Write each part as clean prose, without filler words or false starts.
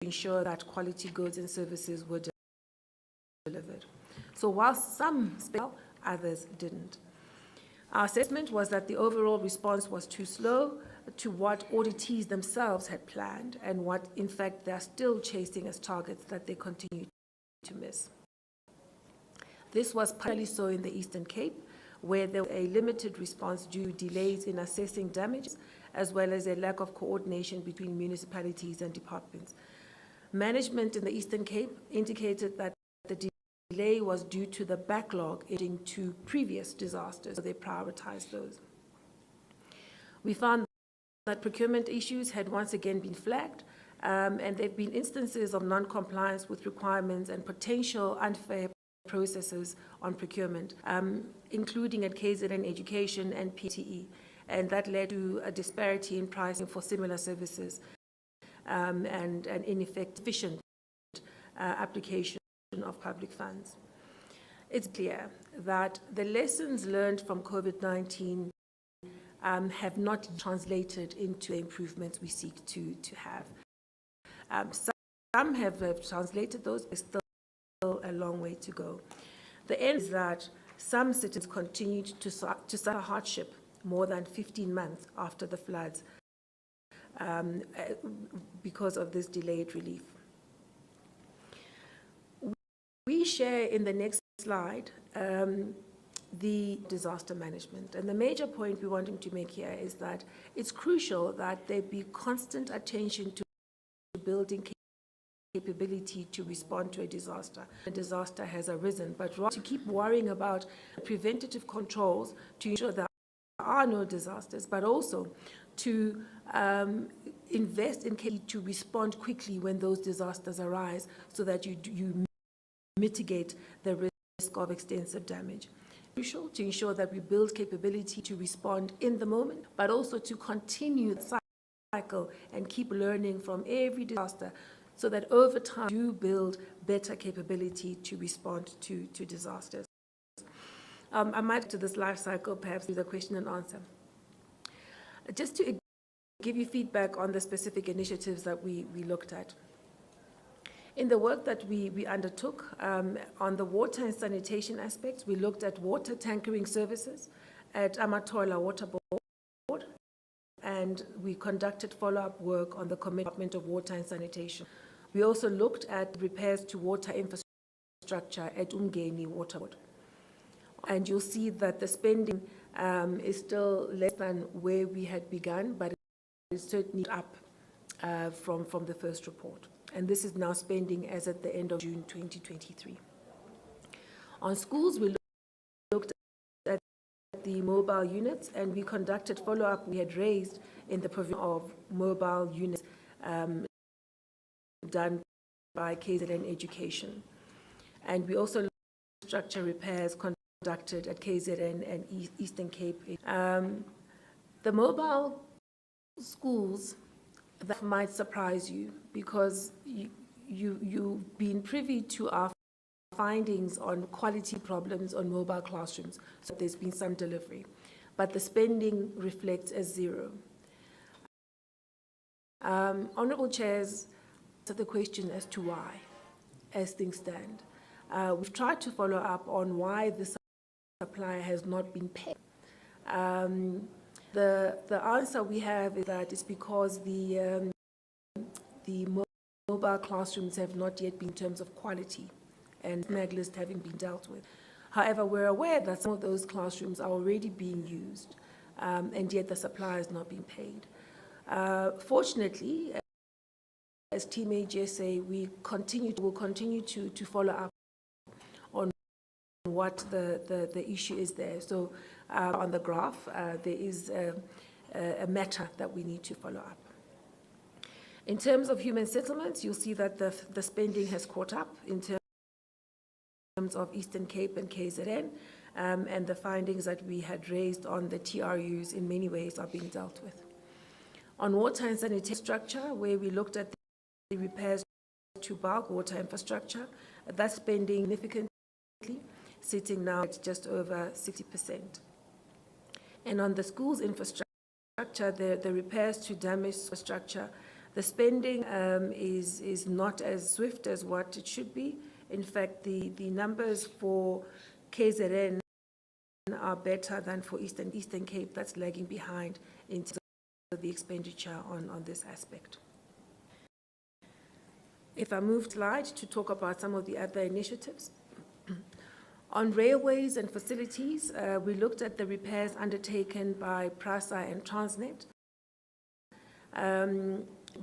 ensure that quality goods and services were delivered. So while some failed, others didn't. Our assessment was that the overall response was too slow to what auditees themselves had planned and what, in fact, they're still chasing as targets that they continue to miss. This was primarily so in the Eastern Cape, where there was a limited response due to delays in assessing damages, as well as a lack of coordination between municipalities and departments. Management in the Eastern Cape indicated that the delay was due to the backlog leading to previous disasters, so they prioritized those. We found that procurement issues had once again been flagged, and there have been instances of non-compliance with requirements and potential unfair processes on procurement, including at KZN Education and PTE, and that led to a disparity in pricing for similar services and an inefficient application of public funds. It's clear that the lessons learned from COVID-19 have not translated into the improvements we seek to have. Some have translated those, there's still a long way to go. The end is that some citizens continued to suffer hardship more than 15 months after the floods because of this delayed relief. We share in the next slide the disaster management. And the major point we wanted to make here is that it's crucial that there be constant attention to building capability to respond to a disaster. A disaster has arisen, but rather to keep worrying about preventative controls to ensure there are no disasters, but also to invest in capability to respond quickly when those disasters arise so that you mitigate the risk of extensive damage. Crucial to ensure that we build capability to respond in the moment, but also to continue the cycle and keep learning from every disaster so that over time you build better capability to respond to disasters. I might to this life cycle perhaps with a question and answer. Just to give you feedback on the specific initiatives that we looked at. In the work that we undertook on the water and sanitation aspects, we looked at water tankering services at Amatola Water Board, and we conducted follow-up work on the Commitment of Water and Sanitation. We also looked at repairs to water infrastructure at Umgeni Water Board. And you'll see that the spending is still less than where we had begun, but it's certainly up from the first report. And this is now spending as at the end of June 2023. On schools, we looked at the mobile units, and we conducted follow-up we had raised in the provision of mobile units done by KZN Education. And we also looked at structure repairs conducted at KZN and Eastern Cape. The mobile schools, that might surprise you because you've been privy to our findings on quality problems on mobile classrooms. So there's been some delivery, but the spending reflects as zero. Honourable Chairs, to the question as to why, as things stand. We've tried to follow up on why the supply has not been paid. The answer we have is that it's because the mobile classrooms have not yet been in terms of quality and snag list having been dealt with. However, we're aware that some of those classrooms are already being used, and yet the supply has not been paid. Fortunately, as Team HSA, we will continue to follow up on what the issue is there. So on the graph, there is a matter that we need to follow up. In terms of human settlements, you'll see that the spending has caught up in terms of Eastern Cape and KZN, and the findings that we had raised on the TRUs in many ways are being dealt with. On water and sanitation structure, where we looked at the repairs to bulk water infrastructure, that's spending significantly, sitting now at just over 60%. And on the schools infrastructure, the repairs to damaged infrastructure, The spending is not as swift as what it should be. In fact, the numbers for KZN are better than for Eastern Cape. That's lagging behind in terms of the expenditure on this aspect. If I move slide to talk about some of the other initiatives. On railways and facilities, we looked at the repairs undertaken by PRASA and Transnet.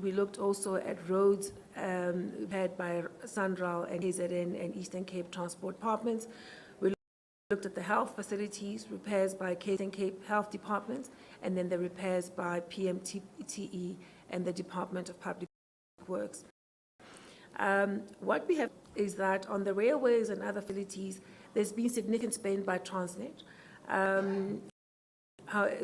We looked also at roads repaired by SANRAL and KZN and Eastern Cape Transport Departments. We looked at the health facilities, repairs by KZN Cape Health Departments, and then the repairs by PMTE and the Department of Public Works. What we have is that on the railways and other facilities, there's been significant spend by Transnet.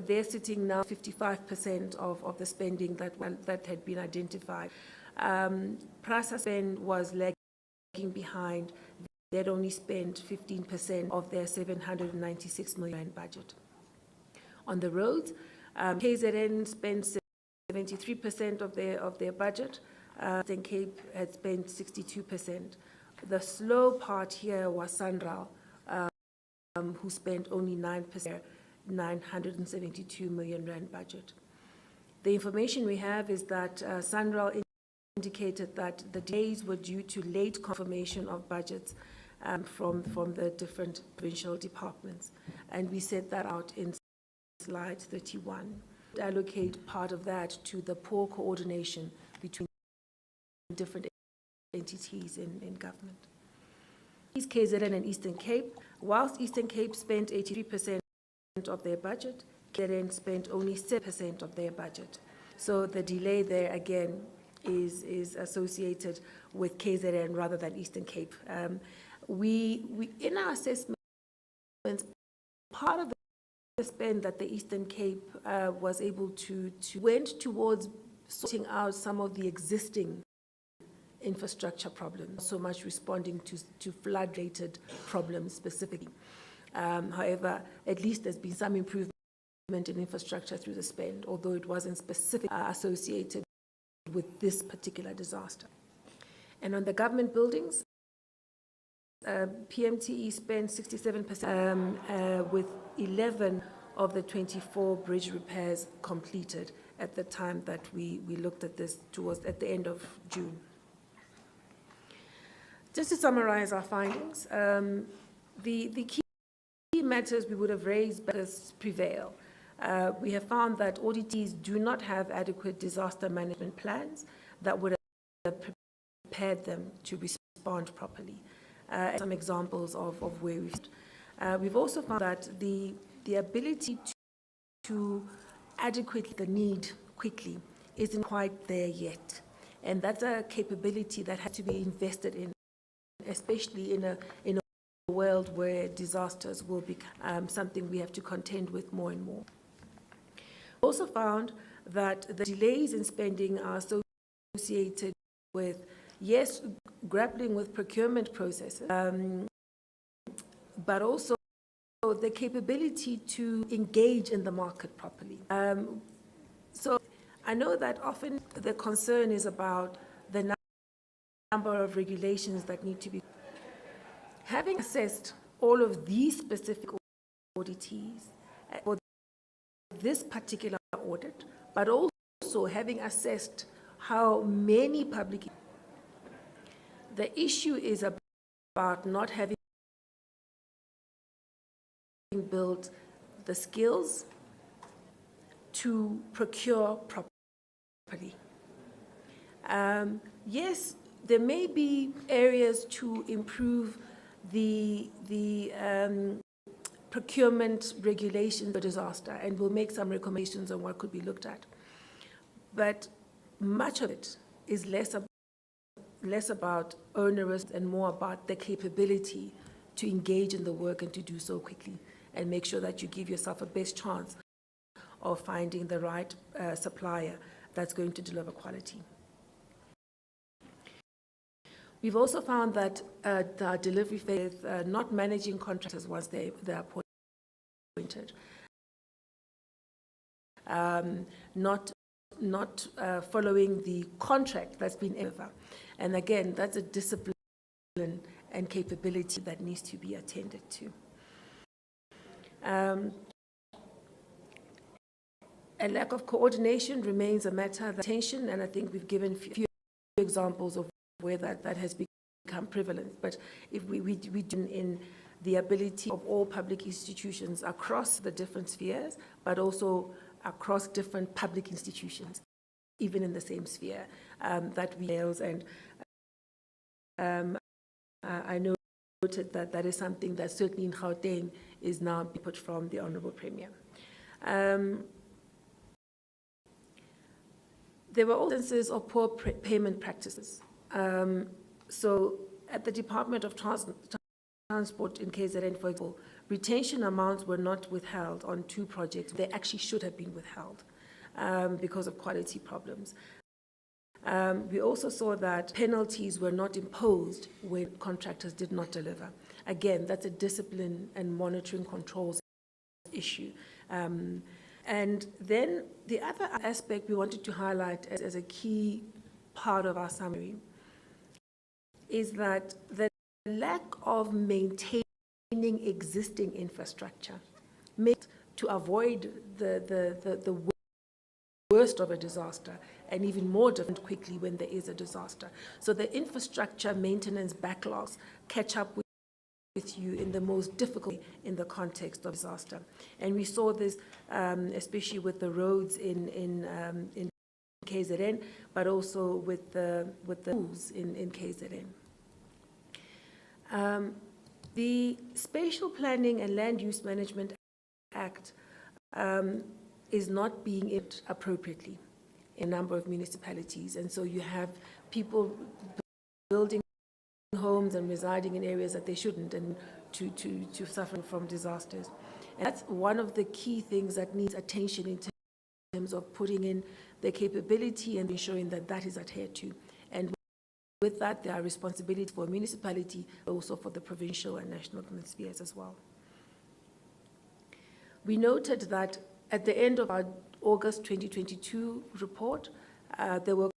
They're sitting now 55% of the spending that had been identified. PRASA spend was lagging behind. They'd only spent 15% of their 796 million budget. On the roads, KZN spent 73% of their budget. Then Cape had spent 62%. The slow part here was SANRAL, who spent only 9%, 972 million rand budget. The information we have is that SANRAL indicated that the delays were due to late confirmation of budgets from the different provincial departments. And we set that out in slide 31. Allocate part of that to the poor coordination between different entities in government. KZN and Eastern Cape. Whilst Eastern Cape spent 83% of their budget, KZN spent only 7% of their budget. So the delay there again is associated with KZN rather than Eastern Cape. We in our assessments, part of the spend that the Eastern Cape was able to went towards sorting out some of the existing infrastructure problems, so much responding to flood-related problems specifically. However, at least there's been some improvement in infrastructure through the spend, although it wasn't specifically associated with this particular disaster. And on the government buildings, PMTE spent 67% with 11 of the 24 bridge repairs completed at the time that we looked at this towards at the end of June. Just to summarize our findings, the key matters we would have raised prevail. We have found that auditees do not have adequate disaster management plans that would have prepared them to respond properly. Some examples of where we've also found that the ability to adequately the need quickly isn't quite there yet. And that's a capability that has to be invested in, especially in a world where disasters will become something we have to contend with more and more. Also found that the delays in spending are associated with, yes, grappling with procurement processes, but also the capability to engage in the market properly. So I know that often the concern is about the number of regulations that need to be. Having assessed all of these specific auditees for this particular audit, but also having assessed how many public, the issue is about not having built the skills to procure properly. Yes, there may be areas to improve the procurement regulations for disaster, and we'll make some recommendations on what could be looked at. But much of it is less about onerous and more about the capability to engage in the work and to do so quickly and make sure that you give yourself a best chance of finding the right supplier that's going to deliver quality. We've also found that the delivery phase, not managing contractors once they're appointed, not not following the contract that's been over. And again, that's a discipline and capability that needs to be attended to. A lack of coordination remains a matter of attention, and I think we've given few examples of where that has become prevalent. But if we do in the ability of all public institutions across the different spheres, but also across different public institutions, even in the same sphere, that we fails. And I noted that that is something that certainly in Gauteng is now put from the Honourable Premier. There were all instances of poor payment practices. So at the Department of Transport in KZN, for example, retention amounts were not withheld on 2 projects. They actually should have been withheld because of quality problems. We also saw that penalties were not imposed when contractors did not deliver. Again, that's a discipline and monitoring controls issue. And then the other aspect we wanted to highlight as a key part of our summary is that the lack of maintaining existing infrastructure made to avoid the worst of a disaster, and even more different quickly when there is a disaster. So the infrastructure maintenance backlogs catch up with you in the most difficult in the context of disaster. And we saw this especially with the roads in KZN, but also with the schools in KZN. The Spatial Planning and Land Use Management Act is not being implemented appropriately in a number of municipalities. And so you have people building homes and residing in areas that they shouldn't, and to suffering from disasters. And that's one of the key things that needs attention in terms of putting in the capability and ensuring that that is adhered to. And with that, there are responsibilities for municipality, but also for the provincial and national spheres as well. We noted that at the end of our August 2022 report, there were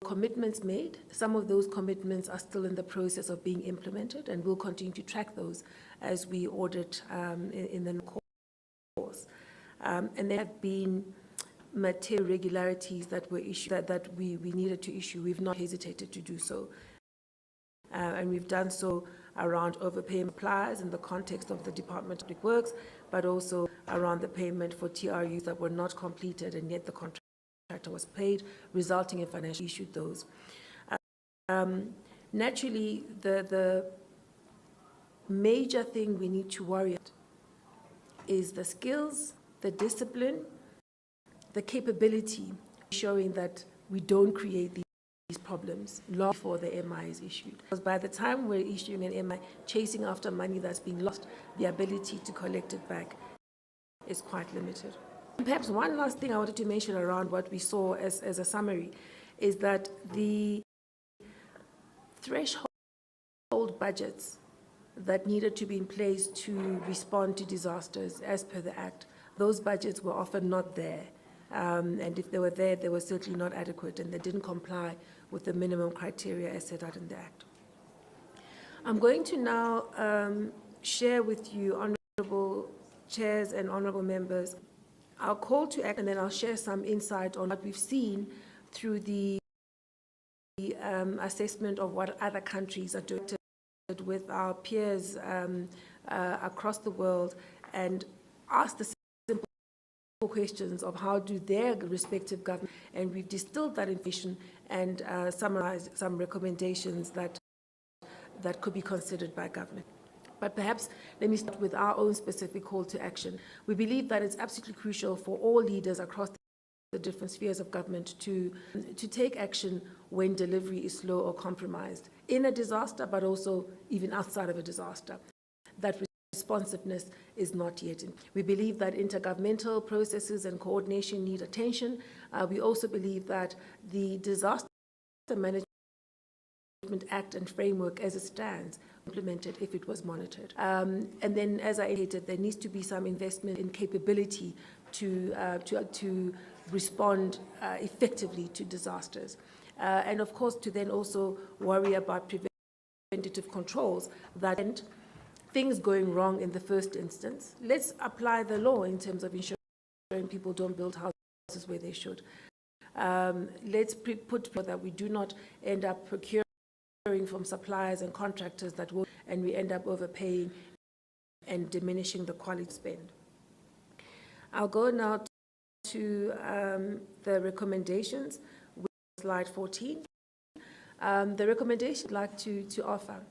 commitments made. Some of those commitments are still in the process of being implemented, and we'll continue to track those as we audit in the course. And there have been material irregularities that were issued that we needed to issue. We've not hesitated to do so. And we've done so around overpayment suppliers in the context of the Department of Public Works, but also around the payment for TRUs that were not completed and yet the contractor was paid, resulting in financial issued those. Naturally, the major thing we need to worry about is the skills, the discipline, the capability, showing that we don't create these problems long before the MI is issued. Because by the time we're issuing an MI, chasing after money that's been lost, the ability to collect it back is quite limited. And perhaps one last thing I wanted to mention around what we saw as a summary is that the threshold budgets that needed to be in place to respond to disasters as per the Act, those budgets were often not there. And if they were there, they were certainly not adequate, and they didn't comply with the minimum criteria as set out in the Act. I'm going to now share with you, honourable chairs and honourable members, our call to act, and then I'll share some insight on what we've seen through the assessment of what other countries are doing with our peers across the world, and ask the questions of how do their respective governments, and we've distilled that information and summarized some recommendations that could be considered by government. But perhaps let me start with our own specific call to action. We believe that it's absolutely crucial for all leaders across the different spheres of government to take action when delivery is slow or compromised in a disaster, but also even outside of a disaster. That responsiveness is not yet in. We believe that intergovernmental processes and coordination need attention. We also believe that the Disaster Management Act and framework as it stands implemented if it was monitored. And then, as I indicated, there needs to be some investment in capability to respond effectively to disasters. And of course, to then also worry about preventative controls that end things going wrong in the first instance. Let's apply the law in terms of ensuring people don't build houses where they should. Let's put that we do not end up procuring from suppliers and contractors that will, and we end up overpaying and diminishing the quality spend. I'll go now to the recommendations, slide 14. The recommendations I'd like to offer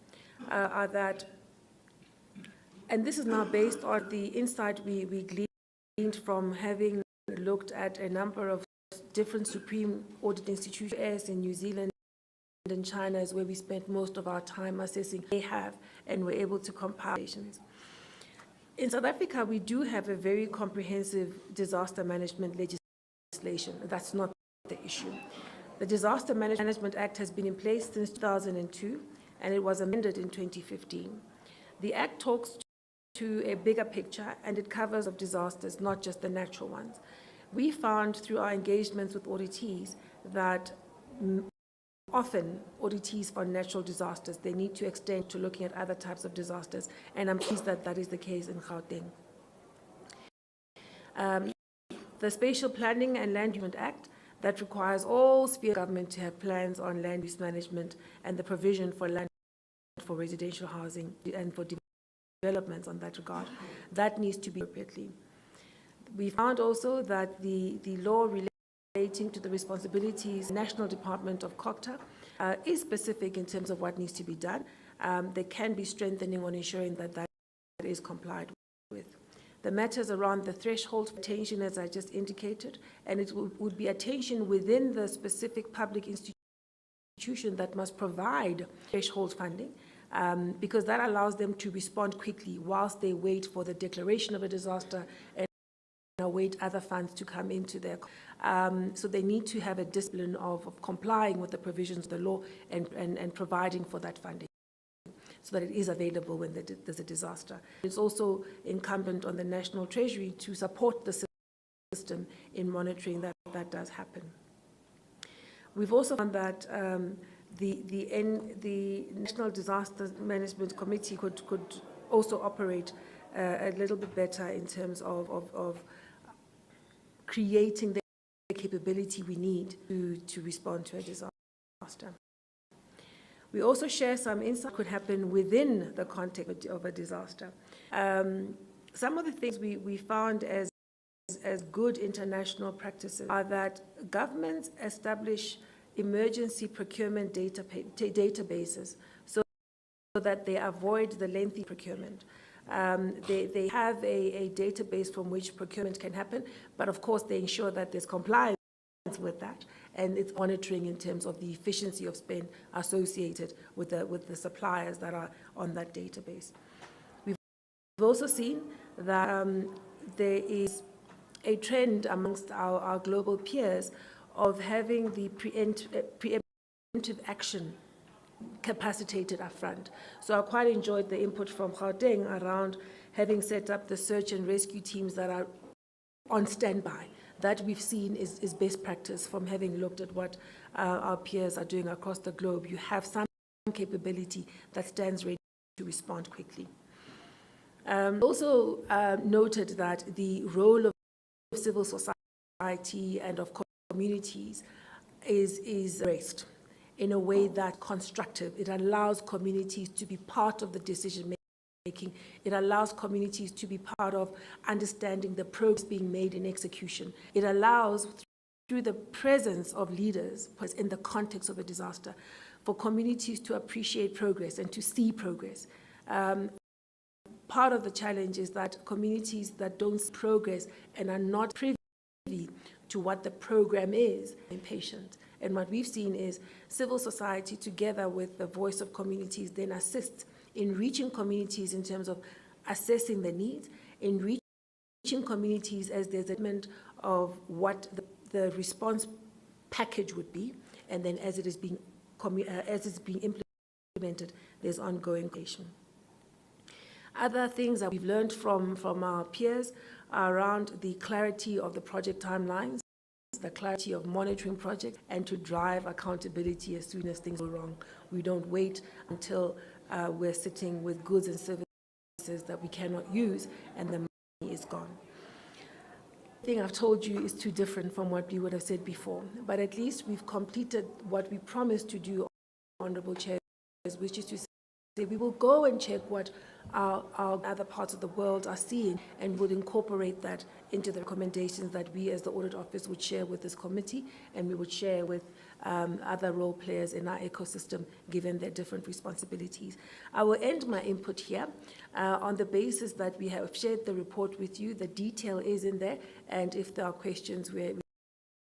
are that, and this is now based on the insight we gleaned from having looked at a number of different supreme audit institutions in New Zealand and China, is where we spent most of our time assessing they have, and we're able to compile. In South Africa, we do have a very comprehensive disaster management legislation. That's not the issue. The Disaster Management Act has been in place since 2002, and it was amended in 2015. The Act talks to a bigger picture, and it covers of disasters, not just the natural ones. We found through our engagements with auditees that often auditees for natural disasters, they need to extend to looking at other types of disasters, and I'm pleased that that is the case in Gauteng. The Spatial Planning and Land Use Act, that requires all spheres of government to have plans on land use management and the provision for land for residential housing and for developments on that regard. That needs to be appropriately. We found also that the law relating to the responsibilities National Department of COCTA is specific in terms of what needs to be done. There can be strengthening on ensuring that that is complied with. The matters around the threshold for attention, as I just indicated, and it would be attention within the specific public institution that must provide threshold funding, because that allows them to respond quickly whilst they wait for the declaration of a disaster and await other funds to come into their. So they need to have a discipline of complying with the provisions of the law and providing for that funding, so that it is available when there's a disaster. It's also incumbent on the National Treasury to support the system in monitoring that that does happen. We've also found that the National Disaster Management Committee could also operate a little bit better in terms of creating the capability we need to respond to a disaster. We also share some insight that could happen within the context of a disaster. Some of the things we found as good international practices are that governments establish emergency procurement databases so that they avoid the lengthy procurement. They have a database from which procurement can happen, but of course they ensure that there's compliance with that, and it's monitoring in terms of the efficiency of spend associated with the suppliers that are on that database. We've also seen that there is a trend amongst our global peers of having the preemptive action capacitated upfront. So I quite enjoyed the input from Gauteng around having set up the search and rescue teams that are on standby. That we've seen is best practice from having looked at what our peers are doing across the globe. You have some capability that stands ready to respond quickly. Also noted that the role of civil society and of communities is raised in a way that's constructive. It allows communities to be part of the decision making. It allows communities to be part of understanding the progress being made in execution. It allows, through the presence of leaders in the context of a disaster, for communities to appreciate progress and to see progress. Part of the challenge is that communities that don't see progress and are not privy to what the program is, impatient. And what we've seen is civil society, together with the voice of communities, then assists in reaching communities in terms of assessing the needs, in reaching communities as there's a element of what the response package would be, and then as it's being implemented, there's ongoing education. Other things that we've learned from our peers are around the clarity of the project timelines the clarity of monitoring projects and to drive accountability as soon as things go wrong. We don't wait until we're sitting with goods and services that we cannot use and the money is gone. The thing I've told you is too different from what we would have said before, but at least we've completed what we promised to do, Honourable Chair, which is to say we will go and check what our other parts of the world are seeing and would incorporate that into the recommendations that we as the Audit Office would share with this committee, and we would share with other role players in our ecosystem given their different responsibilities. I will end my input here on the basis that we have shared the report with you. The detail is in there, and if there are questions, we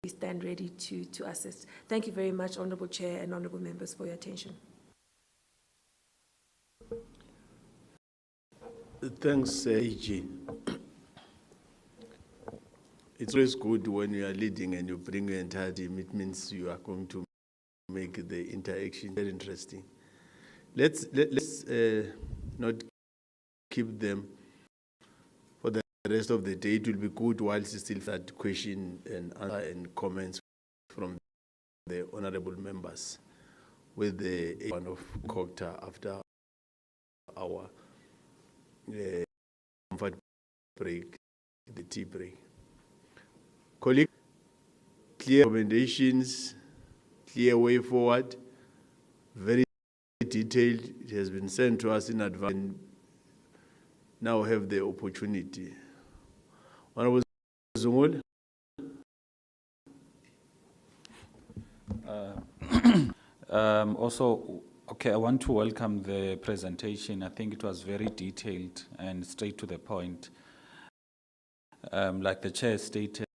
stand ready to assist. Thank you very much, Honourable Chair and Honourable Members, for your attention. Thanks, AG. It's always good when you are leading and you bring your entire team. It means you are going to make the interaction very interesting. Let's not keep them for the rest of the day. It will be good whilst you still that question and answer and comments from the honourable members with the one of COCTA after our comfort break, the tea break. Colleague, clear recommendations, clear way forward, very detailed. It has been sent to us in advance. And now have the opportunity. Honourable Zungul. Okay, I want to welcome the presentation. I think it was very detailed and straight to the point. Like the chair stated,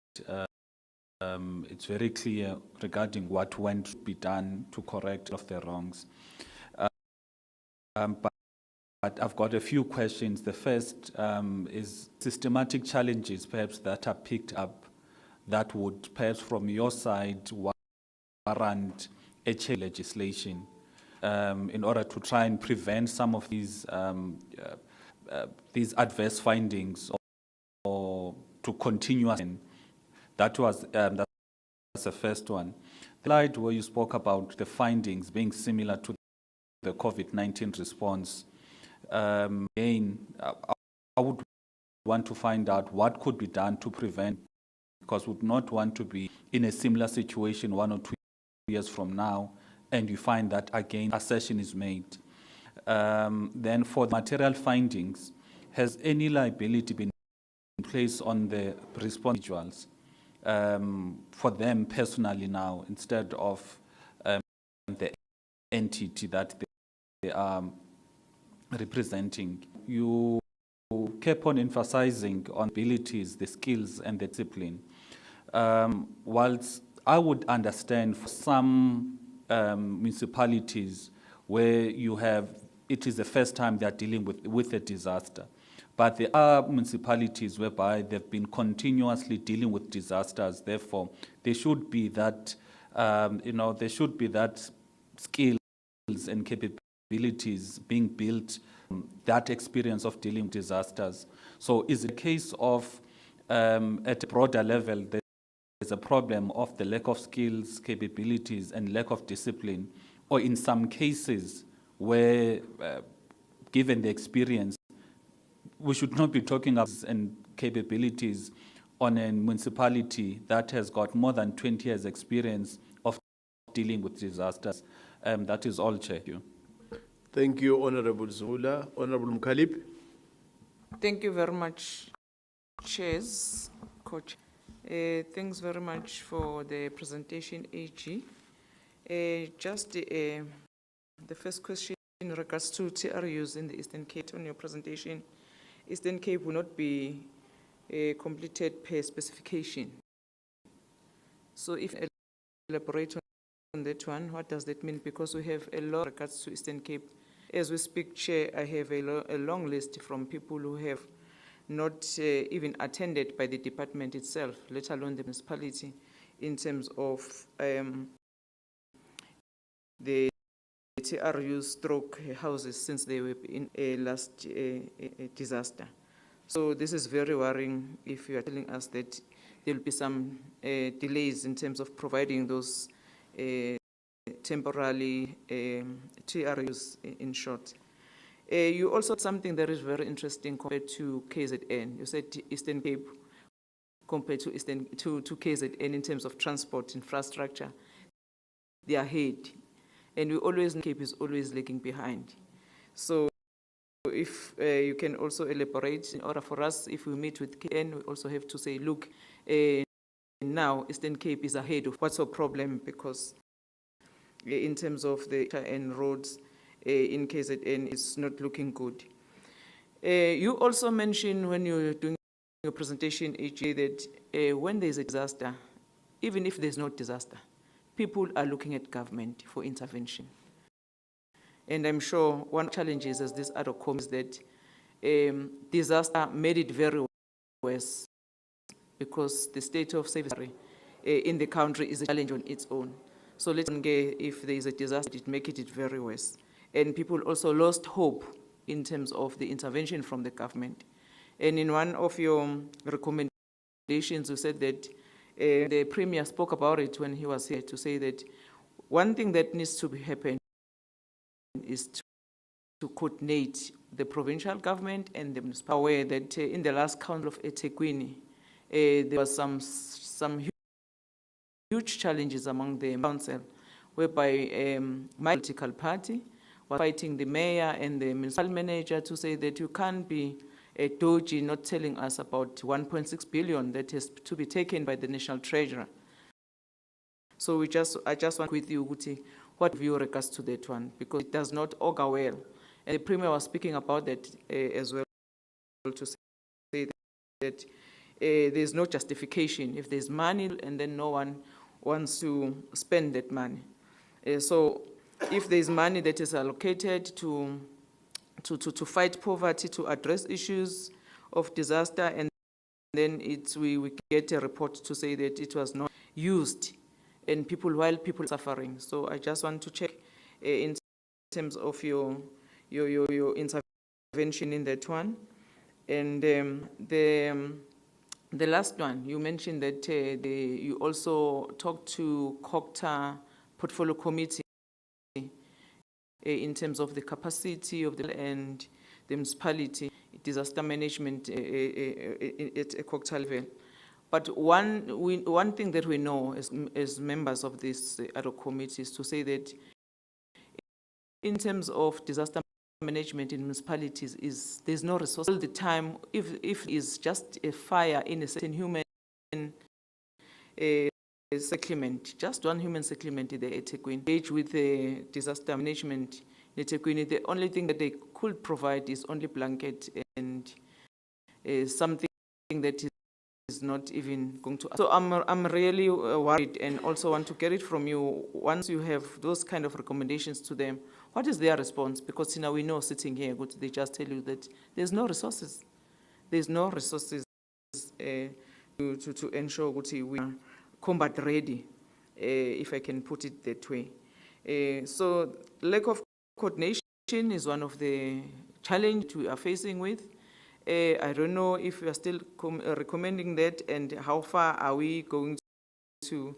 it's very clear regarding what went to be done to correct of the wrongs. But I've got a few questions. The first is systematic challenges perhaps that are picked up that would perhaps from your side warrant a change in legislation. In order to try and prevent some of these adverse findings or to continue. That's the first one. The slide where you spoke about the findings being similar to the COVID-19 response. Again, I would want to find out what could be done to prevent, because we would not want to be in a similar situation 1 or 2 years from now, and you find that again assertion is made. Then for the material findings, has any liability been placed on the responsibles for them personally now, instead of the entity that they are representing? You kept on emphasizing on abilities, the skills and the discipline. Whilst I would understand for some municipalities where it is the first time they are dealing with a disaster. But there are municipalities whereby they've been continuously dealing with disasters. Therefore, there should be that, there should be that skills and capabilities being built, that experience of dealing with disasters. So is it a case of, at a broader level, there's a problem of the lack of skills, capabilities, and lack of discipline, or in some cases where, given the experience, we should not be talking about and capabilities on a municipality that has got more than 20 years experience of dealing with disasters. That is all, Chair. Thank you, Honourable Zula. Honourable Mkhalip. Thank you very much, Chairs, Coach. Thanks very much for the presentation, AG. Just the first question in regards to TRUs in the Eastern Cape. On your presentation, Eastern Cape will not be completed per specification. So if you elaborate on that one, what does that mean? Because we have a lot in regards to Eastern Cape. As we speak, Chair, I have a long list from people who have not even attended by the department itself, let alone the municipality, in terms of the TRU stroke houses since they were in a last disaster. So this is very worrying if you are telling us that there'll be some delays in terms of providing those temporarily TRUs in short. You also said something that is very interesting compared to KZN. You said Eastern Cape compared to KZN in terms of transport infrastructure. They are ahead, and we always know Cape is always lagging behind. So if you can also elaborate, in order for us, if we meet with KN, we also have to say, look, now Eastern Cape is ahead of what's our problem, because in terms of the and roads in KZN, it's not looking good. You also mentioned when you were doing your presentation, AJ, that when there's a disaster, even if there's no disaster, people are looking at government for intervention. And I'm sure one of the challenges as this ad hoc is that disaster made it very worse, because the state of service in the country is a challenge on its own. So let's say if there is a disaster, it make it very worse. And people also lost hope in terms of the intervention from the government. And in one of your recommendations, you said that the Premier spoke about it when he was here, to say that one thing that needs to happen is to coordinate the provincial government and the municipal. Aware that in the last council of eThekwini, there was some huge challenges among the council, whereby my political party was fighting the mayor and the municipal manager to say that you can't be dodgy, not telling us about 1.6 billion that has to be taken by the national treasurer. So I just want with you, Guti, what view regards to that one, because it does not augur well. And the Premier was speaking about that as well, to say that there's no justification if there's money and then no one wants to spend that money. So if there's money that is allocated to fight poverty, to address issues of disaster, and then we get a report to say that it was not used, and while people are suffering. So I just want to check in terms of your intervention in that one. And the last one, you mentioned that you also talked to COCTA Portfolio Committee in terms of the capacity of and the municipality disaster management at a COCTA level. But one thing that we know as members of this ad hoc committee is to say that in terms of disaster management in municipalities, there's no resource all the time. If it's just a fire in a certain human settlement, just one human settlement in the eThekwini, engage with the disaster management in eThekwini, the only thing that they could provide is only blanket and something that is not even going to. So I'm really worried, and also want to get it from you. Once you have those kind of recommendations to them, what is their response? Because we know sitting here, they just tell you that there's no resources. There's no resources to ensure we are combat ready, if I can put it that way. So lack of coordination is one of the challenges we are facing with. I don't know if we are still recommending that, and how far are we going to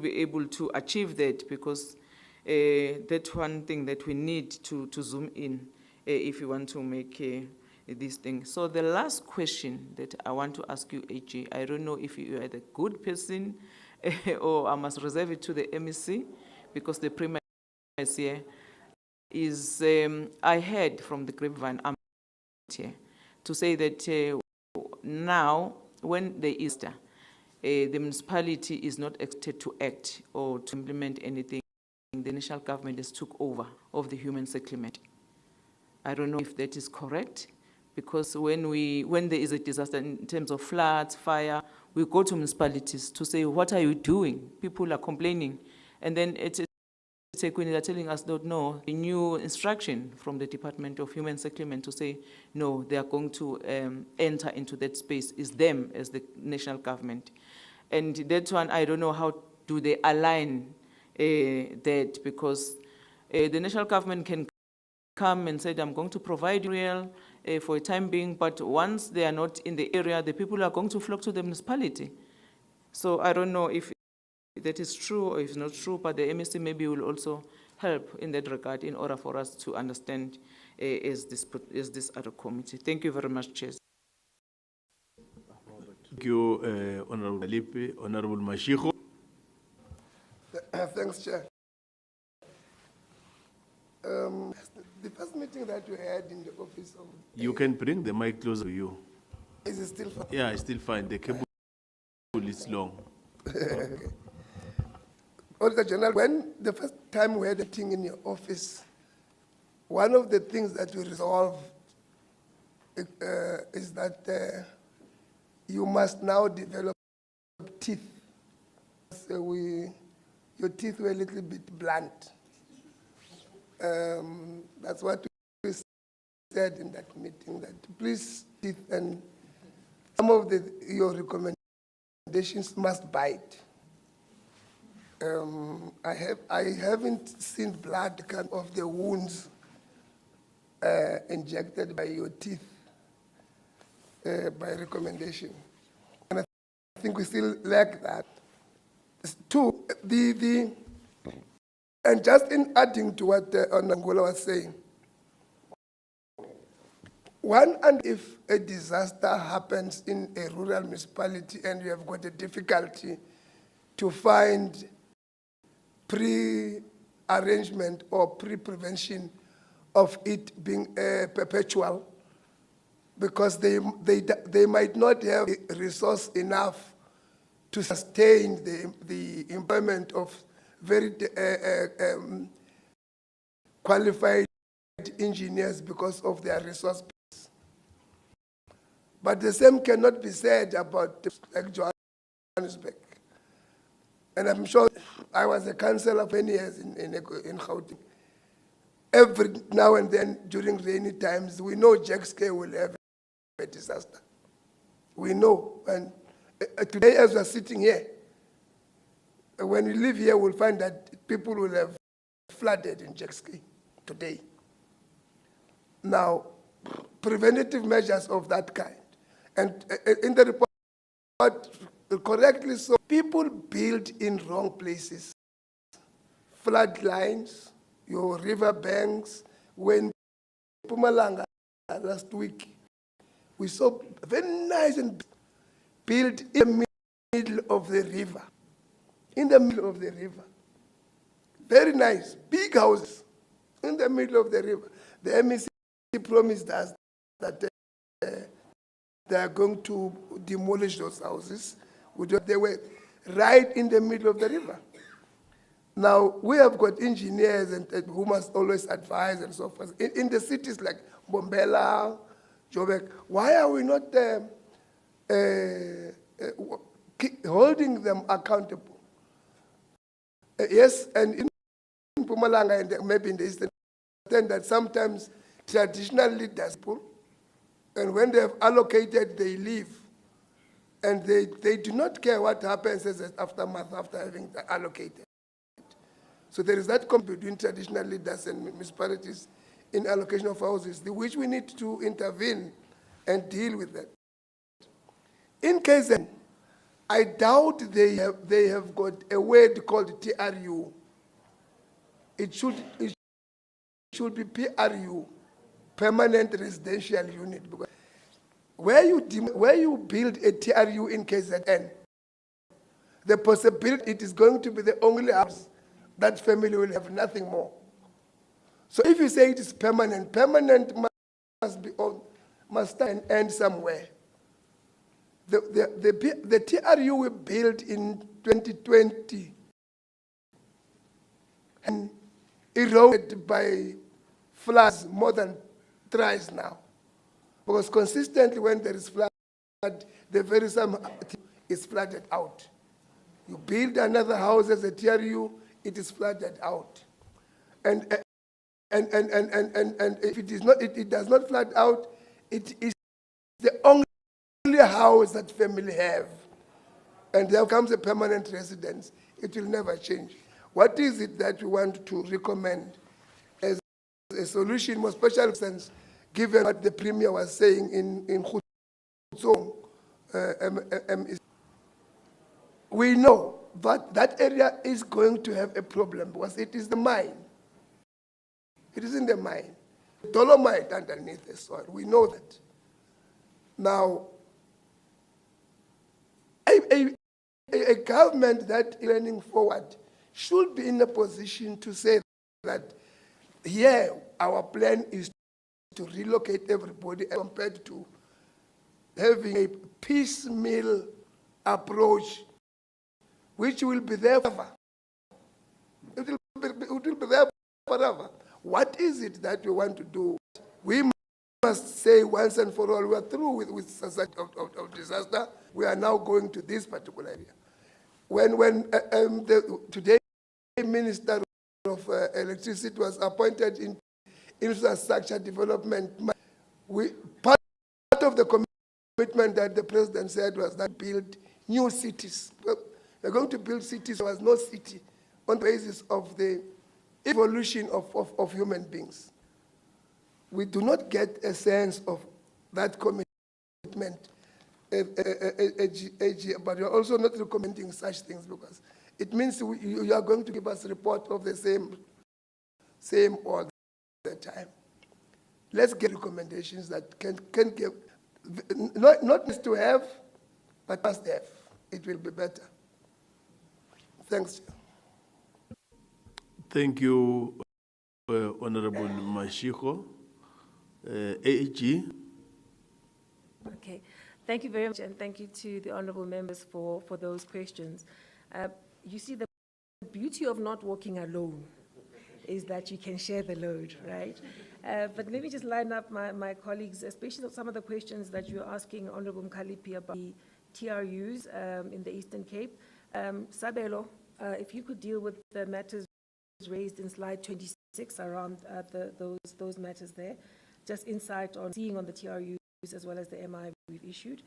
be able to achieve that, because that's one thing that we need to zoom in if you want to make this thing. So the last question that I want to ask you, AJ, I don't know if you are the good person or I must reserve it to the MEC, because the Premier is here, is I heard from the grapevine here to say that now, when the Easter, the municipality is not expected to act or to implement anything. The national government has took over of the human settlement. I don't know if that is correct, because when there is a disaster in terms of floods, fire, we go to municipalities to say, what are you doing? People are complaining. And then when they're telling us that no, a new instruction from the Department of Human Settlement to say, no, they are going to enter into that space, is them as the national government. And that one, I don't know how do they align that, because the national government can come and say, I'm going to provide real for a time being, but once they are not in the area, the people are going to flock to the municipality, So I don't know if that is true or if it's not true, but the MEC maybe will also help in that regard in order for us to understand as this other committee. Thank you very much, Chair. Thank you, Honorable Alipe. Honorable Mashiko. Thanks, Chair. The first meeting that we had in the office of... You can bring the mic closer to you. Is it still... Yeah, it's still fine. The cable is long. Okay. Auditor General, when the first time we had a meeting in your office, one of the things that we resolved is that you must now develop teeth. So your teeth were a little bit blunt. That's what we said in that meeting, that please teeth and some of your recommendations must bite. I haven't seen blood come off the wounds injected by your teeth by recommendation. And I think we still lack that. Two, and just in adding to what Onangola was saying, one, and if a disaster happens in a rural municipality and you have got a difficulty to find pre-arrangement or pre-prevention of it being perpetual, because they might not have resource enough to sustain the employment of very qualified engineers because of their resource base. But the same cannot be said about like Johannesburg. And I'm sure I was a councillor for many years in Gauteng. Every now and then during rainy times, we know HOC will have a disaster. We know. And today, as we're sitting here, when we live here, we'll find that people will have flooded in HOC today. Now, preventative measures of that kind. And in the report, correctly so, people build in wrong places. Flood lines, your river banks. When Mpumalanga last week, we saw very nice and built in the middle of the river. In the middle of the river. Very nice, big houses in the middle of the river. The MEC promised us that they are going to demolish those houses. They were right in the middle of the river. Now, we have got engineers and who must always advise and so forth. In the cities like Bombela, Joburg, why are we not holding them accountable? Yes, and in Mpumalanga and maybe in the eastern, that sometimes traditional leaders, and when they have allocated, they leave. And they do not care what happens as an aftermath after having allocated. So there is that conflict between traditional leaders and municipalities in allocation of houses, which we need to intervene and deal with that. In case then, I doubt they have got a word called TRU. It should be PRU, Permanent Residential Unit. Because where you build a TRU in KZN, the possibility it is going to be the only house that family will have nothing more. So if you say it is permanent, permanent must end somewhere. The TRU we built in 2020 and eroded by floods more than thrice now. Because consistently when there is flood, the very same is flooded out. You build another house as a TRU, it is flooded out. And if it is not, it does not flood out, it is the only house that family have. And there comes a permanent residence. It will never change. What is it that we want to recommend as a solution, more special sense, given what the Premier was saying in Gauteng, we know that that area is going to have a problem because it is the mine. It is in the mine. Dolomite underneath the soil. We know that. Now, a government that is running forward should be in a position to say that here our plan is to relocate everybody compared to having a piecemeal approach which will be there forever. It will be there forever. What is it that we want to do? We must say once and for all, we are through with society of disaster. We are now going to this particular area. When today Minister of Electricity was appointed in infrastructure development, part of the commitment that the president said was that build new cities. We're going to build cities. There was no city on the basis of the evolution of human beings. We do not get a sense of that commitment, but you're also not recommending such things because it means you are going to give us a report of the same all the time. Let's get recommendations that can give, not just to have, but must have. It will be better. Thanks. Thank you, Honorable Mashiko. AG. Okay, thank you very much, and thank you to the honourable members for those questions. You see, the beauty of not walking alone is that you can share the load, right? But let me just line up my colleagues, especially some of the questions that you're asking Honourable Mkhaliphi about the TRUs in the Eastern Cape. Sabelo, if you could deal with the matters raised in slide 26 around those matters there, just insight on seeing on the TRUs as well as the MI we've issued.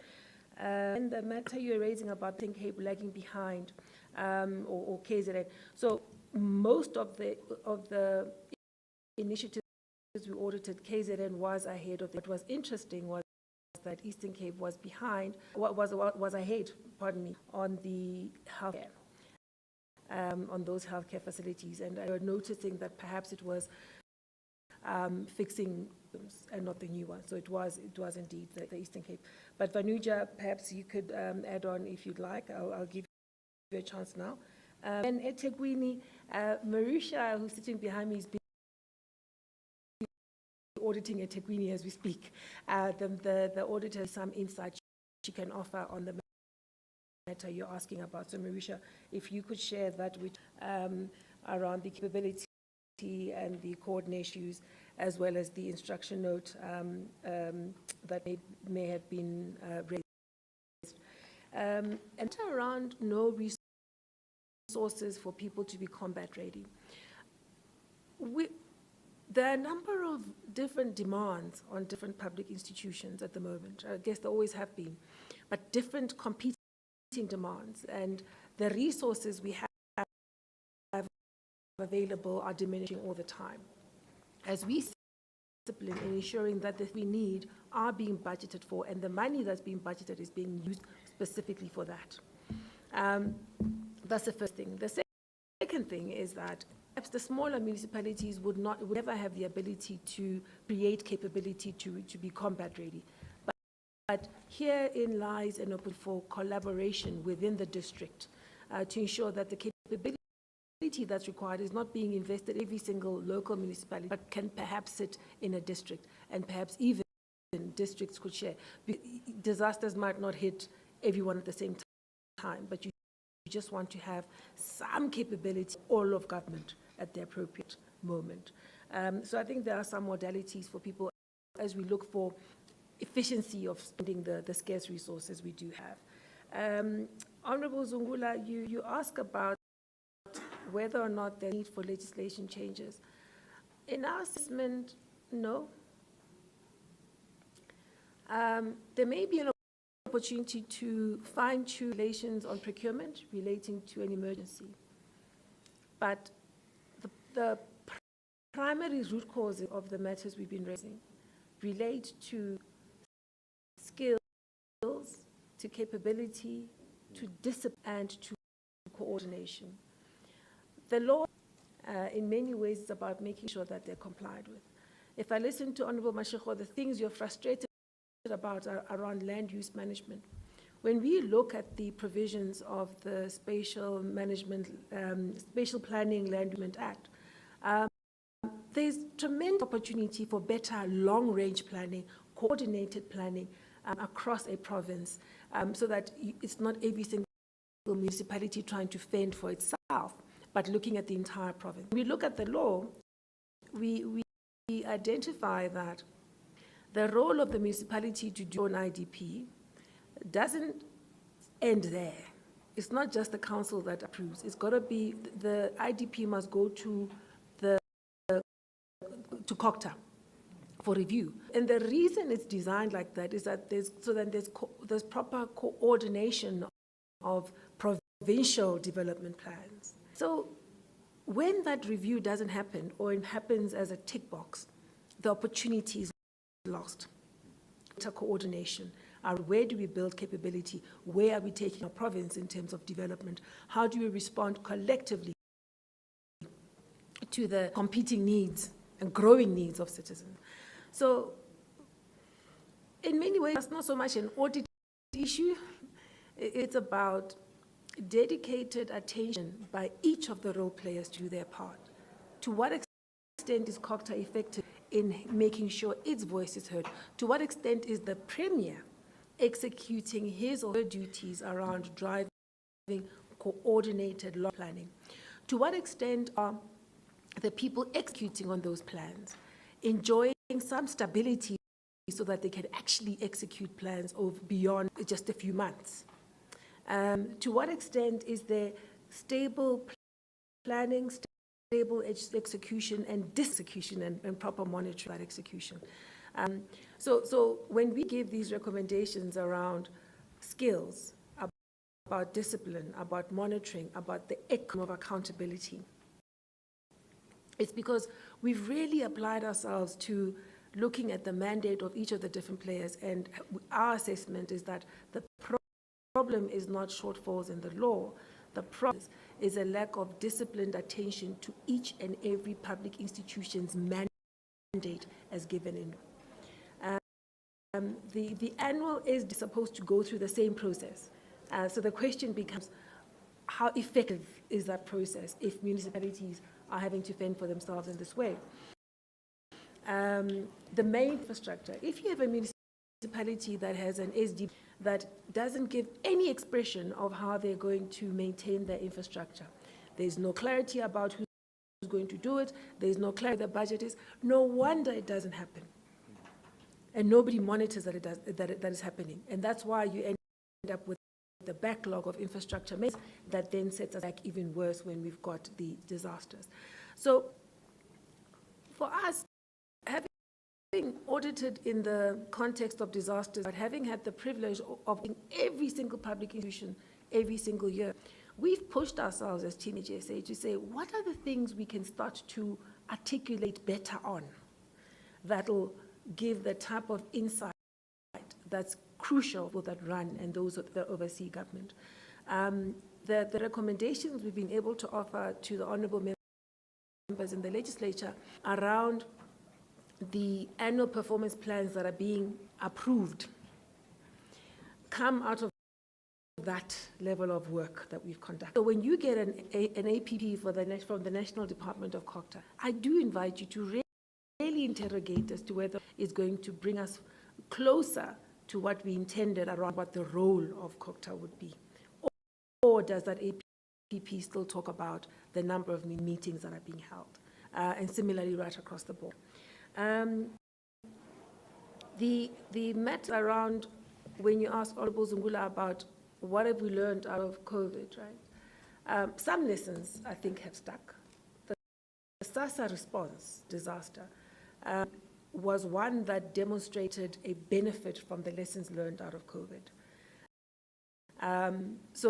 And the matter you're raising about Eastern Cape lagging behind or KZN. So most of the initiatives we audited, KZN was ahead of. What was interesting was that Eastern Cape was behind, was ahead, pardon me, on the healthcare, on those healthcare facilities. And I was noticing that perhaps it was fixing and not the new one. So it was indeed the Eastern Cape. But Vanuja, perhaps you could add on if you'd like. I'll give you a chance now. And eThekwini, Marusha, who's sitting behind me, is auditing eThekwini as we speak. The auditor has some insight she can offer on the matter you're asking about. So Marusha, if you could share that with around the capability and the coordination issues, as well as the instruction note that may have been raised. And around no resources for people to be combat ready. There are a number of different demands on different public institutions at the moment. I guess there always have been, but different competing demands, and the resources we have available are diminishing all the time. As we discipline in ensuring that we need are being budgeted for, and the money that's being budgeted is being used specifically for that. That's the first thing. The second thing is that perhaps the smaller municipalities would never have the ability to create capability to be combat ready. But herein lies an open for collaboration within the district to ensure that the capability that's required is not being invested in every single local municipality, but can perhaps sit in a district, and perhaps even districts could share. Disasters might not hit everyone at the same time, but you just want to have some capability, all of government, at the appropriate moment. So I think there are some modalities for people as we look for efficiency of spending the scarce resources we do have. Honourable Zungula, you ask about whether or not there's need for legislation changes. In our assessment, no. There may be an opportunity to fine-tune relations on procurement relating to an emergency. But the primary root causes of the matters we've been raising relate to skills, to capability, to discipline, and to coordination. The law, in many ways, is about making sure that they're complied with. If I listen to Honorable Mashego, the things you're frustrated about are around land use management. When we look at the provisions of the Spatial Planning Land Management Act, there's tremendous opportunity for better long-range planning, coordinated planning across a province, so that it's not every single municipality trying to fend for itself, but looking at the entire province. When we look at the law, we identify that the role of the municipality to do an IDP doesn't end there. It's not just the council that approves. It's got to be, the IDP must go to COCTA for review. And the reason it's designed like that is that there's proper coordination of provincial development plans. So when that review doesn't happen, or it happens as a tick box, the opportunity is lost. Coordination. Where do we build capability? Where are we taking our province in terms of development? How do we respond collectively to the competing needs and growing needs of citizens? So, in many ways, it's not so much an audit issue. It's about dedicated attention by each of the role players to do their part. To what extent is COCTA effective in making sure its voice is heard? To what extent is the Premier executing his or her duties around driving coordinated law planning? To what extent are the people executing on those plans enjoying some stability so that they can actually execute plans over beyond just a few months? To what extent is there stable planning, stable execution and disexecution and proper monitoring that execution? So when we give these recommendations around skills, about discipline, about monitoring, about the economy of accountability, it's because we've really applied ourselves to looking at the mandate of each of the different players, and our assessment is that the problem is not shortfalls in the law. The problem is a lack of disciplined attention to each and every public institution's mandate as given in. The annual is supposed to go through the same process. So the question becomes, how effective is that process if municipalities are having to fend for themselves in this way? The main infrastructure, if you have a municipality that has an SD that doesn't give any expression of how they're going to maintain their infrastructure, there's no clarity about who's going to do it, there's no clarity what the budget is, no wonder it doesn't happen. And nobody monitors that that is happening. And that's why you end up with the backlog of infrastructure that then sets us back even worse when we've got the disasters. So for us, having audited in the context of disasters, but having had the privilege of every single public institution every single year, we've pushed ourselves as Team HSA to say, what are the things we can start to articulate better on that'll give the type of insight that's crucial for that run and those that oversee government. The recommendations we've been able to offer to the honourable members in the legislature around the annual performance plans that are being approved come out of that level of work that we've conducted. So when you get an APP from the National Department of COCTA, I do invite you to really interrogate as to whether it's going to bring us closer to what we intended around what the role of COCTA would be. Or does that APP still talk about the number of meetings that are being held? And similarly right across the board. The matter around when you ask Honorable Zungula about what have we learned out of COVID, right? Some lessons, I think, have stuck. The SASSA response disaster was one that demonstrated a benefit from the lessons learned out of COVID. So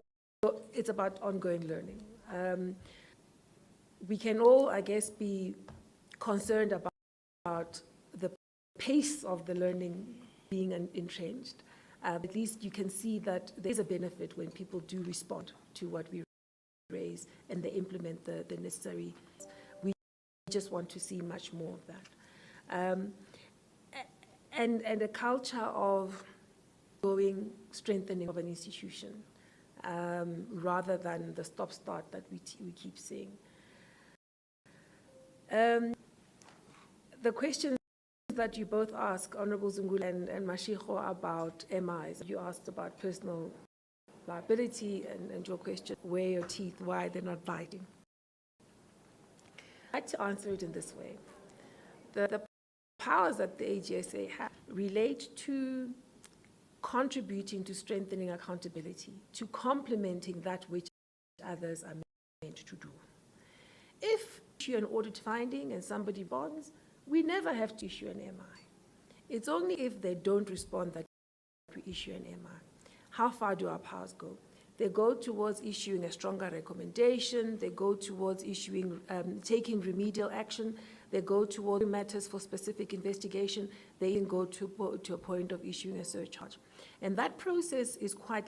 it's about ongoing learning. We can all, I guess, be concerned about the pace of the learning being entrenched. At least you can see that there's a benefit when people do respond to what we raise and they implement the necessary. We just want to see much more of that. And a culture of strengthening of an institution, rather than the stop-start that we keep seeing. The questions that you both asked, Honorable Zungula and Mashiko, about MIs. You asked about personal liability and your question, where your teeth, why they're not biting. I'd like to answer it in this way. The powers that the AGSA have relate to contributing to strengthening accountability, to complementing that which others are meant to do. If you issue an audit finding and somebody bonds, we never have to issue an MI. It's only if they don't respond that we issue an MI. How far do our powers go? They go towards issuing a stronger recommendation. They go towards issuing, taking remedial action. They go towards matters for specific investigation. They even go to a point of issuing a surcharge. And that process is quite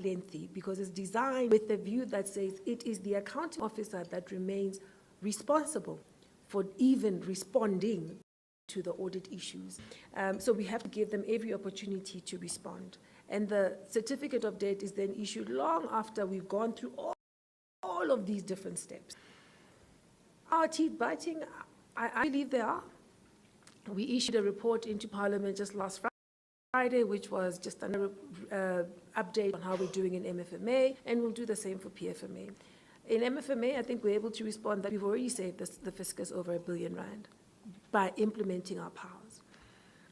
lengthy because it's designed with the view that says it is the accounting officer that remains responsible for even responding to the audit issues. So we have to give them every opportunity to respond. And the certificate of debt is then issued long after we've gone through all of these different steps. Our teeth biting, I believe they are. We issued a report into Parliament just last Friday, which was just another update on how we're doing in MFMA, and we'll do the same for PFMA. In MFMA, I think we're able to respond that we've already saved the fiscus over R1 billion by implementing our powers.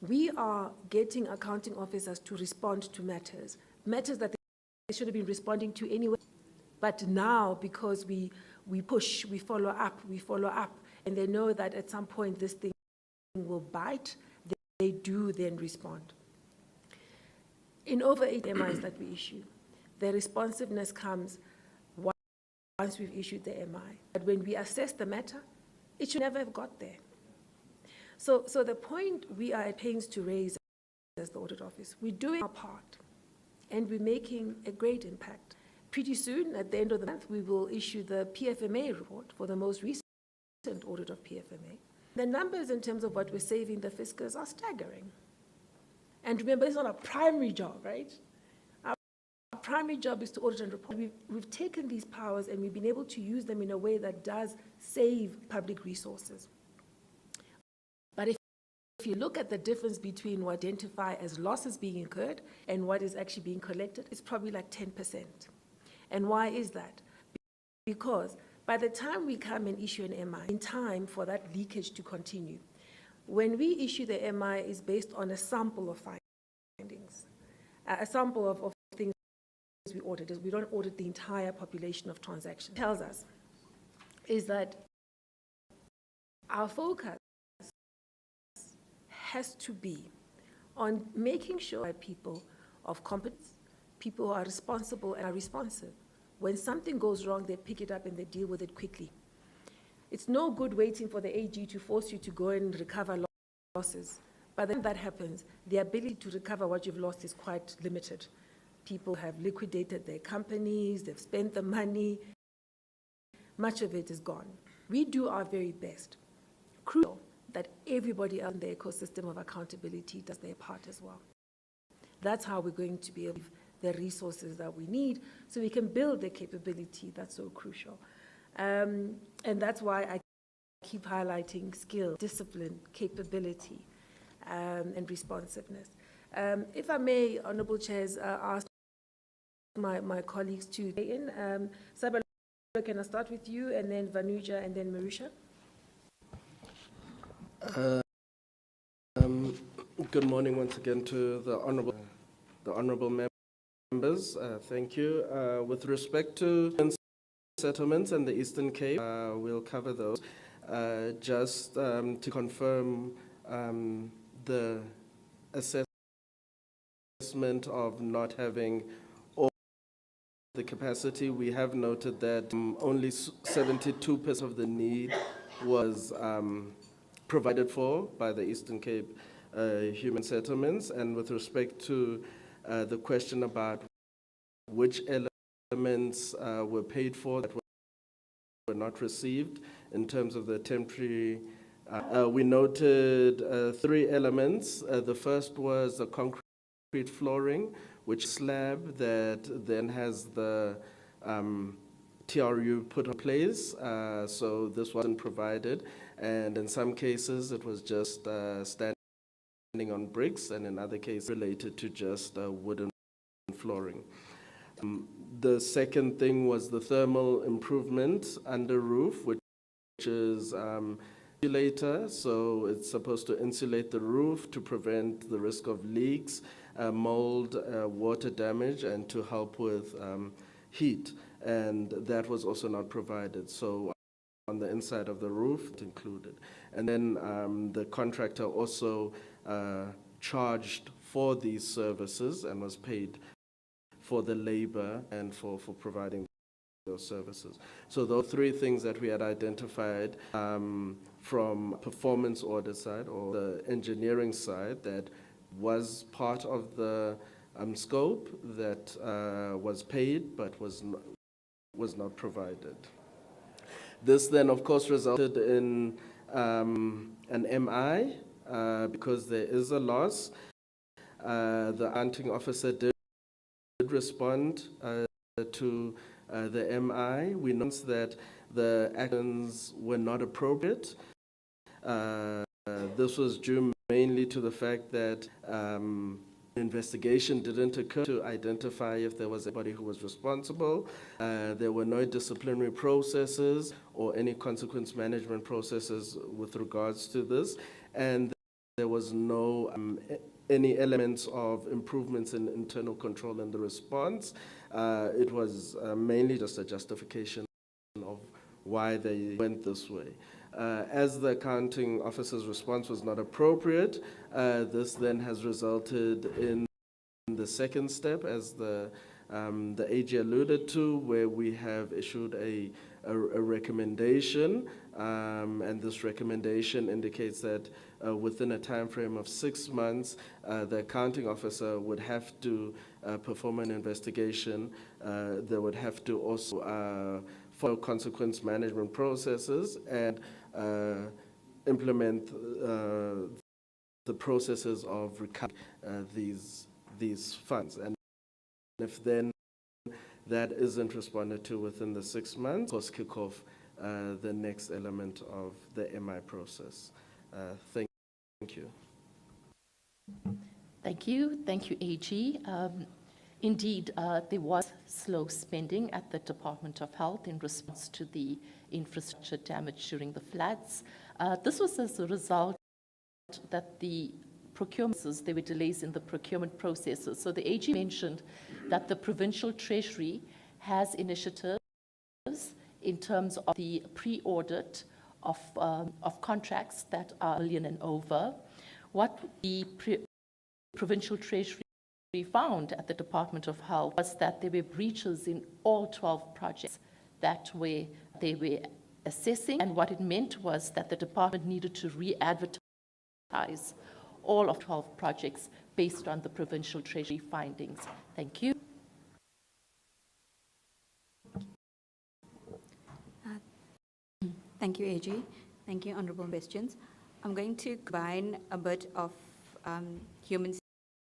We are getting accounting officers to respond to matters that they should have been responding to anyway. But now, because we push, we follow up, and they know that at some point this thing will bite, they do then respond. In over 8 MIs that we issue, the responsiveness comes once we've issued the MI. But when we assess the matter, it should never have got there. So the point we are at pains to raise as the audit office, we're doing our part, and we're making a great impact. Pretty soon, at the end of the month, we will issue the PFMA report for the most recent audit of PFMA. The numbers in terms of what we're saving the fiscus are staggering. And remember, it's not our primary job, right? Our primary job is to audit and report. We've taken these powers and we've been able to use them in a way that does save public resources. But if you look at the difference between what identify as losses being incurred and what is actually being collected, it's probably like 10%. And why is that? Because by the time we come and issue an MI, in time for that leakage to continue, when we issue the MI is based on a sample of findings, a sample of things we audit. We don't audit the entire population of transactions. It tells us is that our focus has to be on making sure that people of competence, people who are responsible and are responsive. When something goes wrong, they pick it up and they deal with it quickly. It's no good waiting for the AG to force you to go and recover losses. By the time that happens, the ability to recover what you've lost is quite limited. People have liquidated their companies, they've spent the money. Much of it is gone. We do our very best. Crucial that everybody else in the ecosystem of accountability does their part as well. That's how we're going to be able to give the resources that we need so we can build the capability that's so crucial. And that's why I keep highlighting skill, discipline, capability, and responsiveness. If I may, Honourable Chairs, ask my colleagues to weigh in. Sabelo, can I start with you, and then Vanuja, and then Marusha? Good morning once again to the honourable members. Thank you. With respect to settlements and the Eastern Cape, we'll cover those. Just to confirm the assessment of not having all the capacity, we have noted that only 72% of the need was provided for by the Eastern Cape Human Settlements. And with respect to the question about which elements were paid for that were not received in terms of the temporary. We noted 3 elements. The first was the concrete flooring, which slab that then has the TRU put in place. So this wasn't provided, and in some cases it was just standing on bricks, and in other cases related to just wooden flooring. The second thing was the thermal improvement under roof, which is insulator, so it's supposed to insulate the roof to prevent the risk of leaks, mold, water damage, and to help with heat. And that was also not provided. So on the inside of the roof, it included. And then the contractor also charged for these services and was paid for the labor and for providing those services. So those 3 things that we had identified from performance order side or the engineering side that was part of the scope that was paid but was not provided. This then, of course, resulted in an MI because there is a loss. The accounting officer did respond to the MI. We noticed that the actions were not appropriate. This was due mainly to the fact that investigation didn't occur to identify if there was anybody who was responsible. There were no disciplinary processes or any consequence management processes with regards to this, and there was no any elements of improvements in internal control in the response. It was mainly just a justification of why they went this way. As the accounting officer's response was not appropriate, this then has resulted in the second step, as the AG alluded to, where we have issued a recommendation, and this recommendation indicates that within a time frame of 6 months, the accounting officer would have to perform an investigation. They would have to also follow consequence management processes and implement the processes of recovering these funds. And if then that isn't responded to within the 6 months, of course, kick off the next element of the MI process. Thank you. Thank you. Thank you, AG. Indeed, there was slow spending at the Department of Health in response to the infrastructure damage during the floods. This was as a result that the procurements, there were delays in the procurement processes. So the AG mentioned that the provincial treasury has initiatives in terms of the pre-audit of contracts that are $1 million and over. What the provincial treasury found at the Department of Health was that there were breaches in all 12 projects that they were assessing, and what it meant was that the department needed to re-advertise all of 12 projects based on the provincial treasury findings. Thank you. Thank you, AG. Thank you, honourable questions. I'm going to combine a bit of human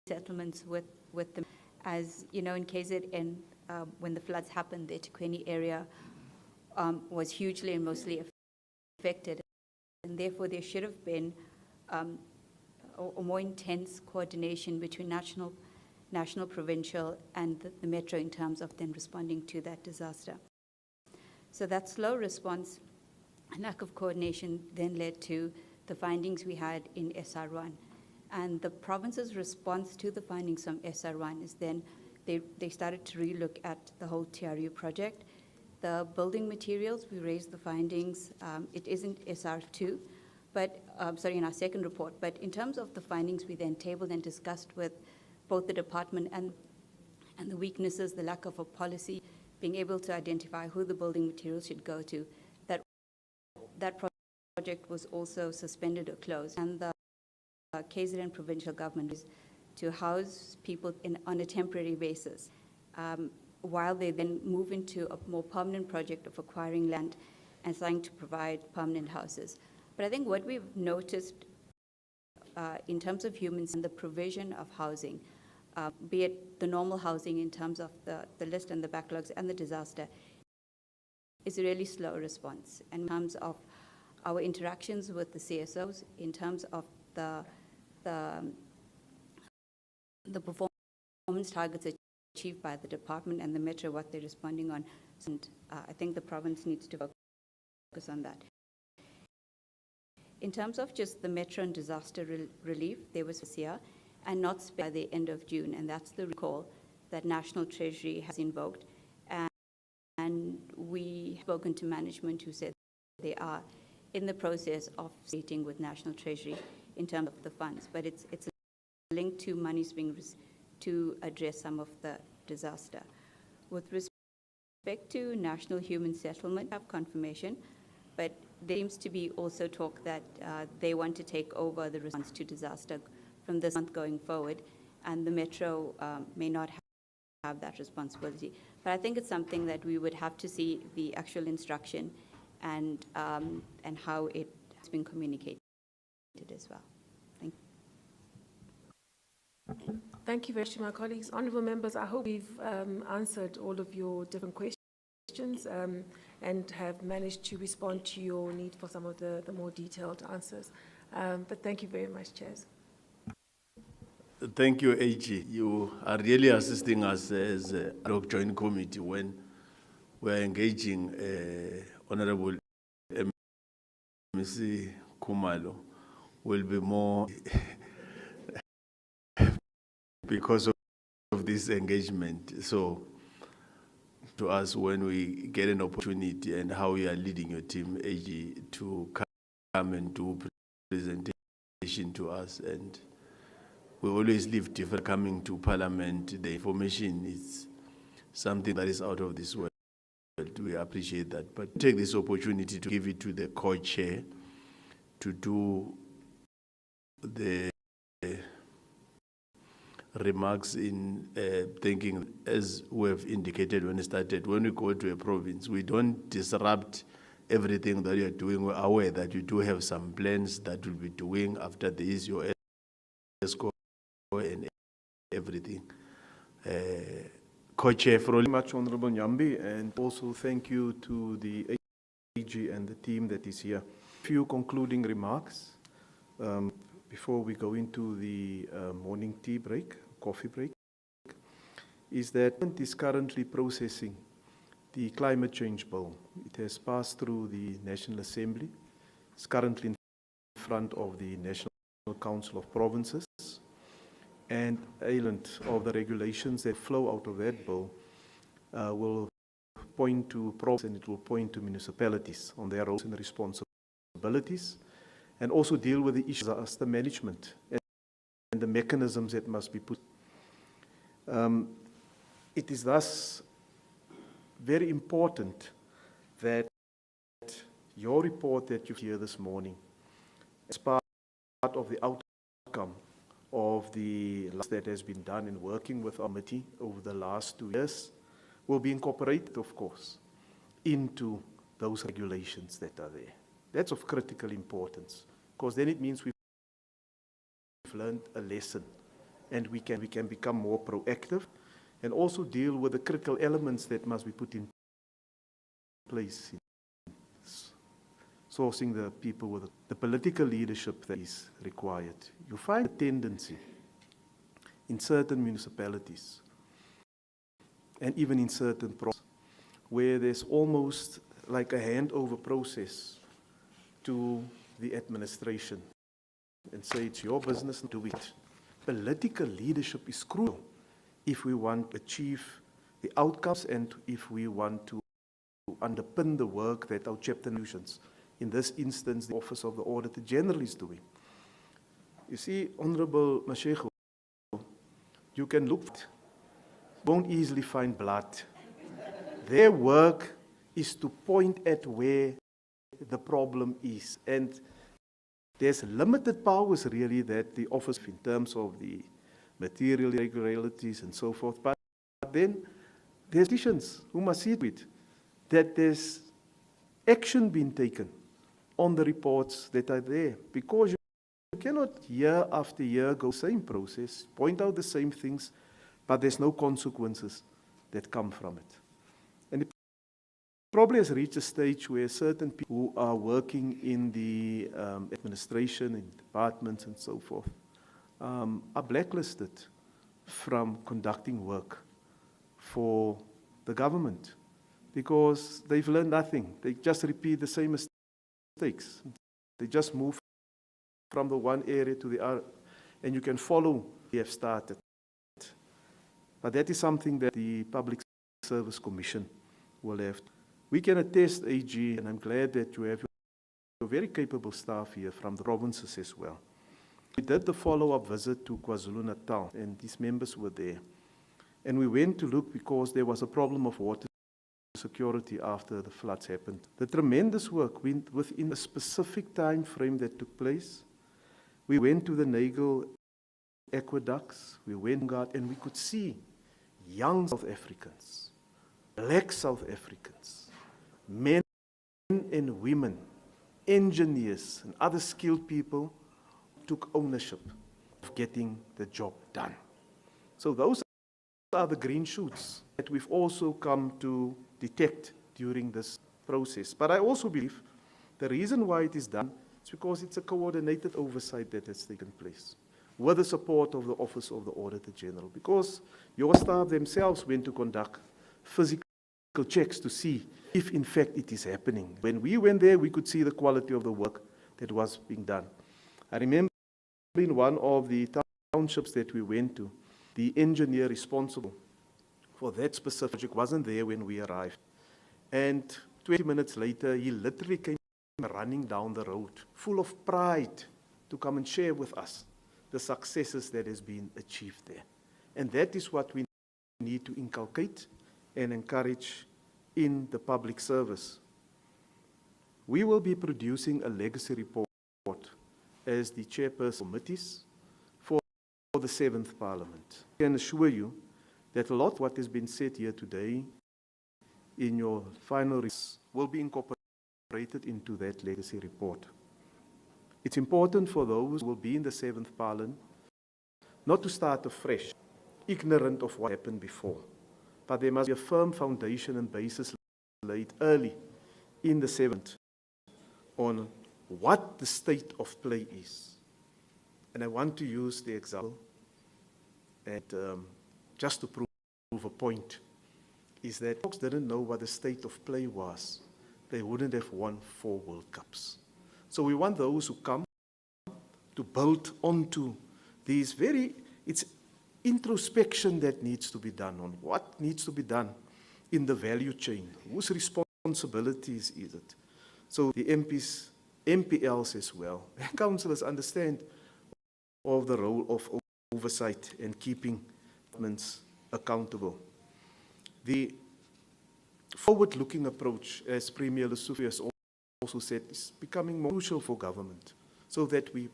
settlements with them. As you know, in KZN, when the floods happened, the eThekwini area was hugely and mostly affected, and therefore there should have been a more intense coordination between national, provincial, and the metro in terms of then responding to that disaster. So that slow response and lack of coordination then led to the findings we had in SR1. And the province's response to the findings from SR1 is then they started to relook at the whole TRU project. The building materials, we raised the findings. It isn't SR2, but in our second report. But in terms of the findings, we then tabled and discussed with both the department and the weaknesses, the lack of a policy, being able to identify who the building materials should go to. That project was also suspended or closed, and the KZN provincial government is to house people on a temporary basis. while they then move into a more permanent project of acquiring land and starting to provide permanent houses. But I think what we've noticed in terms of humans and the provision of housing, be it the normal housing in terms of the list and the backlogs and the disaster, is a really slow response. And in terms of our interactions with the CSOs, in terms of the performance targets achieved by the department and the Metro, what they're responding on, and I think the province needs to focus on that. In terms of just the Metro and disaster relief, there was this year, and not by the end of June, and that's the recall that National Treasury has invoked. And we have spoken to management who said they are in the process of meeting with National Treasury in terms of the funds, but it's linked to monies being to address some of the disaster. With respect to National Human Settlement, I have confirmation, but there seems to be also talk that they want to take over the response to disaster from this month going forward, and the Metro may not have that responsibility. But I think it's something that we would have to see the actual instruction and how it has been communicated as well. Thank you. Thank you very much, my colleagues. Honourable members, I hope we've answered all of your different questions and have managed to respond to your need for some of the more detailed answers. But thank you very much, Chairs. Thank you, AG. You are really assisting us as a HOC Joint Committee when we are engaging Honourable MC Khumalo will be more because of this engagement. So to us, when we get an opportunity and how you are leading your team, AG, to come and do presentation to us, and we always leave different coming to Parliament. The information is something that is out of this world. We appreciate that. But take this opportunity to give it to the co-chair to do the remarks in thinking, as we have indicated when we started, when we go to a province, we don't disrupt everything that you are doing. We're aware that you do have some plans that you'll be doing after this, your ESCO and everything. Co-chair for Very much, Honourable Nyambi, and also thank you to the AG and the team that is here. Few concluding remarks before we go into the morning tea break, coffee break, is that it is currently processing the climate change bill. It has passed through the National Assembly. It's currently in front of the National Council of Provinces. And element of the regulations that flow out of that bill will point to provinces, and it will point to municipalities on their roles and responsibilities, and also deal with the issues of the management and the mechanisms that must be put. It is thus very important that your report that you hear this morning, as part of the outcome of the last that has been done in working with our committee over the last 2 years, will be incorporated, of course, into those regulations that are there. That's of critical importance, because then it means we've learned a lesson, and we can become more proactive and also deal with the critical elements that must be put in place in sourcing the people with the political leadership that is required. You find a tendency in certain municipalities and even in certain provinces where there's almost like a handover process to the administration and say it's your business to do it. Political leadership is crucial if we want to achieve the outcomes and if we want to underpin the work that our chapter institutions, in this instance, the Office of the Auditor General, is doing. You see, Honourable Mashego, you can look, won't easily find blood. Their work is to point at where the problem is. And there's limited powers, really, that the office, in terms of the material irregularities and so forth. But then There's politicians who must see to it that there's action being taken on the reports that are there, because you cannot year after year go same process, point out the same things, but there's no consequences that come from it. And it probably has reached a stage where certain people who are working in the administration, in departments and so forth, are blacklisted from conducting work for the government because they've learned nothing. They just repeat the same mistakes. They just move from the one area to the other, and you can follow they have started. But that is something that the Public Service Commission will have. We can attest, AG, and I'm glad that you have your very capable staff here from the provinces as well. We did the follow-up visit to KwaZulu-Natal, and these members were there. And we went to look because there was a problem of water security after the floods happened. The tremendous work within a specific time frame that took place. We went to the Nagel aqueducts, we went and we could see young South Africans, black South Africans, men and women, engineers and other skilled people took ownership of getting the job done. So those are the green shoots that we've also come to detect during this process. But I also believe the reason why it is done is because it's a coordinated oversight that has taken place with the support of the Office of the Auditor General, because your staff themselves went to conduct physical checks to see if in fact it is happening. When we went there, we could see the quality of the work that was being done. I remember in one of the townships that we went to, the engineer responsible for that specific project wasn't there when we arrived. And 20 minutes later, he literally came running down the road, full of pride, to come and share with us the successes that has been achieved there. And that is what we need to inculcate and encourage in the public service. We will be producing a legacy report as the chairperson committees for the 7th Parliament. I can assure you that a lot of what has been said here today in your final results will be incorporated into that legacy report. It's important for those who will be in the 7th Parliament not to start afresh, ignorant of what happened before, but there must be a firm foundation and basis laid early in the 7th on what the state of play is. And I want to use the example, and just to prove a point, is that folks didn't know what the state of play was. They wouldn't have won 4 World Cups. So we want those who come to build onto these it's introspection that needs to be done on what needs to be done in the value chain. Whose responsibilities is it? So the MPs, MPLs as well, and councillors understand of the role of oversight and keeping governments accountable. The forward-looking approach, as Premier Lesotho has also said, is becoming more crucial for government, so that we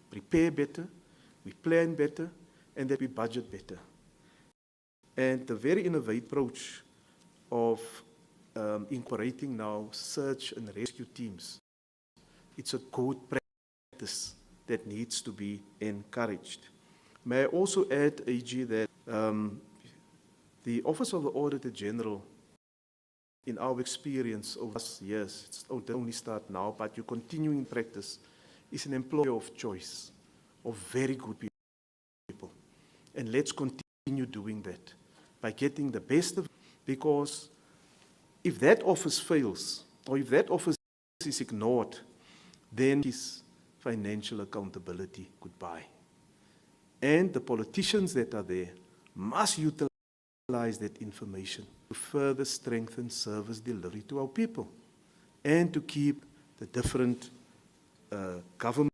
prepare better, we plan better, and that we budget better. And the very innovative approach of incorporating now search and rescue teams, it's a good practice that needs to be encouraged. May I also add, AG, that the Office of the Auditor General, in our experience over the last years, it doesn't only start now, but you continue in practice, is an employer of choice, of very good people. And let's continue doing that by getting the best of it, because if that office fails, or if that office is ignored, then his financial accountability goodbye. And the politicians that are there must utilize that information to further strengthen service delivery to our people and to keep the different government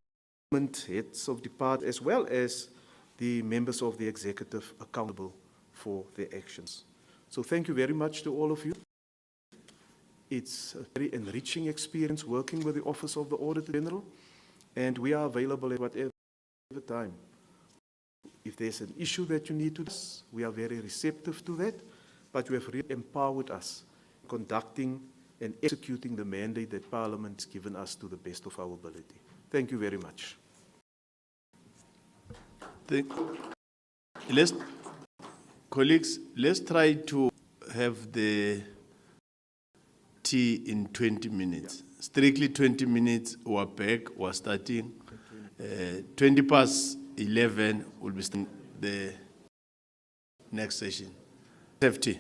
heads of department as well as the members of the executive accountable for their actions. So thank you very much to all of you. It's a very enriching experience working with the Office of the Auditor General, and we are available at whatever time. If there's an issue that you need to discuss, we are very receptive to that. but you have really empowered us in conducting and executing the mandate that Parliament has given us to the best of our ability. Thank you very much. Colleagues, let's try to have the tea in 20 minutes. Strictly 20 minutes, we're back, we're starting. 20 past 11, we'll be starting the next session. Safety.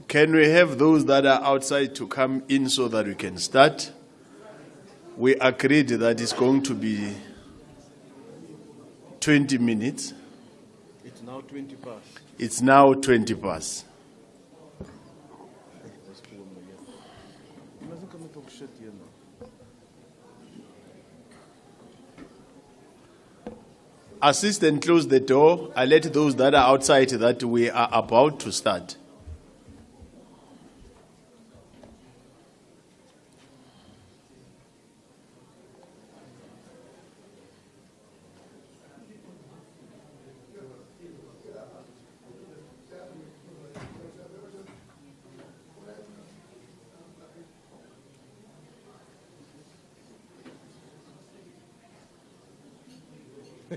Can we have those that are outside to come in so that we can start? We agreed that it's going to be 20 minutes. It's now 20 past. It's now 20 past. You mustn't come and talk shit here now. Assistant, close the door. Alert those that are outside that we are about to start.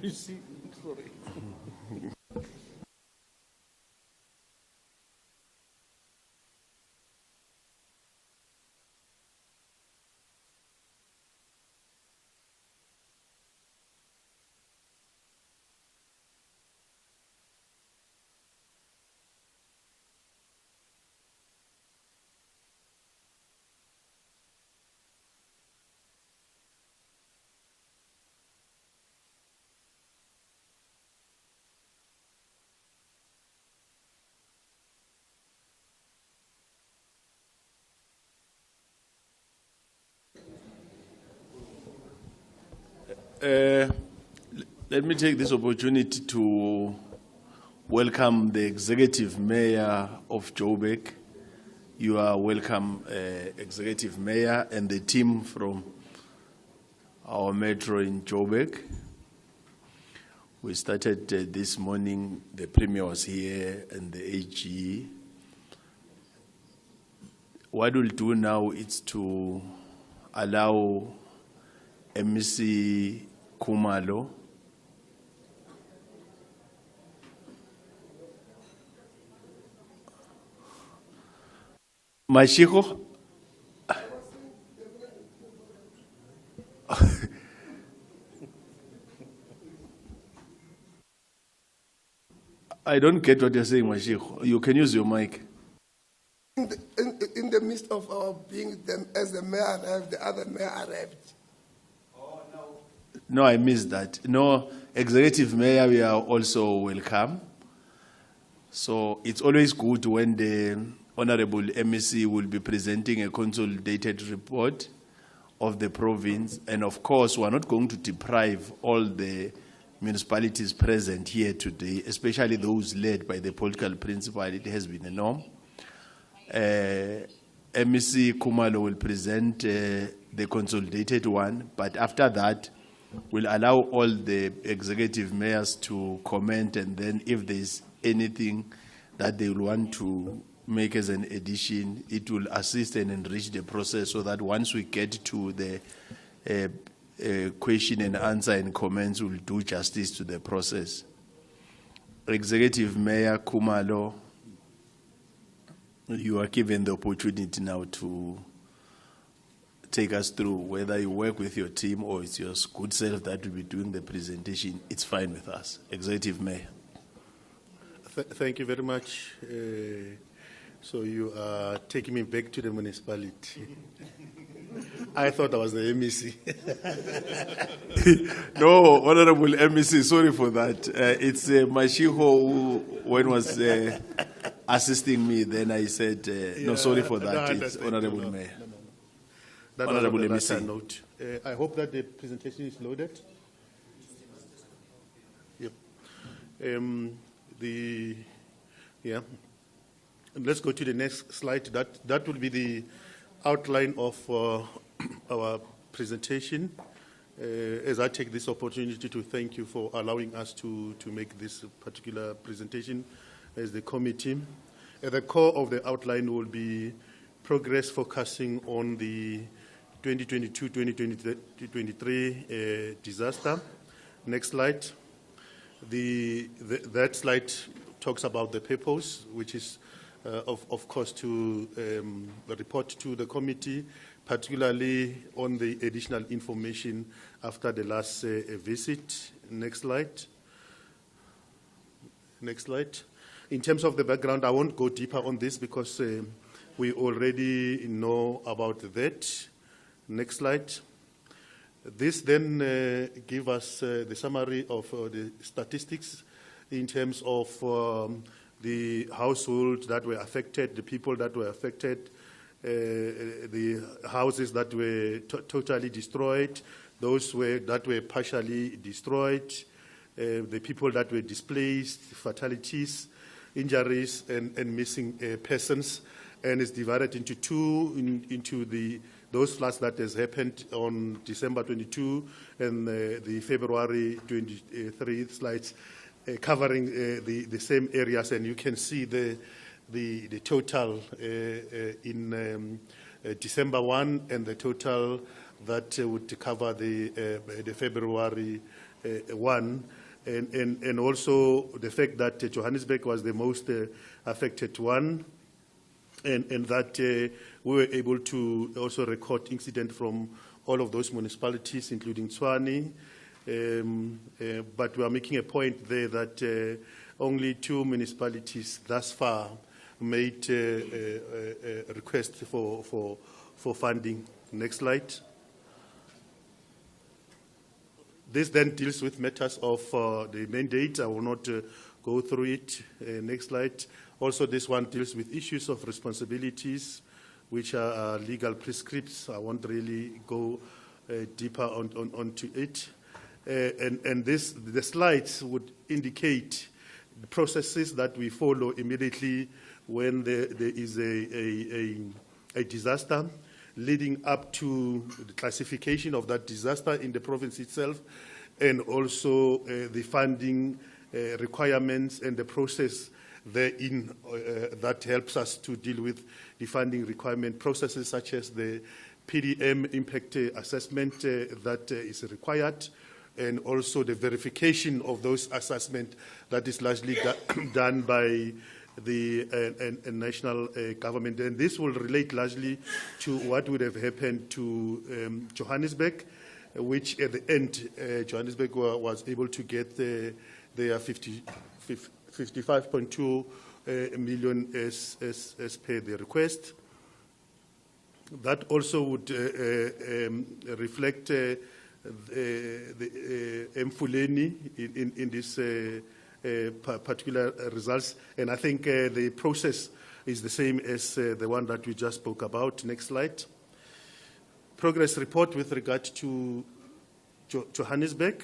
You see, sorry. Let me take this opportunity to welcome the Executive Mayor of Joburg. You are welcome, Executive Mayor, and the team from our metro in Joburg. We started this morning, the Premier was here and the AG. What we'll do now is to allow MEC Kumalo Mashiko. I don't get what you're saying, Mashiko. You can use your mic. In the midst of our being them, as the mayor arrived, the other mayor arrived. No, I missed that. No, Executive Mayor, we are also welcome. So it's always good when the Honorable MEC will be presenting a consolidated report of the province. And of course, we're not going to deprive all the municipalities present here today, especially those led by the political principle. It has been a norm. MEC Kumalo will present the consolidated one, but after that, we'll allow all the executive mayors to comment, and then if there's anything that they will want to make as an addition, it will assist and enrich the process so that once we get to the question and answer and comments, we'll do justice to the process. Executive Mayor Kumalo, you are given the opportunity now to take us through whether you work with your team or it's your good self that will be doing the presentation. It's fine with us. Executive Mayor. Thank you very much. So you are taking me back to the municipality. I thought I was the MEC. No, Honorable MEC, sorry for that. It's Mashiho who, when was assisting me, then I said, no, sorry for that. It's Honorable Mayor. That Honorable was on the MEC. latter note. I hope that the presentation is loaded. Yep. Let's go to the next slide. That will be the outline of our presentation. As I take this opportunity to thank you for allowing us to make this particular presentation as the committee. At the core of the outline will be progress focusing on the 2022-2023 disaster. Next slide. That slide talks about the purpose, which is, of course, to report to the committee, particularly on the additional information after the last visit. Next slide. Next slide. In terms of the background, I won't go deeper on this because we already know about that. Next slide. This then gives us the summary of the statistics in terms of the households that were affected, the people that were affected, the houses that were totally destroyed, those that were partially destroyed, the people that were displaced, fatalities, injuries, and missing persons. And it's divided into two, into those floods that has happened on December 22 and the February 23 slides covering the same areas. And you can see the total in December 1 and the total that would cover the February 1. And also the fact that Johannesburg was the most affected one, and that we were able to also record incident from all of those municipalities, including Tshwane. But we are making a point there that only 2 municipalities thus far made a request for funding. Next slide. This then deals with matters of the mandate. I will not go through it. Next slide. Also, this one deals with issues of responsibilities, which are legal prescripts. I won't really go deeper onto it. And the slides would indicate the processes that we follow immediately when there is a disaster, leading up to the classification of that disaster in the province itself, and also the funding requirements and the process therein that helps us to deal with the funding requirement processes, such as the PDM impact assessment that is required, and also the verification of those assessments that is largely done by the national government. And this will relate largely to what would have happened to Johannesburg, which at the end, Johannesburg was able to get their 55.2 million as per the request. That also would reflect the Mfuleni in this particular results. And I think the process is the same as the one that we just spoke about. Next slide. Progress report with regard to Johannesburg.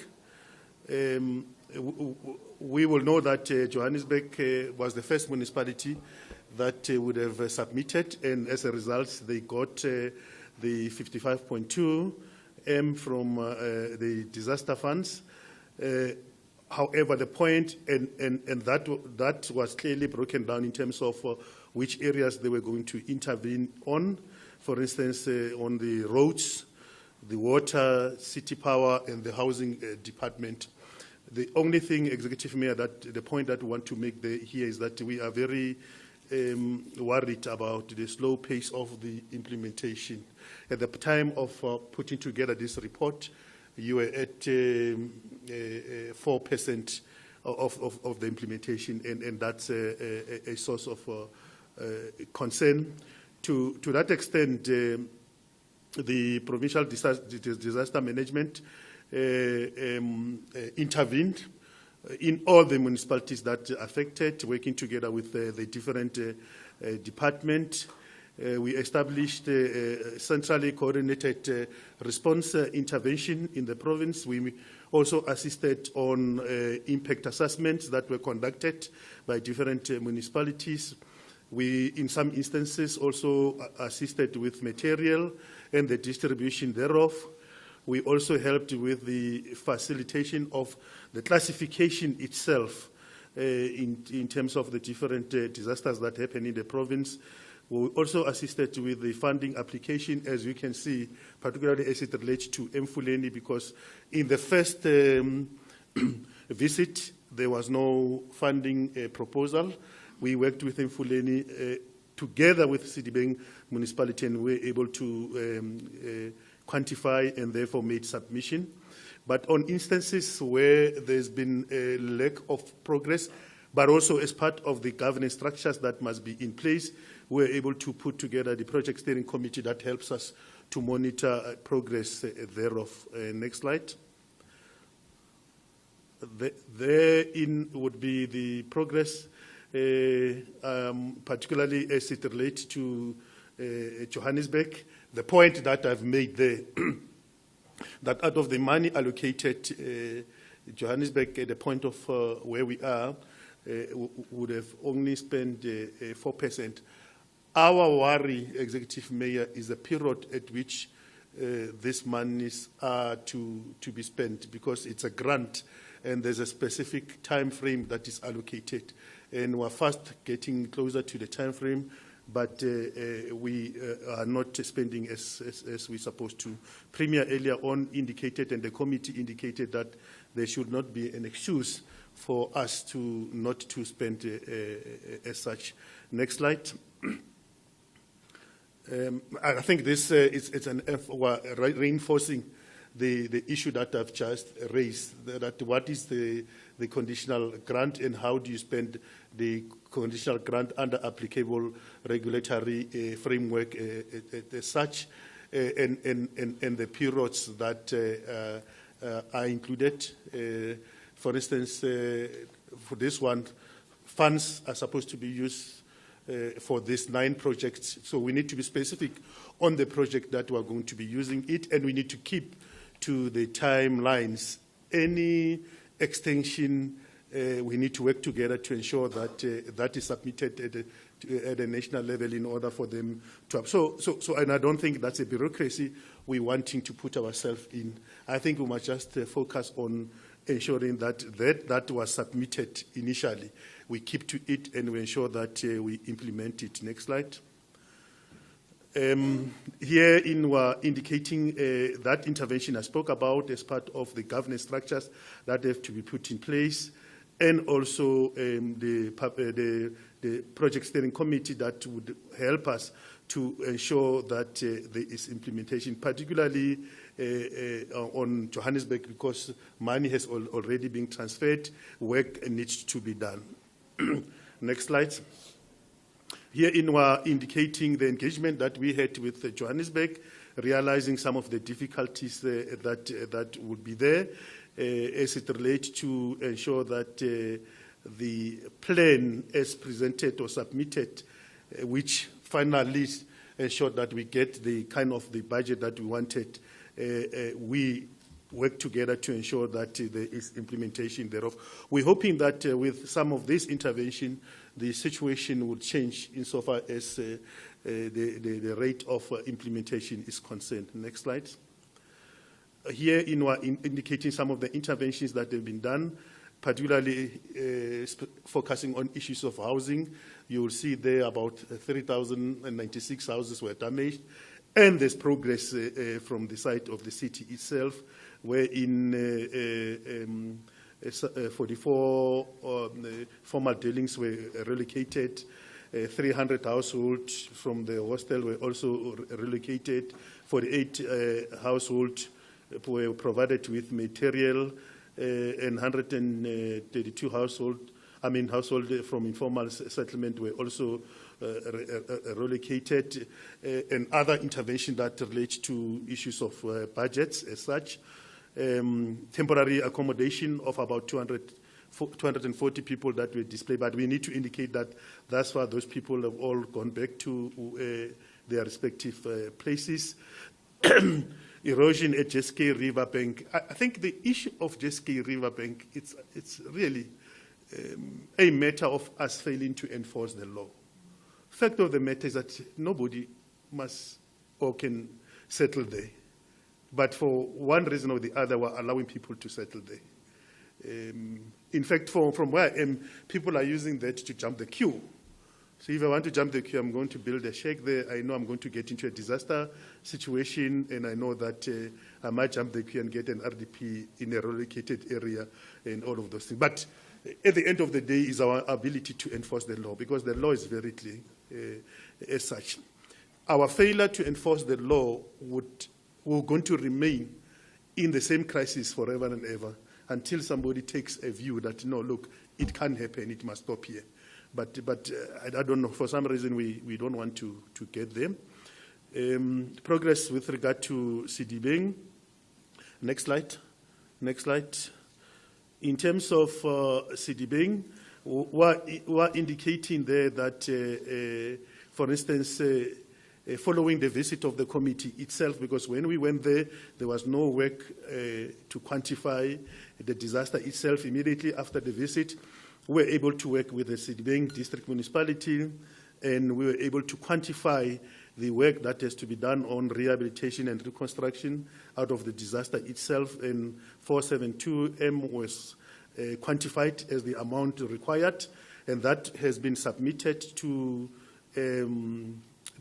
We will know that Johannesburg was the first municipality that would have submitted, and as a result, they got the 55.2 M from the disaster funds. However, the point, and that was clearly broken down in terms of which areas they were going to intervene on. For instance, on the roads, the water, city power, and the housing department. The only thing, Executive Mayor, the point that we want to make here is that we are very worried about the slow pace of the implementation. At the time of putting together this report, you were at 4% of the implementation, and that's a source of concern. To that extent, the provincial disaster management intervened in all the municipalities that are affected, working together with the different departments. We established a centrally coordinated response intervention in the province. We also assisted on impact assessments that were conducted by different municipalities. We, in some instances, also assisted with material and the distribution thereof. We also helped with the facilitation of the classification itself in terms of the different disasters that happen in the province. We also assisted with the funding application, as you can see, particularly as it relates to Mfuleni, because in the first visit, there was no funding proposal. We worked with Mfuleni together with Sidibeng municipality, and we were able to quantify and therefore made submission. But on instances where there's been a lack of progress, but also as part of the governance structures that must be in place, we're able to put together the project steering committee that helps us to monitor progress thereof. Next slide. Therein would be the progress, particularly as it relates to Johannesburg. The point that I've made there, that out of the money allocated, Johannesburg, at the point of where we are, would have only spent 4%. Our worry, Executive Mayor, is the period at which these monies are to be spent, because it's a grant and there's a specific time frame that is allocated. And we're fast getting closer to the time frame, but we are not spending as we're supposed to. Premier earlier on indicated, and the committee indicated, that there should not be an excuse for us to not to spend as such. Next slide. I think this it's reinforcing the issue that I've just raised, that what is the conditional grant and how do you spend the conditional grant under applicable regulatory framework as such, and the periods that are included. For instance, for this one, funds are supposed to be used for these 9 projects. So we need to be specific on the project that we're going to be using it, and we need to keep to the timelines. Any extension, we need to work together to ensure that that is submitted at a national level in order for them to have. So, and I don't think that's a bureaucracy we're wanting to put ourselves in. I think we must just focus on ensuring that was submitted initially, we keep to it and we ensure that we implement it. Next slide. Here we're indicating that intervention I spoke about as part of the governance structures that have to be put in place, and also the project steering committee that would help us to ensure that there is implementation, particularly on Johannesburg, because money has already been transferred, work needs to be done. Next slide. Here we're indicating the engagement that we had with Johannesburg, realizing some of the difficulties that would be there as it relates to ensure that the plan as presented or submitted, which finally ensured that we get the kind of the budget that we wanted, we work together to ensure that there is implementation thereof. We're hoping that with some of this intervention, the situation would change insofar as the rate of implementation is concerned. Next slide. Here we're indicating some of the interventions that have been done, particularly focusing on issues of housing. You will see there about 3,096 houses were damaged, and there's progress from the side of the city itself, where in 44 formal dwellings were relocated, 300 households from the hostel were also relocated, 48 households were provided with material, and 132 households from informal settlement were also relocated, and other interventions that relate to issues of budgets as such. Temporary accommodation of about 240 people that were displaced, but we need to indicate that thus far those people have all gone back to their respective places. Erosion at JSK Riverbank. I think the issue of JSK Riverbank, it's really a matter of us failing to enforce the law. Fact of the matter is that nobody must or can settle there. But for one reason or the other, we're allowing people to settle there. In fact, from where I am, people are using that to jump the queue. So if I want to jump the queue, I'm going to build a shack there. I know I'm going to get into a disaster situation, and I know that I might jump the queue and get an RDP in a relocated area and all of those things. But at the end of the day is our ability to enforce the law, because the law is very clear as such. Our failure to enforce the law we're going to remain in the same crisis forever and ever until somebody takes a view that, no, look, it can't happen, it must stop here. But I don't know, for some reason we don't want to get there. Progress with regard to CDBing. Next slide. Next slide. In terms of CDBing, we're indicating there that, for instance, following the visit of the committee itself, because when we went there was no work to quantify the disaster itself. Immediately after the visit, we were able to work with the Sidibeng district municipality, and we were able to quantify the work that has to be done on rehabilitation and reconstruction out of the disaster itself, and 472M was quantified as the amount required, and that has been submitted to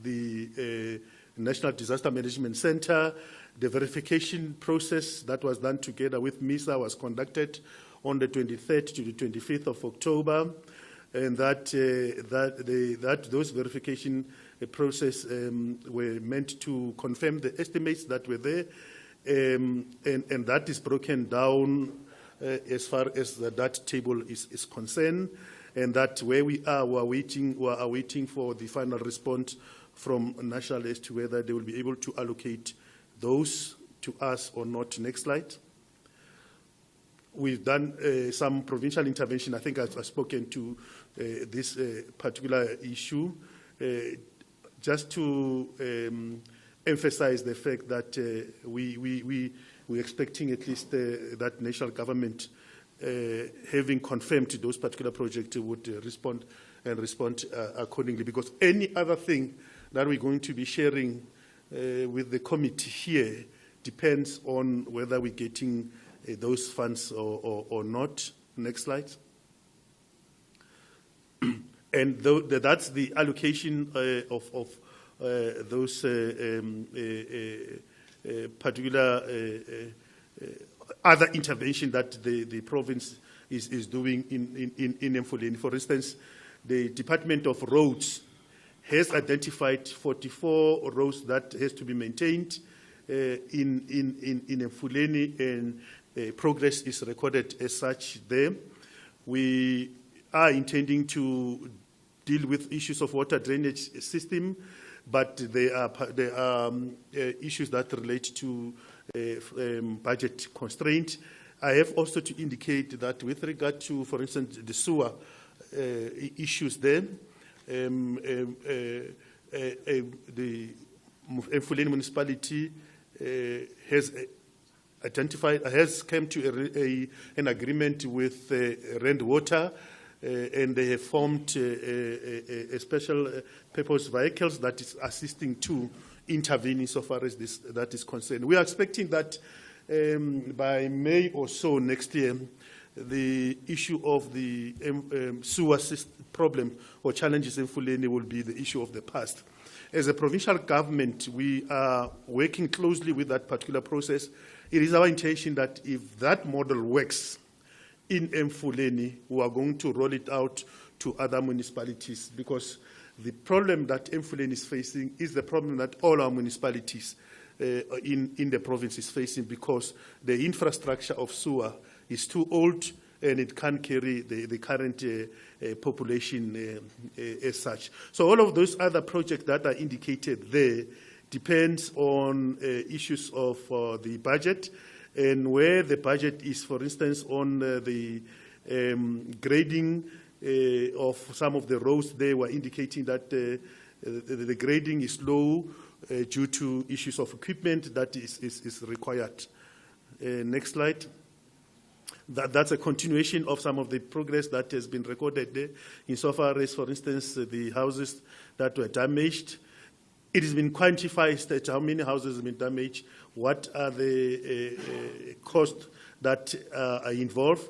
the National Disaster Management Center. The verification process that was done together with MISA was conducted on the 23rd to the 25th of October, and those verification process were meant to confirm the estimates that were there, and that is broken down as far as that table is concerned, and that where we are waiting for the final response from National as to whether they will be able to allocate those to us or not. Next slide. We've done some provincial intervention. I think I've spoken to this particular issue. Just to emphasize the fact that we're expecting at least that national government, having confirmed those particular projects, would respond accordingly. Because any other thing that we're going to be sharing with the committee here depends on whether we're getting those funds or not. Next slide. And that's the allocation of those particular other intervention that the province is doing in Mfuleni. For instance, the Department of Roads has identified 44 roads that has to be maintained in Mfuleni, and progress is recorded as such there. We are intending to deal with issues of water drainage system, but there are issues that relate to budget constraint. I have also to indicate that with regard to, for instance, the sewer issues there, the Mfuleni municipality has come to an agreement with Rand Water, and they have formed a special purpose vehicles that is assisting to intervene so far as that is concerned. We are expecting that by May or so next year, the issue of the sewer problem or challenges in Mfuleni will be the issue of the past. As a provincial government, we are working closely with that particular process. It is our intention that if that model works in Mfuleni, we are going to roll it out to other municipalities, because the problem that Mfuleni is facing is the problem that all our municipalities in the province is facing, because the infrastructure of sewer is too old and it can't carry the current population as such. So all of those other projects that are indicated there depends on issues of the budget, and where the budget is, for instance, on the grading of some of the roads, they were indicating that the grading is low due to issues of equipment that is required. Next slide. That's a continuation of some of the progress that has been recorded there, insofar as, for instance, the houses that were damaged. It has been quantified that how many houses have been damaged, what are the costs that are involved,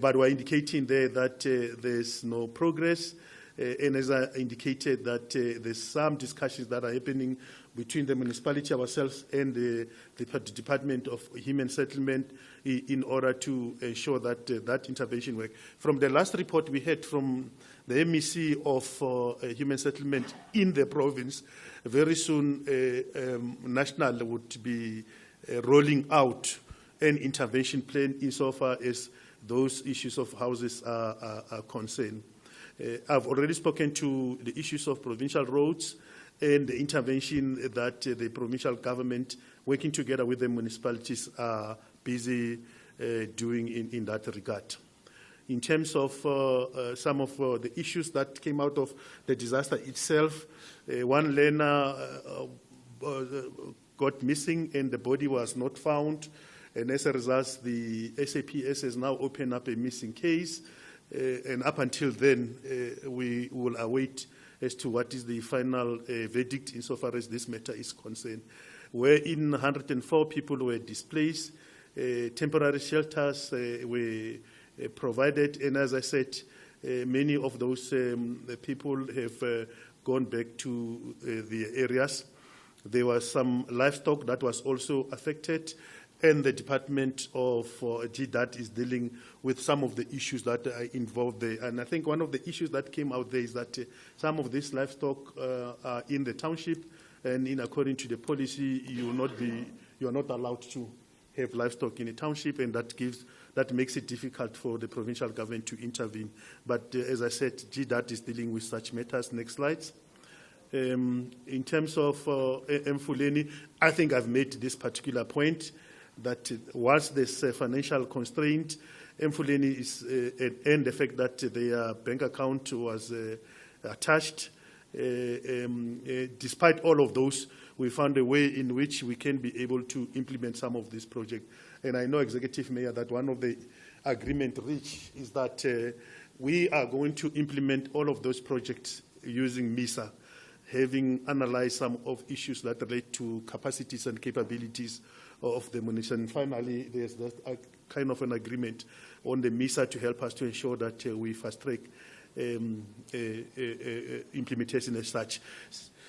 but we're indicating there that there's no progress, and as I indicated, that there's some discussions that are happening between the municipality ourselves and the Department of Human Settlement in order to ensure that that intervention works. From the last report we had from the MEC of Human Settlement in the province, very soon National would be rolling out an intervention plan insofar as those issues of houses are concerned. I've already spoken to the issues of provincial roads and the intervention that the provincial government, working together with the municipalities, are busy doing in that regard. In terms of some of the issues that came out of the disaster itself, one learner got missing and the body was not found. And as a result, the SAPS has now opened up a missing case. And up until then, we will await as to what is the final verdict insofar as this matter is concerned. Wherein 104 people were displaced, temporary shelters were provided, and as I said, many of those people have gone back to the areas. There was some livestock that was also affected, and the Department of GDAT is dealing with some of the issues that are involved there. And I think one of the issues that came out there is that some of this livestock are in the township, and according to the policy, you are not allowed to have livestock in a township, and that makes it difficult for the provincial government to intervene. But as I said, GDAT is dealing with such matters. Next slides. In terms of Mfuleni, I think I've made this particular point, that whilst there's a financial constraint, Mfuleni is, and the fact that their bank account was attached, despite all of those, we found a way in which we can be able to implement some of this project. And I know, Executive Mayor, that one of the agreement reached is that we are going to implement all of those projects using MISA, having analyzed some of issues that relate to capacities and capabilities of the municipality. And finally, there's a kind of an agreement on the MISA to help us to ensure that we fast-track implementation as such.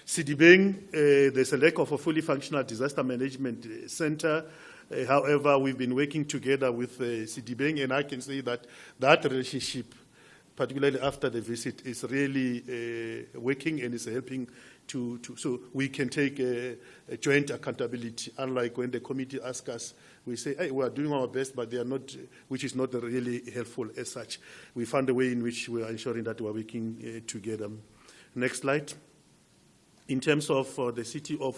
Sidibeng, there's a lack of a fully functional disaster management center. However, we've been working together with Sidibeng, and I can say that that relationship, particularly after the visit, is really working and is helping so we can take a joint accountability. Unlike when the committee asks us, we say, hey, we are doing our best, but they are not, which is not really helpful as such. We found a way in which we are ensuring that we are working together. Next slide. In terms of the city of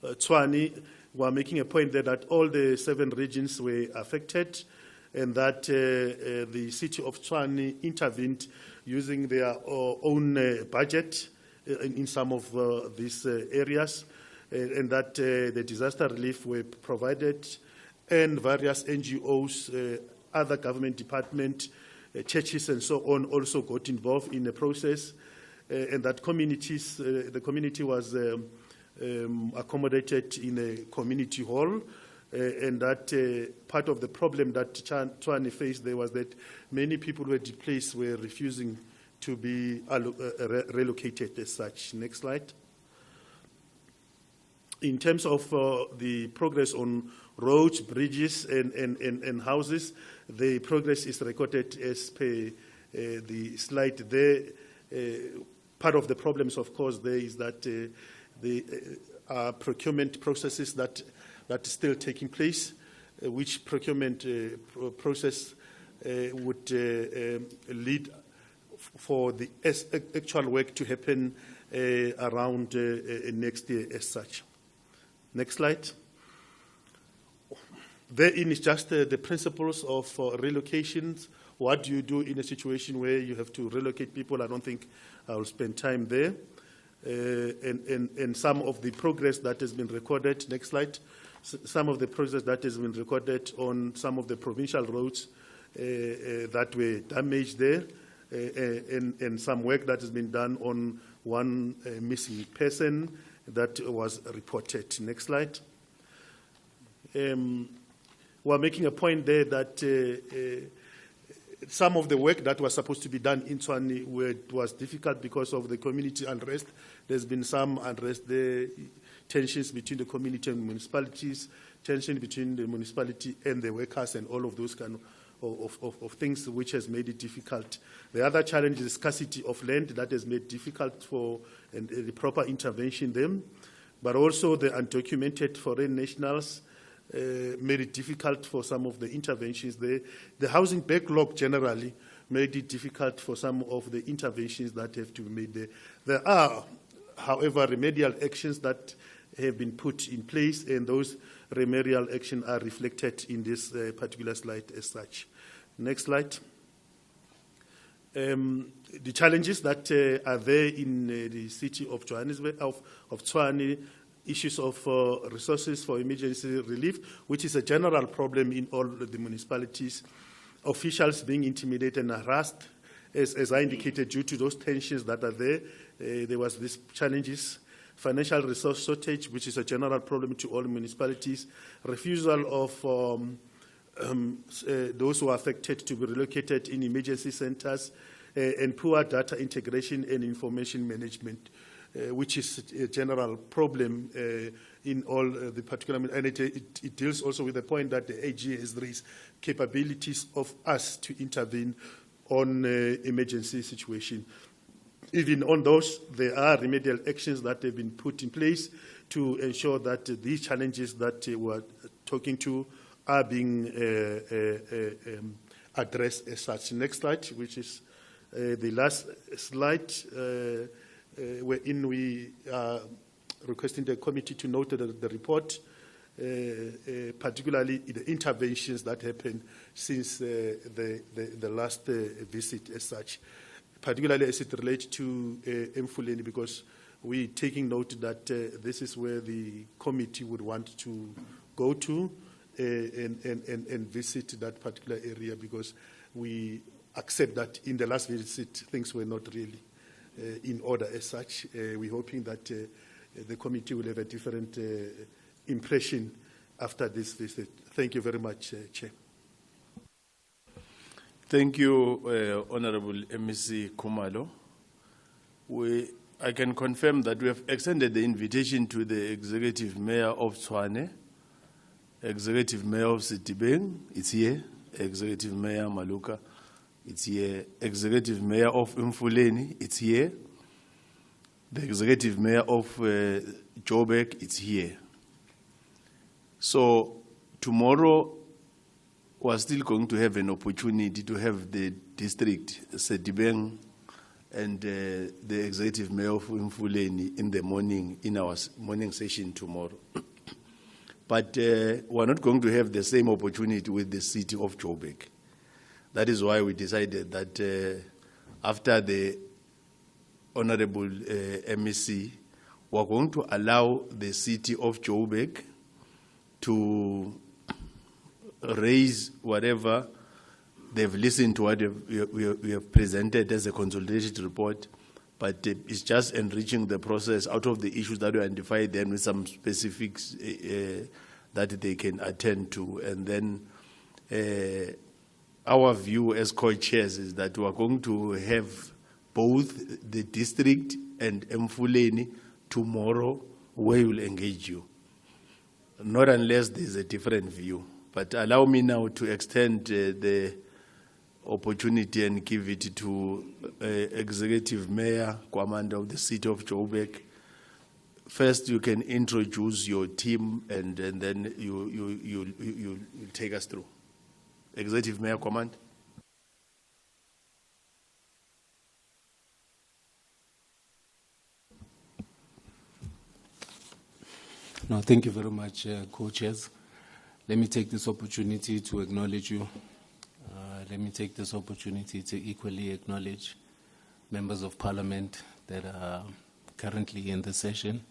Tshwane, we are making a point there that all the 7 regions were affected, and that the city of Tshwane intervened using their own budget in some of these areas, and that the disaster relief were provided, and various NGOs, other government departments, churches and so on also got involved in the process, and that communities, the community was accommodated in a community hall, and that part of the problem that Tshwane faced there was that many people who were displaced were refusing to be relocated as such. Next slide. In terms of the progress on roads, bridges, and houses, the progress is recorded as per the slide there. Part of the problems, of course, there is that the procurement processes that are still taking place, which procurement process would lead for the actual work to happen around next year as such. Next slide. Therein is just the principles of relocations. What do you do in a situation where you have to relocate people? I don't think I will spend time there. And some of the progress that has been recorded. Next slide. Some of the progress that has been recorded on some of the provincial roads that were damaged there, and some work that has been done on one missing person that was reported. Next slide. We're making a point there that some of the work that was supposed to be done in Tshwane was difficult because of the community unrest. There's been some unrest there, tensions between the community and municipalities, tension between the municipality and the workers, and all of those kind of things, which has made it difficult. The other challenge is scarcity of land that has made it difficult for the proper intervention them, but also the undocumented foreign nationals made it difficult for some of the interventions there. The housing backlog generally made it difficult for some of the interventions that have to be made there. There are, however, remedial actions that have been put in place, and those remedial actions are reflected in this particular slide as such. Next slide. The challenges that are there in the city of Johannesburg, of Tshwane, issues of resources for emergency relief, which is a general problem in all the municipalities. Officials being intimidated and harassed, as I indicated, due to those tensions that are there. There was these challenges. Financial resource shortage, which is a general problem to all municipalities. Refusal of those who are affected to be relocated in emergency centers, and poor data integration and information management, which is a general problem in all the particular, and it deals also with the point that the AG has raised capabilities of us to intervene on emergency situation. Even on those, there are remedial actions that have been put in place to ensure that these challenges that we're talking to are being addressed as such. Next slide, which is the last slide, wherein we are requesting the committee to note the report, particularly the interventions that happened since the last visit as such, particularly as it relates to Mfuleni, because we're taking note that this is where the committee would want to go to and visit that particular area, because we accept that in the last visit things were not really in order as such. We're hoping that the committee will have a different impression after this visit. Thank you very much, Chair. Thank you, Honorable MEC Khumalo. I can confirm that we have extended the invitation to the Executive Mayor of Tshwane, Executive Mayor of Sitibeng, it's here, Executive Mayor Maluka, it's here, Executive Mayor of Mfuleni, it's here, the Executive Mayor of Joburg, it's here. So tomorrow, we're still going to have an opportunity to have the district, Sitibeng, and the Executive Mayor of Mfuleni in the morning, in our morning session tomorrow. But we're not going to have the same opportunity with the city of Joburg. That is why we decided that after the Honorable MEC, we're going to allow the city of Joburg to raise whatever they've listened to, what we have presented as a consolidated report, but it's just enriching the process out of the issues that we identified, then with some specifics that they can attend to. And then our view as co-chairs is that we are going to have both the district and Mfuleni tomorrow, where we will engage you, not unless there's a different view. But allow me now to extend the opportunity and give it to Executive Mayor Kwamanda of the city of Joburg. First, you can introduce your team, and then you take us through. Executive Mayor Kwamanda. No, thank you very much, co-chairs. Let me take this opportunity to acknowledge you. Let me take this opportunity to equally acknowledge members of parliament that are currently in the session.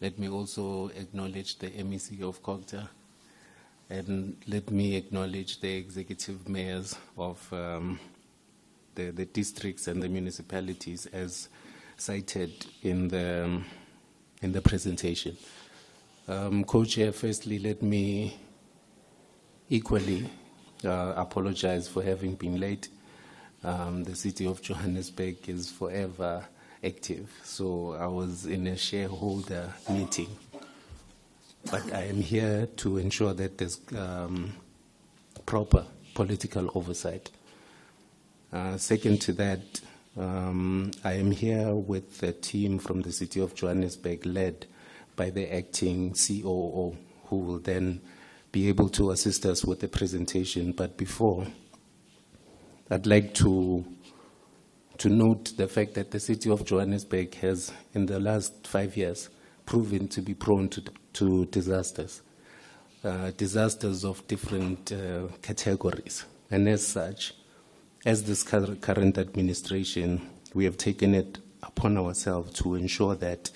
Let me also acknowledge the MEC of COGTA, and let me acknowledge the executive mayors of the districts and the municipalities as cited in the presentation. Co-chair, firstly, let me equally apologize for having been late. The city of Johannesburg is forever active, so I was in a shareholder meeting. But I am here to ensure that there's proper political oversight. Second to that, I am here with a team from the city of Johannesburg led by the acting COO who will then be able to assist us with the presentation. But before, I'd like to note the fact that the city of Johannesburg has, in the last 5 years, proven to be prone to disasters, disasters of different categories. And as such, as this current administration, we have taken it upon ourselves to ensure that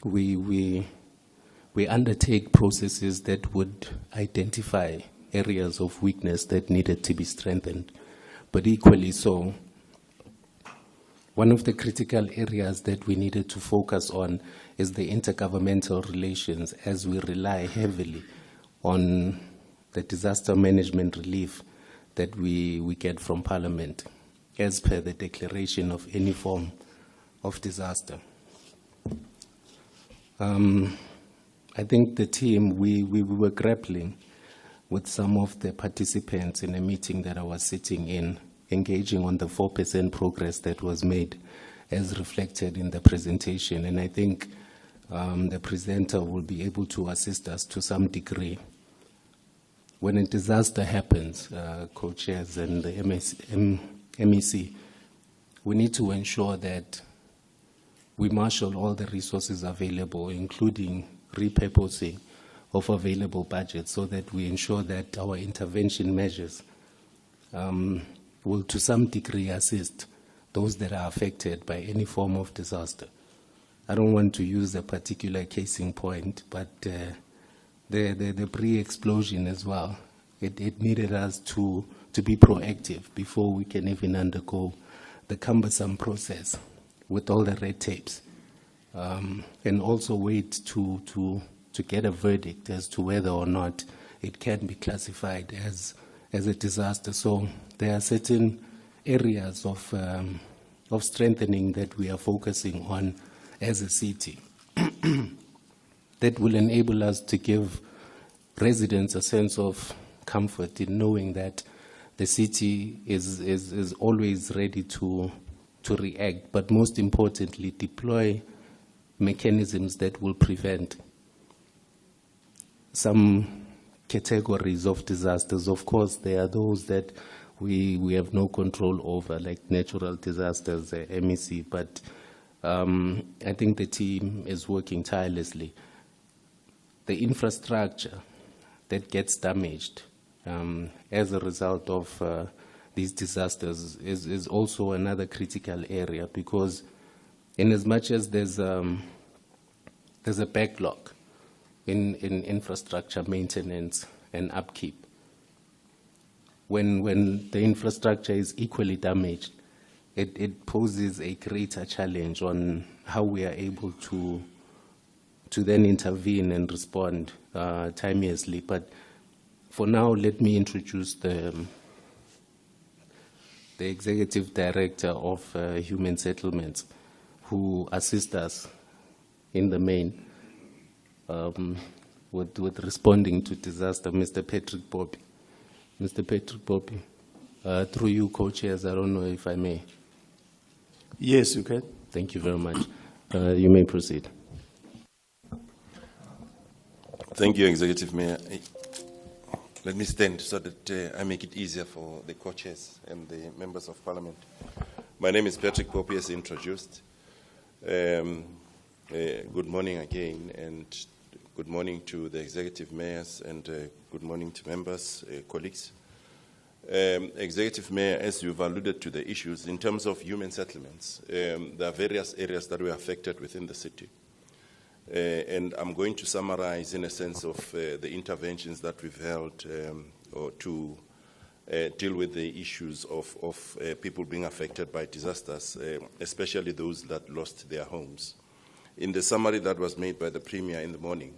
we undertake processes that would identify areas of weakness that needed to be strengthened. But equally so, one of the critical areas that we needed to focus on is the intergovernmental relations, as we rely heavily on the disaster management relief that we get from Parliament, as per the declaration of any form of disaster. I think the team, we were grappling with some of the participants in a meeting that I was sitting in, engaging on the 4% progress that was made as reflected in the presentation. And I think the presenter will be able to assist us to some degree. When a disaster happens, co-chairs and the MEC, we need to ensure that we marshal all the resources available, including repurposing of available budgets, so that we ensure that our intervention measures will to some degree assist those that are affected by any form of disaster. I don't want to use a particular case in point, but the pre-explosion as well, it needed us to be proactive before we can even undergo the cumbersome process with all the red tapes, and also wait to get a verdict as to whether or not it can be classified as a disaster. So there are certain areas of strengthening that we are focusing on as a city that will enable us to give residents a sense of comfort in knowing that the city is always ready to react, but most importantly, deploy mechanisms that will prevent some categories of disasters. Of course, there are those that we have no control over, like natural disasters, MEC, but I think the team is working tirelessly. The infrastructure that gets damaged as a result of these disasters is also another critical area, because in as much as there's a backlog in infrastructure maintenance and upkeep, when the infrastructure is equally damaged, it poses a greater challenge on how we are able to then intervene and respond timeously. But for now, let me introduce the Executive Director of Human Settlements, who assist us in the main with responding to disaster, Mr. Patrick Bobby. Mr. Patrick Bobby, through you, co-chairs, I don't know if I may. Yes, you can. Thank you very much. You may proceed. Thank you, Executive Mayor. Let me stand so that I make it easier for the co-chairs and the members of Parliament. My name is Patrick Poppy, as introduced. Good morning again, and good morning to the Executive Mayors, and good morning to members, colleagues. Executive Mayor, as you've alluded to the issues, in terms of human settlements, there are various areas that were affected within the city. And I'm going to summarize in a sense of the interventions that we've held or to deal with the issues of people being affected by disasters, especially those that lost their homes. In the summary that was made by the Premier in the morning,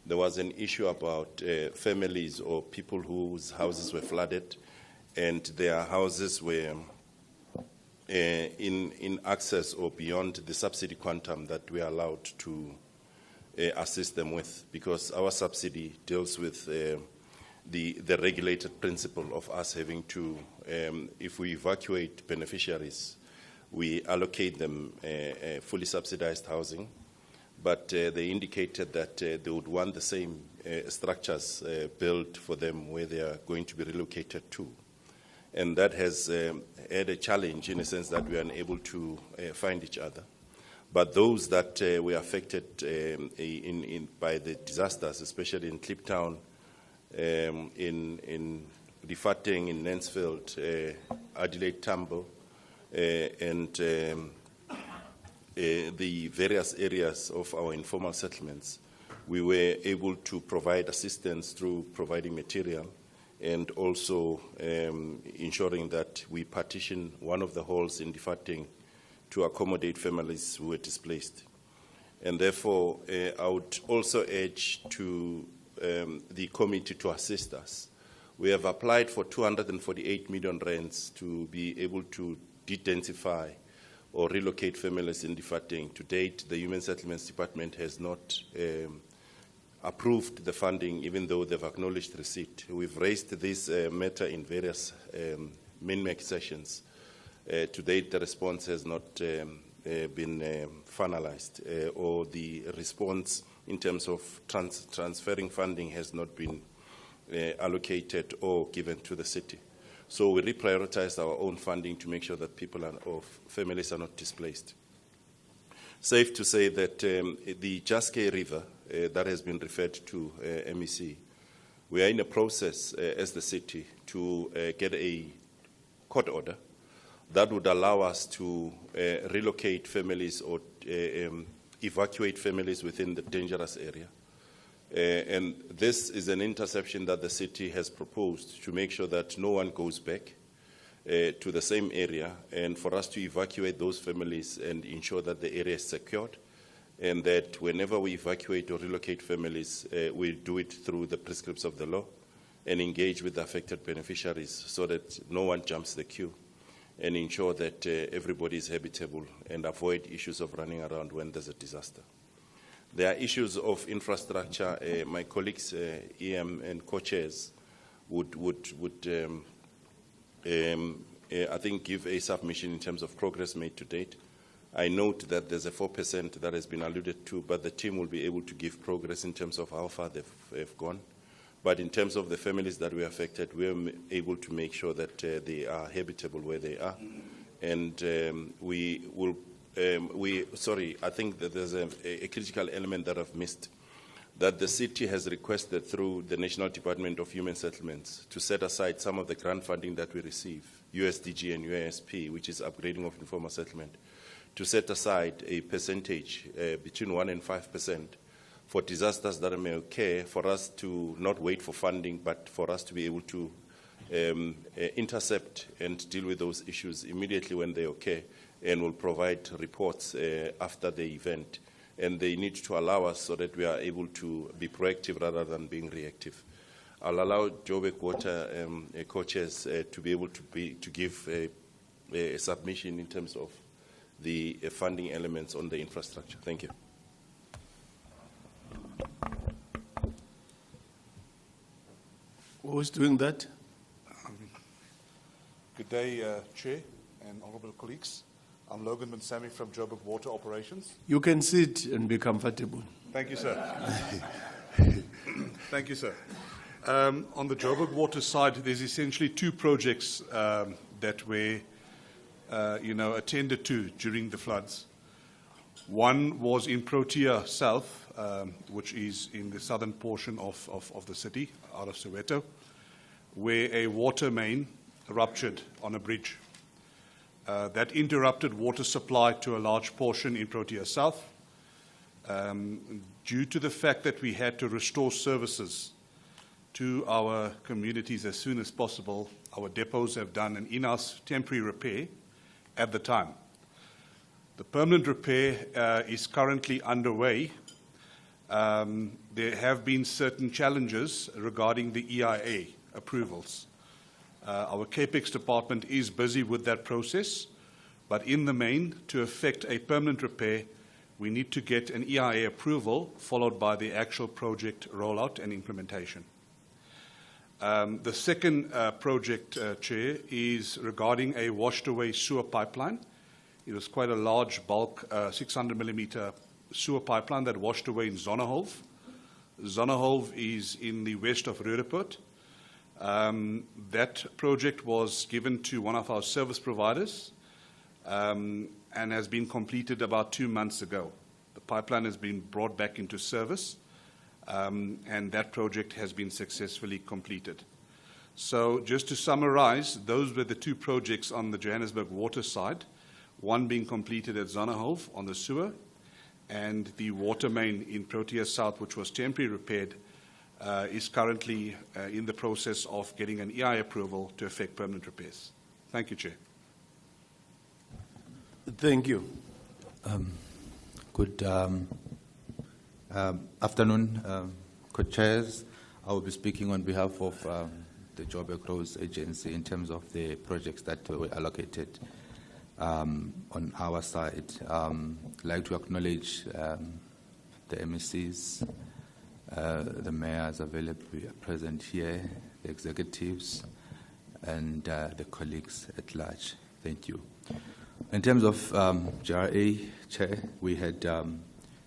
there was an issue about families or people whose houses were flooded and their houses were in access or beyond the subsidy quantum that we are allowed to assist them with, because our subsidy deals with the regulated principle of us having to, if we evacuate beneficiaries, we allocate them fully subsidized housing. but they indicated that they would want the same structures built for them where they are going to be relocated to. And that has had a challenge in a sense that we are unable to find each other. But those that were affected by the disasters, especially in Kliptown, in Gauteng, in Mansfield, Adelaide Tambo, and the various areas of our informal settlements, we were able to provide assistance through providing material and also ensuring that we partition one of the halls in Gauteng to accommodate families who were displaced. And therefore, I would also urge to the committee to assist us. We have applied for 248 million rands to be able to de-densify or relocate families in Gauteng. To date, the Human Settlements Department has not approved the funding, even though they've acknowledged receipt. We've raised this matter in various MINMEC sessions. To date, the response has not been finalized, or the response in terms of transferring funding has not been allocated or given to the city. So we reprioritized our own funding to make sure that people or families are not displaced. Safe to say that the Jaske River that has been referred to MEC, we are in a process as the city to get a court order that would allow us to relocate families or evacuate families within the dangerous area. And this is an interception that the city has proposed to make sure that no one goes back to the same area, and for us to evacuate those families and ensure that the area is secured, and that whenever we evacuate or relocate families, we do it through the prescripts of the law and engage with the affected beneficiaries so that no one jumps the queue, and ensure that everybody is habitable and avoid issues of running around when there's a disaster. There are issues of infrastructure. My colleagues, EM and co-chairs, would I think, give a submission in terms of progress made to date. I note that there's a 4% that has been alluded to, but the team will be able to give progress in terms of how far they've gone. But in terms of the families that were affected, we are able to make sure that they are habitable where they are. And we will, I think that there's a critical element that I've missed, that the city has requested through the National Department of Human Settlements to set aside some of the grant funding that we receive, USDG and USP, which is upgrading of informal settlement, to set aside a percentage between 1% and 5% for disasters that may occur, for us to not wait for funding, but for us to be able to intercept and deal with those issues immediately when they occur, and will provide reports after the event. And they need to allow us so that we are able to be proactive rather than being reactive. I'll allow Joburg Water co-chairs to be able to give a submission in terms of the funding elements on the infrastructure. Thank you. Who is doing that? Good day, Chair and honourable colleagues. I'm Logan Mansami from Joburg Water Operations. You can sit and be comfortable. Thank you, sir. Thank you, sir. On the Joburg Water side, there's essentially two projects that were, attended to during the floods. One was in Protea South, which is in the southern portion of the city, out of Soweto, where a water main ruptured on a bridge. That interrupted water supply to a large portion in Protea South. Due to the fact that we had to restore services to our communities as soon as possible, our depots have done an in-house temporary repair at the time. The permanent repair is currently underway. There have been certain challenges regarding the EIA approvals. Our CAPEX department is busy with that process, but in the main, to effect a permanent repair, we need to get an EIA approval followed by the actual project rollout and implementation. The second project, Chair, is regarding a washed away sewer pipeline. It was quite a large bulk, 600 millimeter sewer pipeline that washed away in Zonneholm. Zonneholm is in the west of Roodepoort. That project was given to one of our service providers and has been completed about 2 months ago. The pipeline has been brought back into service, and that project has been successfully completed. So just to summarize, those were the 2 projects on the Johannesburg water side, one being completed at Zonneholm on the sewer, and the water main in Protea South, which was temporarily repaired, is currently in the process of getting an EI approval to effect permanent repairs. Thank you, Chair. Thank you. Good afternoon, co-chairs. I will be speaking on behalf of the Joburg Roads Agency in terms of the projects that were allocated on our side. I'd like to acknowledge the MECs, the mayors available present here, the executives, and the colleagues at large. Thank you. In terms of GRA, Chair, we had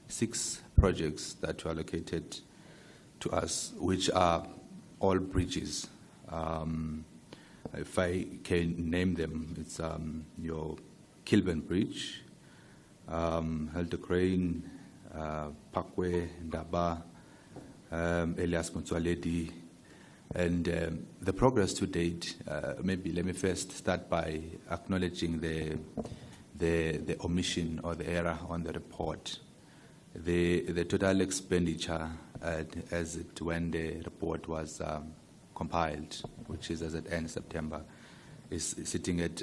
6 projects that were allocated to us, which are all bridges. If I can name them, it's your Kilburn Bridge, Helder Crane, Parkway, Ndaba, Elias Mutsualedi, and the progress to date. Maybe let me first start by acknowledging the omission or the error on the report. The total expenditure when the report was compiled, which is as at end September, is sitting at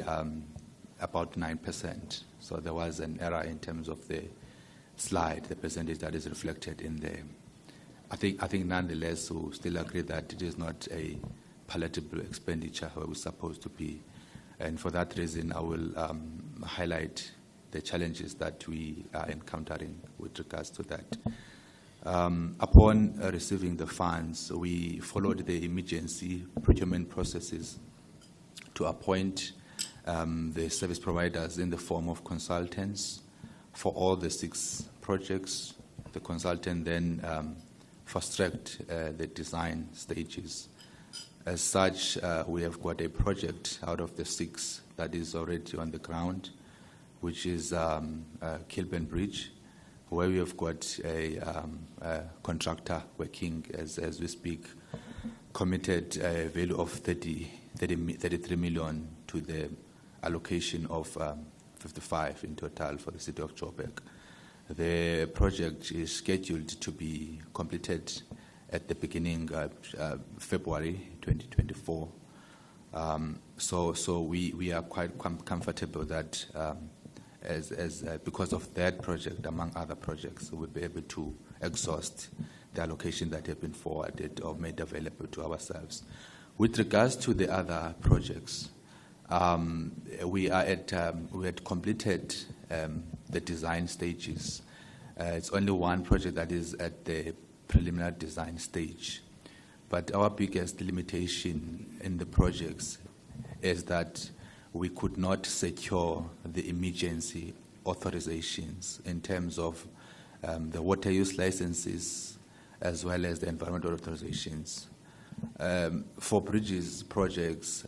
about 9%. So there was an error in terms of the slide, the percentage that is reflected in there. I think nonetheless we still agree that it is not a palatable expenditure where we're supposed to be. And for that reason, I will highlight the challenges that we are encountering with regards to that. Upon receiving the funds, we followed the emergency procurement processes to appoint the service providers in the form of consultants for all the 6 projects. The consultant then fast-tracked the design stages. As such, we have got a project out of the 6 that is already on the ground, which is Kilburn Bridge, where we have got a contractor working as we speak, committed a value of 33 million to the allocation of 55 in total for the city of Joburg. The project is scheduled to be completed at the beginning of February 2024. So we are quite comfortable that because of that project, among other projects, we'll be able to exhaust the allocation that have been forwarded or made available to ourselves. With regards to the other projects, we had completed the design stages. It's only one project that is at the preliminary design stage. But our biggest limitation in the projects is that we could not secure the emergency authorizations in terms of the water use licenses as well as the environmental authorizations. For bridges projects,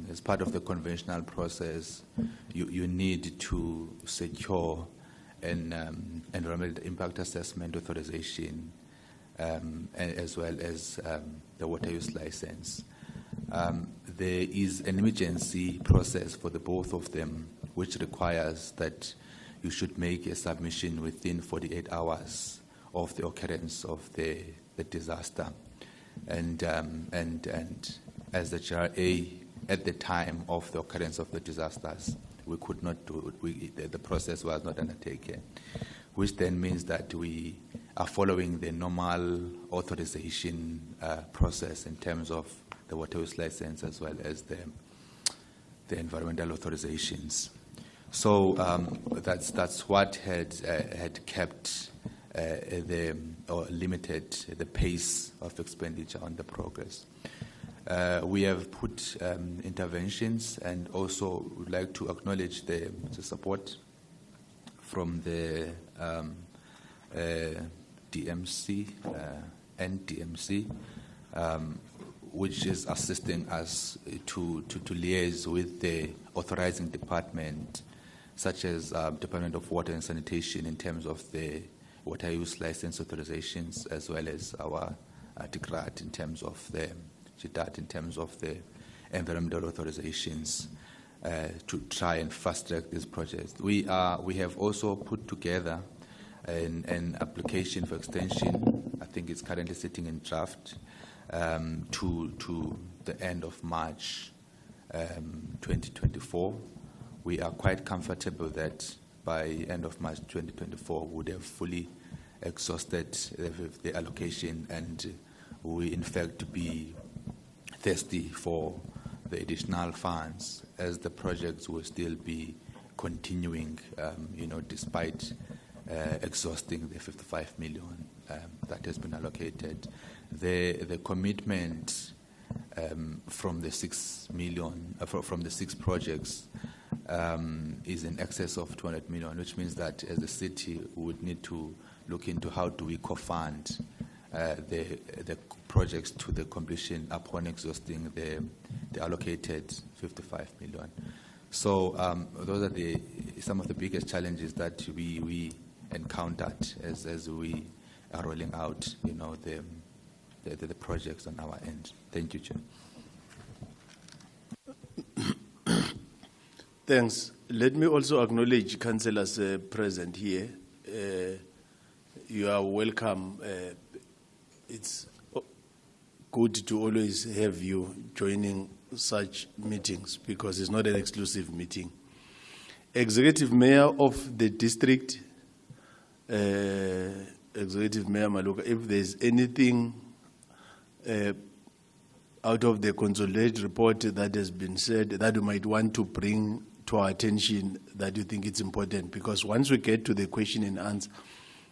as part of the conventional process, you need to secure an environmental impact assessment authorization as well as the water use license. There is an emergency process for the both of them, which requires that you should make a submission within 48 hours of the occurrence of the disaster. And as the GRA, at the time of the occurrence of the disasters, we could not do it. The process was not undertaken, which then means that we are following the normal authorization process in terms of the water use license as well as the environmental authorizations. So that's what had kept or limited the pace of expenditure on the progress. We have put interventions, and also would like to acknowledge the support from the DMC and DMC, which is assisting us to liaise with the authorizing department, such as Department of Water and Sanitation in terms of the water use license authorizations, as well as our DICRAT in terms of the GDAT in terms of the environmental authorizations to try and fast track these projects. We have also put together an application for extension. I think it's currently sitting in draft to the end of March 2024. We are quite comfortable that by end of March 2024 we would have fully exhausted the allocation, and we in fact be thirsty for the additional funds, as the projects will still be continuing, despite exhausting the 55 million that has been allocated. The commitment from the 6 million, from the 6 projects, is in excess of 200 million, which means that as a city we would need to look into how do we co-fund the projects to the completion upon exhausting the allocated 55 million. So those are some of the biggest challenges that we encountered as we are rolling out, the projects on our end. Thank you, Chair. Thanks. Let me also acknowledge councillors present here. You are welcome. It's good to always have you joining such meetings because it's not an exclusive meeting. Executive Mayor of the district, Executive Mayor Maluka, if there's anything out of the consolidated report that has been said that you might want to bring to our attention that you think it's important, because once we get to the question and answer,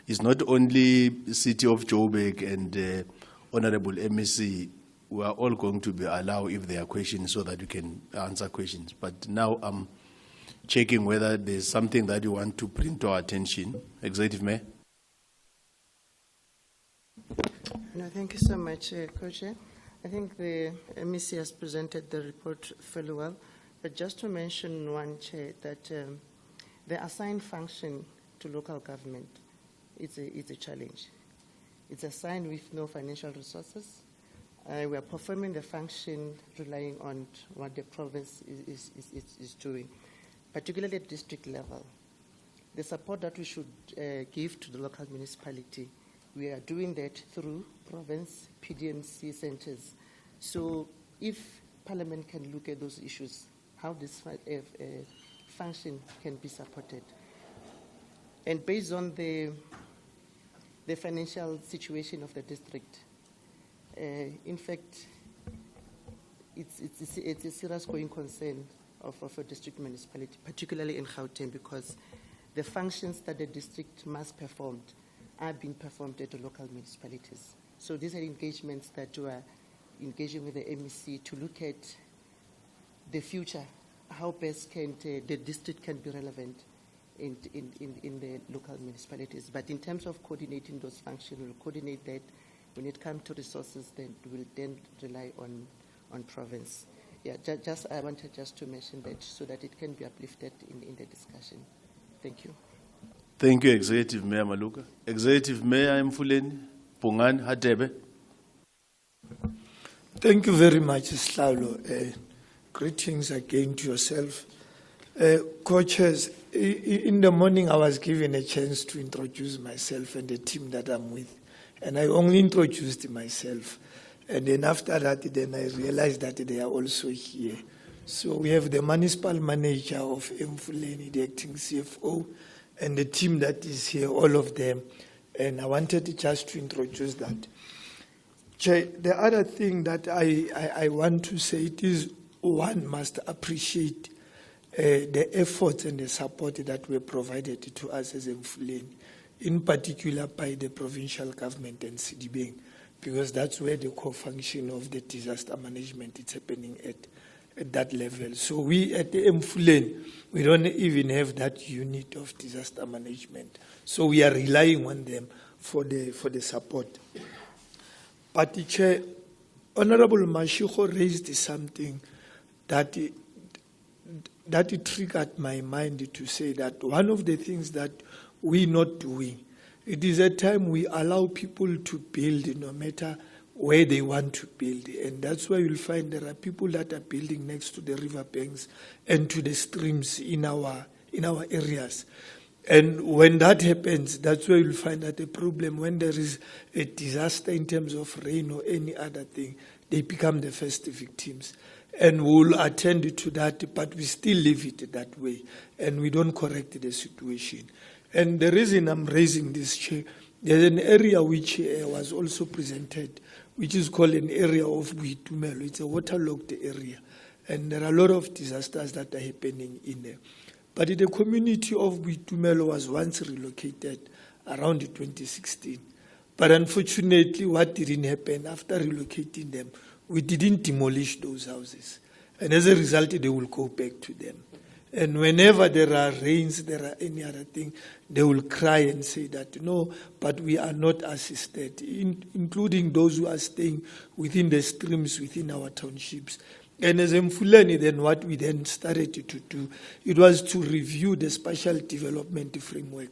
it's not only City of Joburg and Honorable MEC, we are all going to be allowed if there are questions so that you can answer questions. But now I'm checking whether there's something that you want to bring to our attention. Executive Mayor. No, thank you so much, Co-Chair. I think the MEC has presented the report fairly well. But just to mention one, Chair, that the assigned function to local government is a challenge. It's assigned with no financial resources. We are performing the function relying on what the province is doing, particularly at district level. The support that we should give to the local municipality, we are doing that through province PDMC centers. So if Parliament can look at those issues, how this function can be supported. And based on the financial situation of the district, in fact, it's a serious going concern of a district municipality, particularly in Gauteng, because the functions that the district must perform are being performed at the local municipalities. So these are engagements that we are engaging with the MEC to look at the future, how best can the district can be relevant in the local municipalities. But in terms of coordinating those functions, we'll coordinate that. When it comes to resources, then we'll then rely on province. Yeah, I wanted just to mention that so that it can be uplifted in the discussion. Thank you. Thank you, Executive Mayor Maluka. Executive Mayor Mfuleni, Pungan Hatebe. Thank you very much, Slaulo. Greetings again to yourself. Co-chairs, in the morning I was given a chance to introduce myself and the team that I'm with, and I only introduced myself. And then after that, then I realized that they are also here. So we have the municipal manager of Mfuleni, the acting CFO, and the team that is here, all of them. And I wanted just to introduce that. Chair, the other thing that I want to say it is one must appreciate the efforts and the support that were provided to us as Mfuleni, in particular by the provincial government and CDB, because that's where the co-function of the disaster management is happening at. at that level. So we at the Mfulen, we don't even have that unit of disaster management. So we are relying on them for the support. But the Chair, Honorable Mashiko raised something that it triggered my mind to say that one of the things that we're not doing, it is a time we allow people to build no matter where they want to build. And that's why you'll find there are people that are building next to the river banks and to the streams in our areas. And when that happens, that's where you'll find that the problem, when there is a disaster in terms of rain or any other thing, they become the first victims. And we'll attend to that, but we still leave it that way, and we don't correct the situation. And the reason I'm raising this, Chair, there's an area which was also presented, which is called an area of Buitumelo. It's a waterlogged area, and there are a lot of disasters that are happening in there. But the community of Buitumelo was once relocated around 2016. But unfortunately, what didn't happen after relocating them, we didn't demolish those houses. And as a result, they will go back to them. And whenever there are rains, there are any other thing, they will cry and say that, no, but we are not assisted, including those who are staying within the streams, within our townships. And as Mfuleni, then what we then started to do, it was to review the spatial development framework.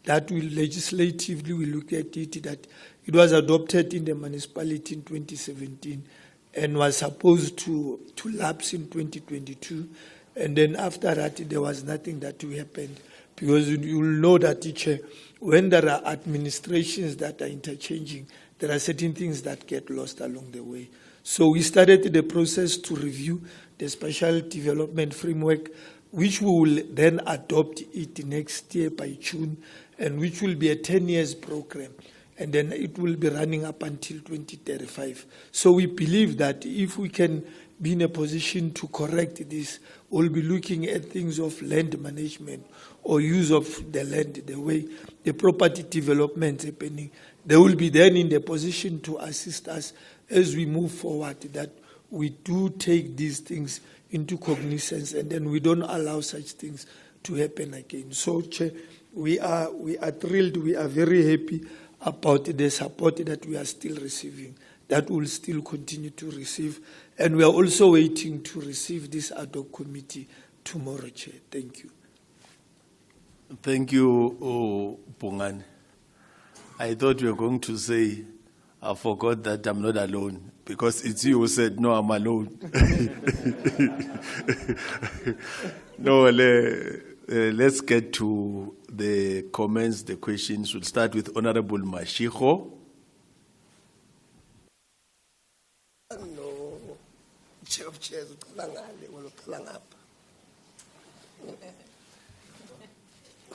That will legislatively, we look at it, that it was adopted in the municipality in 2017 and was supposed to lapse in 2022. And then after that, there was nothing that happened, because you'll know that when there are administrations that are interchanging, there are certain things that get lost along the way. So we started the process to review the spatial development framework, which we will then adopt it next year by June, and which will be a 10 years program. And then it will be running up until 2035. So we believe that if we can be in a position to correct this, we'll be looking at things of land management or use of the land, the way the property development is happening. They will be then in the position to assist us as we move forward, that we do take these things into cognizance and then we don't allow such things to happen again. So, Chair, we are thrilled, we are very happy about the support that we are still receiving, that we'll still continue to receive. And we are also waiting to receive this ad hoc committee tomorrow, Chair. Thank you. Thank you, Pungane. I thought you were going to say, I forgot that I'm not alone, because it's you who said, no, I'm alone. No, let's get to the comments, the questions. We'll start with Honorable Mashiko. No, Chair of Chairs,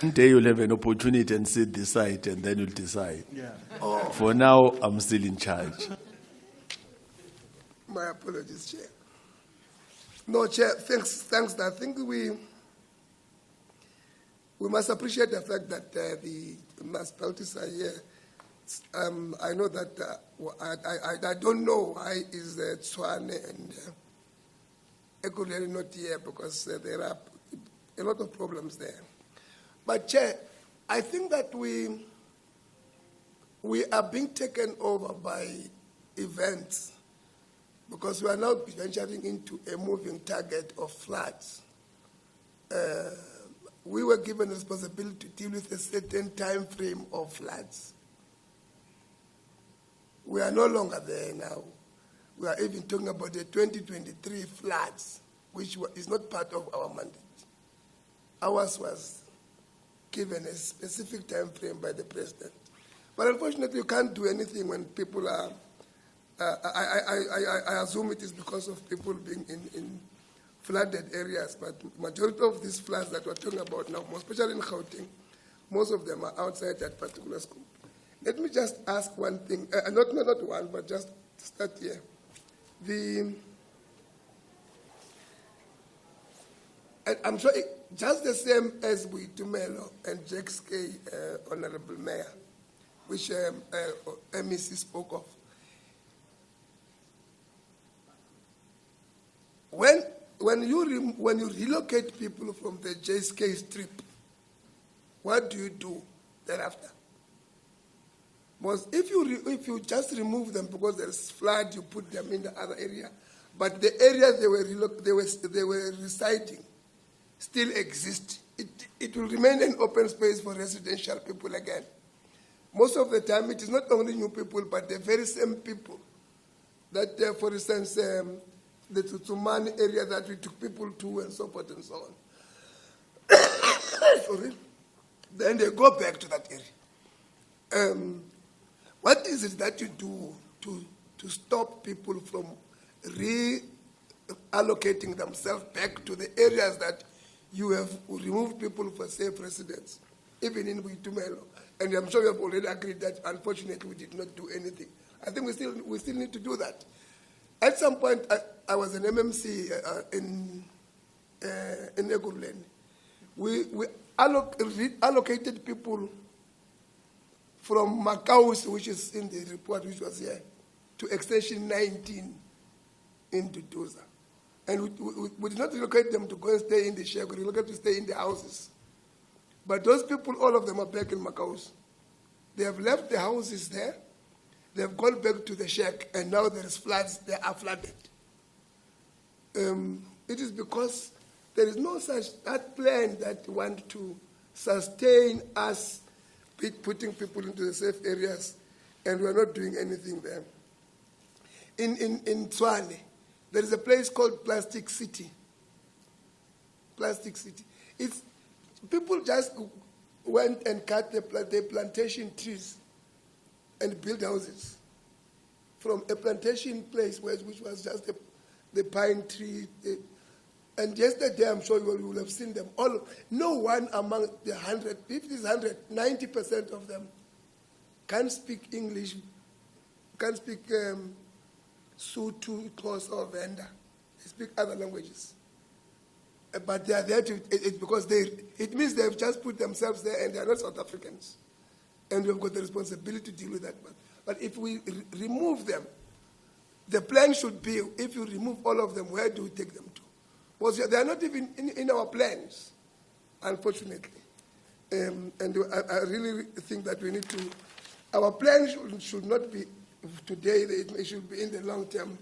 One day you'll have an opportunity and sit this side, and then you'll decide. Yeah. For now, I'm still in charge. My apologies, Chair. No, Chair, thanks. I think we must appreciate the fact that the municipalities are here. I know that I don't know why is Tswane and Ekurhuleni not here, because there are a lot of problems there. But Chair, I think that we are being taken over by events, because we are now venturing into a moving target of floods. We were given a responsibility to deal with a certain time frame of floods. We are no longer there now. We are even talking about the 2023 floods, which is not part of our mandate. Ours was given a specific time frame by the president. But unfortunately, you can't do anything when people are, I assume it is because of people being in flooded areas, but majority of these floods that we're talking about now, especially in Gauteng, most of them are outside that particular scope. Let me just ask one thing, not one, but just start here. I'm sure just the same as Buitumelo and Jack's K, Honorable Mayor, which MEC spoke of. When when you relocate people from the JSK strip, what do you do thereafter? Because if you just remove them because there's flood, you put them in the other area, but the area they were residing still exist. It will remain an open space for residential people again. Most of the time, it is not only new people, but the very same people that, for instance, the Tutumani area that we took people to and so forth and so on. Sorry. Then they go back to that area. What is it that you do to stop people from reallocating themselves back to the areas that you have removed people for safe residence, even in Buitumelo? And I'm sure you have already agreed that, unfortunately, we did not do anything. I think we still need to do that. At some point, I was an MMC in Ekurhuleni. We allocated people from Makaus, which is in the report, which was here, to extension 19 in Duduza. And we did not relocate them to go and stay in the shack, we relocated to stay in the houses. But those people, all of them are back in Makaus. They have left the houses there, they have gone back to the shack, and now there is floods, they are flooded. It is because there is no such that plan that want to sustain us putting people into the safe areas, and we are not doing anything there. In Tshwane, there is a place called Plastic City. Plastic City. People just went and cut the plantation trees and built houses from a plantation place which was just the pine tree. And yesterday, I'm sure you will have seen them all. No one among the 100, if it is 100, 90% of them can speak English, can speak Sotho, Xhosa, or Venda. They speak other languages. But they are there because it means they have just put themselves there and they are not South Africans. And we've got the responsibility to deal with that. But if we remove them, the plan should be, if you remove all of them, where do we take them to? Because they are not even in our plans, unfortunately. And I really think that we need to, our plan should not be today, it should be in the long term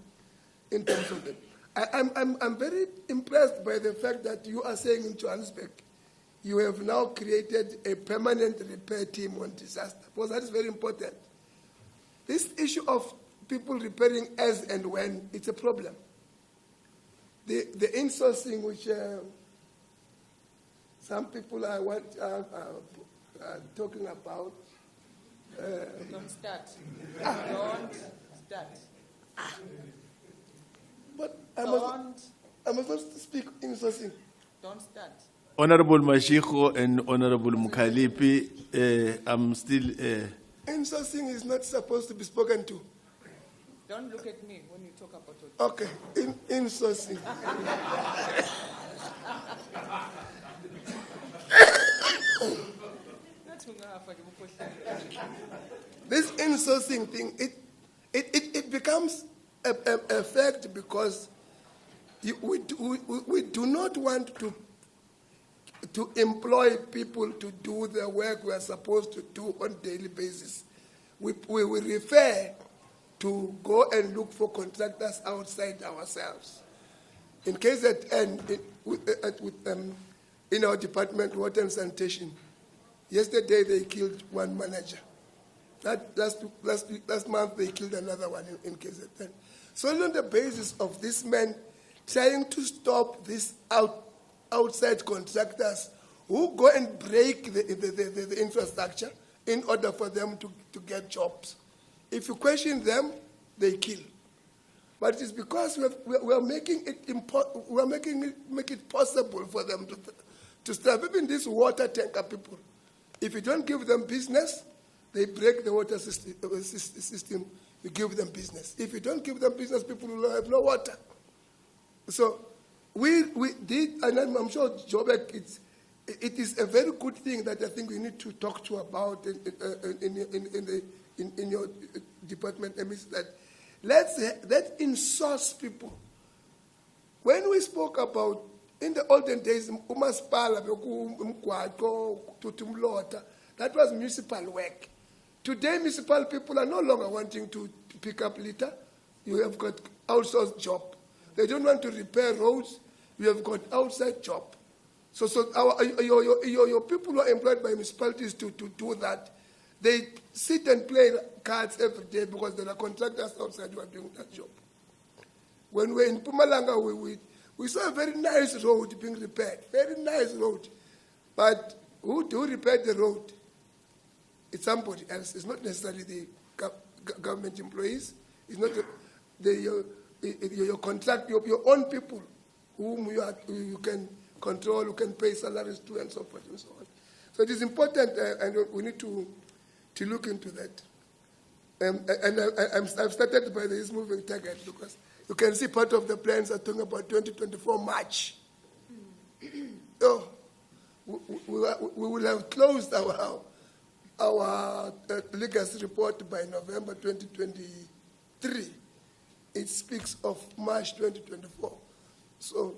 in terms of them. I'm very impressed by the fact that you are saying in Johannesburg, you have now created a permanent repair team on disaster, because that is very important. This issue of people repairing as and when, it's a problem. The insourcing, which some people are talking about. Don't start. Don't start. But I'm supposed to speak insourcing. Don't start. Honorable Mashiko and Honorable Mukhalipi, I'm still... Insourcing is not supposed to be spoken to. Don't look at me when you talk about it. Okay, insourcing. This insourcing thing, it becomes a fact because we do not want to employ people to do the work we are supposed to do on a daily basis. We will refer to go and look for contractors outside ourselves. In case in our department, water and sanitation, yesterday they killed one manager. Last month they killed another one in KZN. So on the basis of this man trying to stop these outside contractors who go and break the infrastructure in order for them to get jobs. If you question them, they kill. But it is because we are making it possible for them to start. Even these water tanker people, if you don't give them business, they break the water system. You give them business. If you don't give them business, people will have no water. So we did, and I'm sure Jobek, it is a very good thing that I think we need to talk to about in your department, that let's in-source people When we spoke about, in the olden days, umasipala, umgwaqo, tutumlota, that was municipal work. Today, municipal people are no longer wanting to pick up litter. You have got outsourced job. They don't want to repair roads. You have got outside job. So your people who are employed by municipalities to do that, they sit and play cards every day because there are contractors outside who are doing that job. When we're in Pumalanga, we saw a very nice road being repaired, very nice road. But who repaired the road? It's somebody else. It's not necessarily the government employees. It's not your contract, your own people whom you can control, you can pay salaries to, and so forth and so on. So it is important, and we need to look into that. I've started by this moving target because you can see part of the plans are talking about 2024 March. So we will have closed our legacy report by November 2023. It speaks of March 2024. So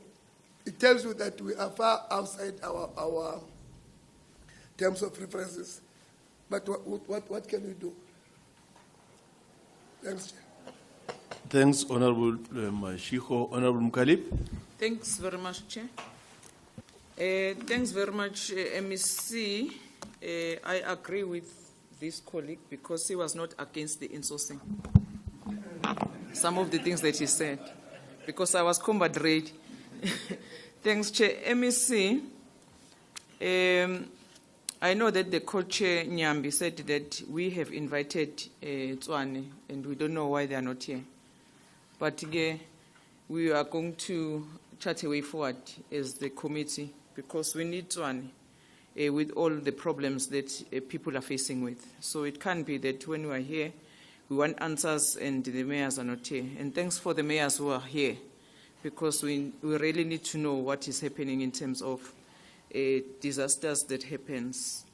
it tells you that we are far outside our terms of references. But what can we do? Thanks, Chair. Thanks, Honorable Mashiko. Honorable Mkalip. Thanks very much, Chair. Thanks very much, MEC. I agree with this colleague because he was not against the insourcing. Some of the things that he said, because I was combat ready. Thanks, Chair. MEC, I know that the co-chair Nyambi said that we have invited Tswane and we don't know why they are not here. But we are going to chart a way forward as the committee because we need Tswane with all the problems that people are facing with. So it can't be that when we are here, we want answers and the mayors are not here. And thanks for the mayors who are here because we really need to know what is happening in terms of disasters that happens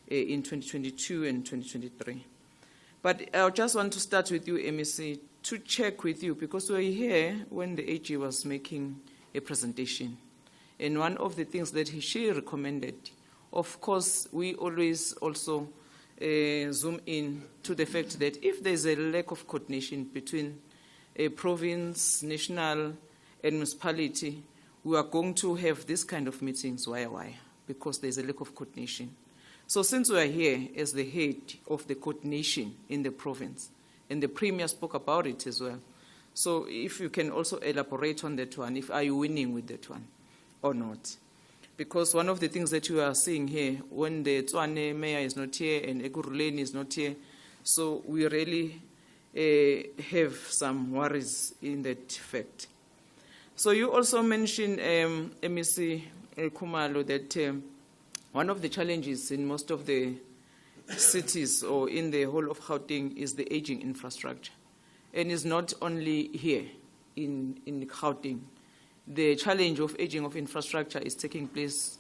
in 2022 and 2023. But I just want to start with you, MEC, to check with you because we were here when the AG was making a presentation. And one of the things that she recommended, of course, we always also zoom in to the fact that if there's a lack of coordination between a province, national, and municipality, we are going to have this kind of meetings wire because there's a lack of coordination. So since we are here as the head of the coordination in the province, and the Premier spoke about it as well, so if you can also elaborate on that one, are you winning with that one or not? Because one of the things that you are seeing here, when the Tswane mayor is not here and Ekurhuleni is not here, so we really have some worries in that fact. So you also mentioned, MEC Khumalo, that one of the challenges in most of the cities or in the whole of Gauteng is the aging infrastructure. And it's not only here in Gauteng. The challenge of aging of infrastructure is taking place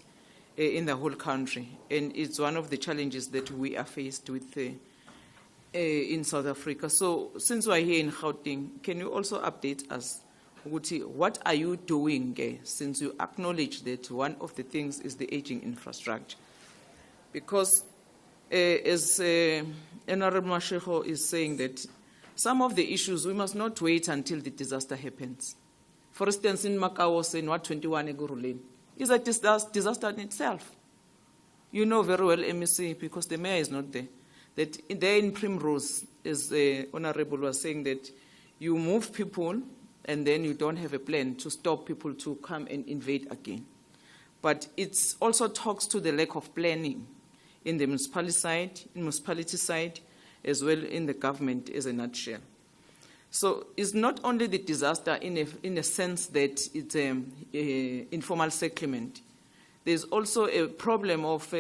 in the whole country. And it's one of the challenges that we are faced with in South Africa. So since we're here in Gauteng, can you also update us? What are you doing since you acknowledge that one of the things is the aging infrastructure? Because as Honorable Mashiko is saying that some of the issues, we must not wait until the disaster happens. For instance, in Makawos, in 21 Ekurhuleni, is a disaster in itself. You know very well, MEC, because the mayor is not there, that there in Primrose, as Honorable was saying, that you move people and then you don't have a plan to stop people to come and invade again. But it also talks to the lack of planning in the municipality side, as well in the government as a nutshell. So it's not only the disaster in a sense that it's informal settlement. There's also a problem of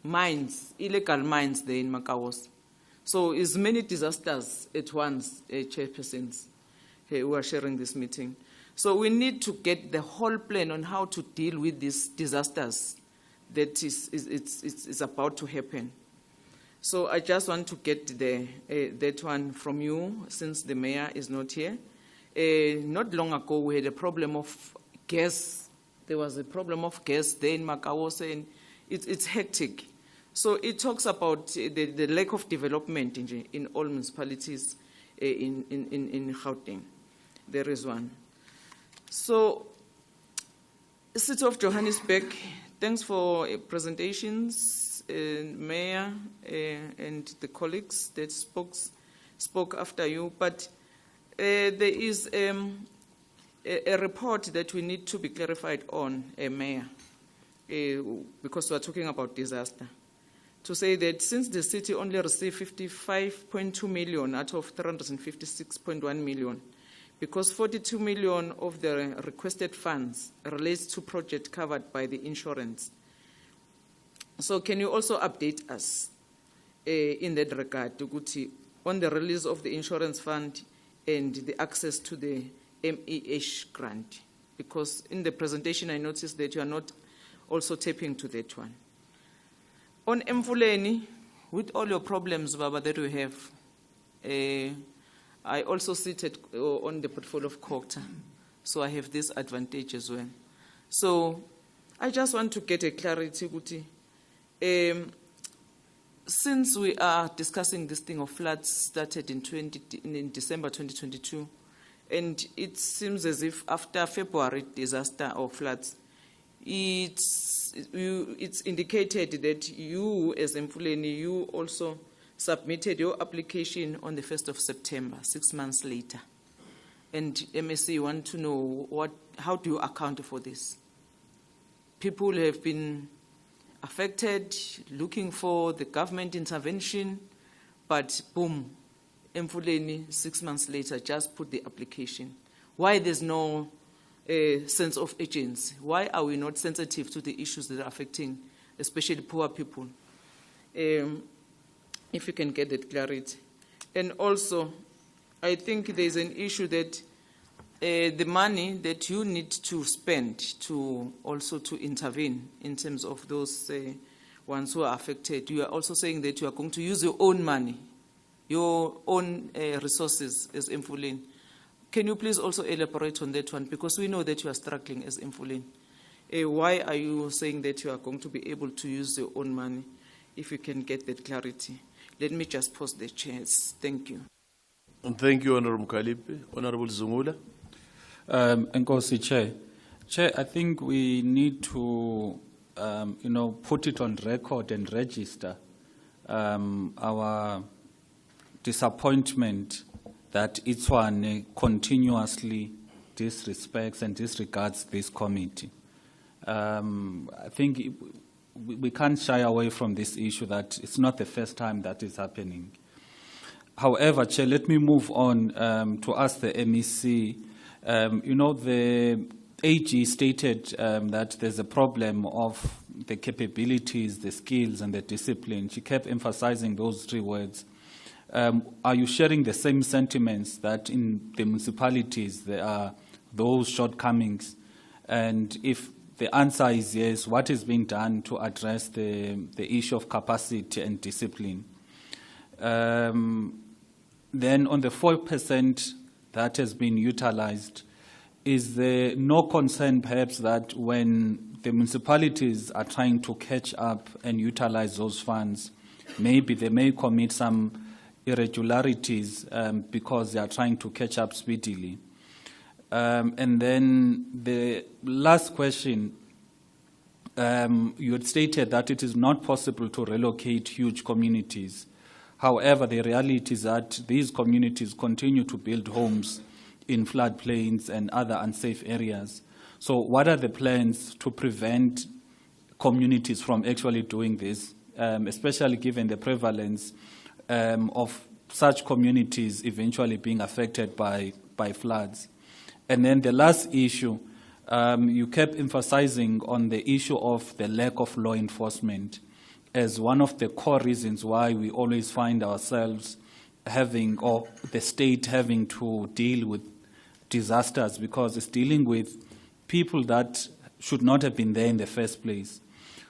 mines, illegal mines there in Makawos. So it's many disasters at once, chairpersons who are sharing this meeting. So we need to get the whole plan on how to deal with these disasters that is about to happen. So I just want to get that one from you, since the mayor is not here. Not long ago, we had a problem of gas. There was a problem of gas there in Makawose, and it's hectic. So it talks about the lack of development in all municipalities in Gauteng. There is one. So, City of Johannesburg, thanks for presentations, Mayor and the colleagues that spoke after you. But there is a report that we need to be clarified on, Mayor, because we are talking about disaster. To say that since the city only received 55.2 million out of 356.1 million, because 42 million of the requested funds relates to projects covered by the insurance. So can you also update us in that regard, Tuguti, on the release of the insurance fund and the access to the MEH grant? Because in the presentation I noticed that you are not also tapping to that one. On Mfuleni, with all your problems, Baba, that we have, I also sit on the portfolio of COCTA, so I have this advantage as well. So I just want to get a clarity, Guti. Since we are discussing this thing of floods started in December 2022, and it seems as if after February disaster or floods, it's indicated that you, as Mfuleni, you also submitted your application on the 1st of September, 6 months later. And MSC want to know how do you account for this? People have been affected, looking for the government intervention, but boom, Mfuleni, 6 months later, just put the application. Why there's no sense of urgency? Why are we not sensitive to the issues that are affecting especially poor people? If you can get that clarity. And also, I think there's an issue that the money that you need to spend to also to intervene in terms of those ones who are affected, you are also saying that you are going to use your own money, your own resources as Mfuleni. Can you please also elaborate on that one? Because we know that you are struggling as Mfuleni. Why are you saying that you are going to be able to use your own money? If you can get that clarity. Let me just pause the chairs. Thank you. Thank you, Honorable Mkhaliphi. Honorable Zungula. Nkosi Chair. Chair, I think we need to, put it on record and register our disappointment that Itswane continuously disrespects and disregards this committee. I think we can't shy away from this issue that it's not the first time that is happening. However, Chair, let me move on to ask the MEC. The AG stated that there's a problem of the capabilities, the skills, and the discipline. She kept emphasizing those three words. Are you sharing the same sentiments that in the municipalities there are those shortcomings? And if the answer is yes, what is being done to address the issue of capacity and discipline? Then on the 4% that has been utilized, is there no concern perhaps that when the municipalities are trying to catch up and utilize those funds, maybe they may commit some irregularities because they are trying to catch up speedily? And then the last question, you had stated that it is not possible to relocate huge communities. However, the reality is that these communities continue to build homes in floodplains and other unsafe areas. So what are the plans to prevent communities from actually doing this, especially given the prevalence of such communities eventually being affected by floods? And then the last issue, you kept emphasizing on the issue of the lack of law enforcement as one of the core reasons why we always find ourselves having, or the state having to deal with disasters, because it's dealing with people that should not have been there in the first place.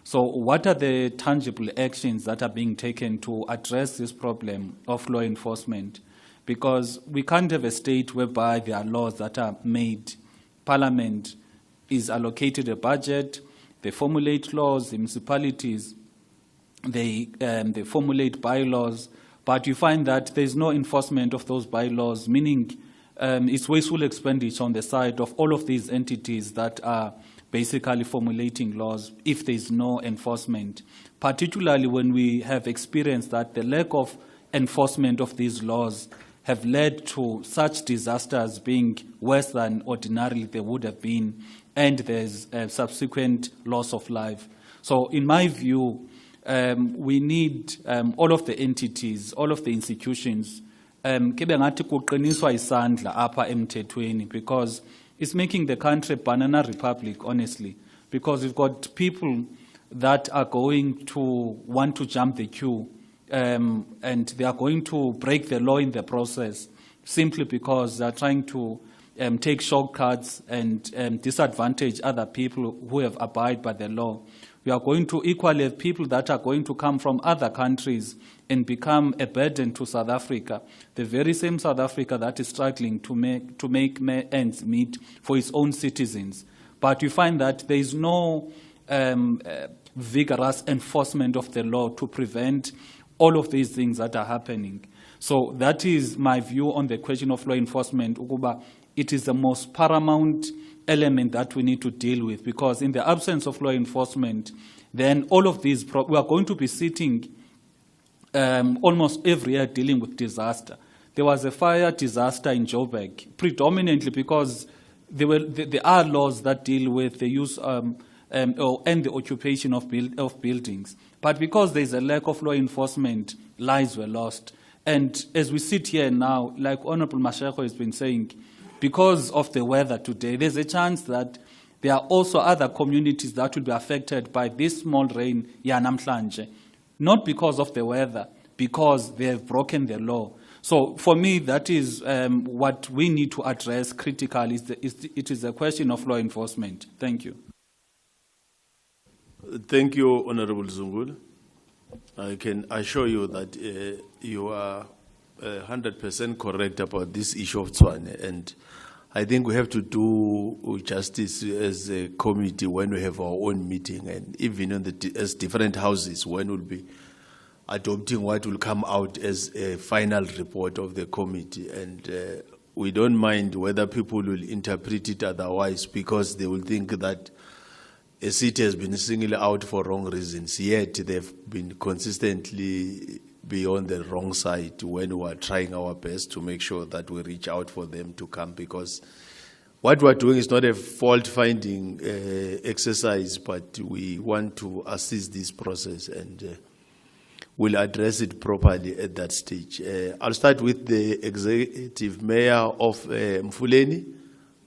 So what are the tangible actions that are being taken to address this problem of law enforcement? Because we can't have a state whereby there are laws that are made, Parliament is allocated a budget, they formulate laws, the municipalities, they formulate bylaws, but you find that there's no enforcement of those bylaws, meaning it's wasteful expenditure on the side of all of these entities that are basically formulating laws if there's no enforcement, particularly when we have experienced that the lack of enforcement of these laws have led to such disasters being worse than ordinarily they would have been, and there's a subsequent loss of life. So in my view, we need all of the entities, all of the institutions, kebe ngathi kuqiniswa isandla apha emthethweni, because it's making the country a banana republic, honestly, because we've got people that are going to want to jump the queue, and they are going to break the law in the process simply because they are trying to take shortcuts and disadvantage other people who have abided by the law. We are going to equally have people that are going to come from other countries and become a burden to South Africa, the very same South Africa that is struggling to make ends meet for its own citizens. But you find that there is no vigorous enforcement of the law to prevent all of these things that are happening. So that is my view on the question of law enforcement. Ukuba, it is the most paramount element that we need to deal with, because in the absence of law enforcement, then all of these, we are going to be sitting almost every year dealing with disaster. There was a fire disaster in Joburg, predominantly because there are laws that deal with the use and the occupation of buildings. But because there's a lack of law enforcement, lives were lost. And as we sit here now, like Honorable Mashego has been saying, because of the weather today, there's a chance that there are also other communities that will be affected by this small rain, yanamhlanje, not because of the weather, because they have broken the law. So for me, that is what we need to address critically. It is a question of law enforcement. Thank you. Thank you, Honorable Zungul. I can assure you that you are 100% correct about this issue of Tswane, and I think we have to do justice as a committee when we have our own meeting, and even on as different houses when we'll be adopting what will come out as a final report of the committee. And we don't mind whether people will interpret it otherwise, because they will think that a city has been singled out for wrong reasons, yet they've been consistently be on the wrong side when we are trying our best to make sure that we reach out for them to come, because what we're doing is not a fault-finding exercise, but we want to assist this process, and we'll address it properly at that stage. I'll start with the Executive Mayor of Mfuleni.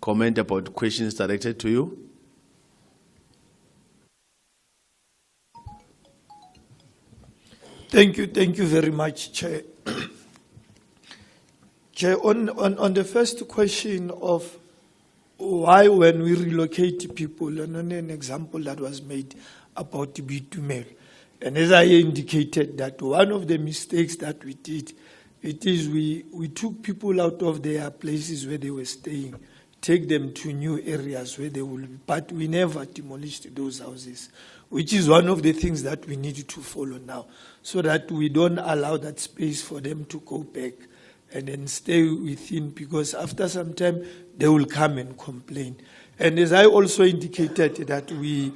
Comment about questions directed to you. Thank you very much, Chair. Chair, on the first question of why when we relocate people, and on an example that was made about Bitumel, and as I indicated that one of the mistakes that we did, it is we took people out of their places where they were staying, take them to new areas where they will be, but we never demolished those houses, which is one of the things that we need to follow now, so that we don't allow that space for them to go back and then stay within, because after some time they will come and complain. And as I also indicated that we,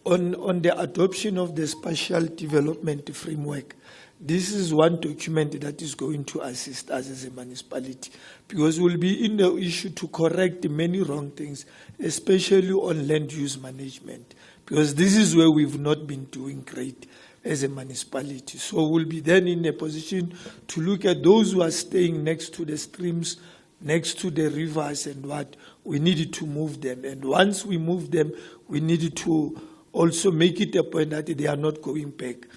on the adoption of the spatial development framework, this is one document that is going to assist us as a municipality, because we'll be in the issue to correct many wrong things, especially on land use management, because this is where we've not been doing great as a municipality. So we'll be then in a position to look at those who are staying next to the streams, next to the rivers, and what we needed to move them. And once we move them, we needed to also make it a point that they are not going back.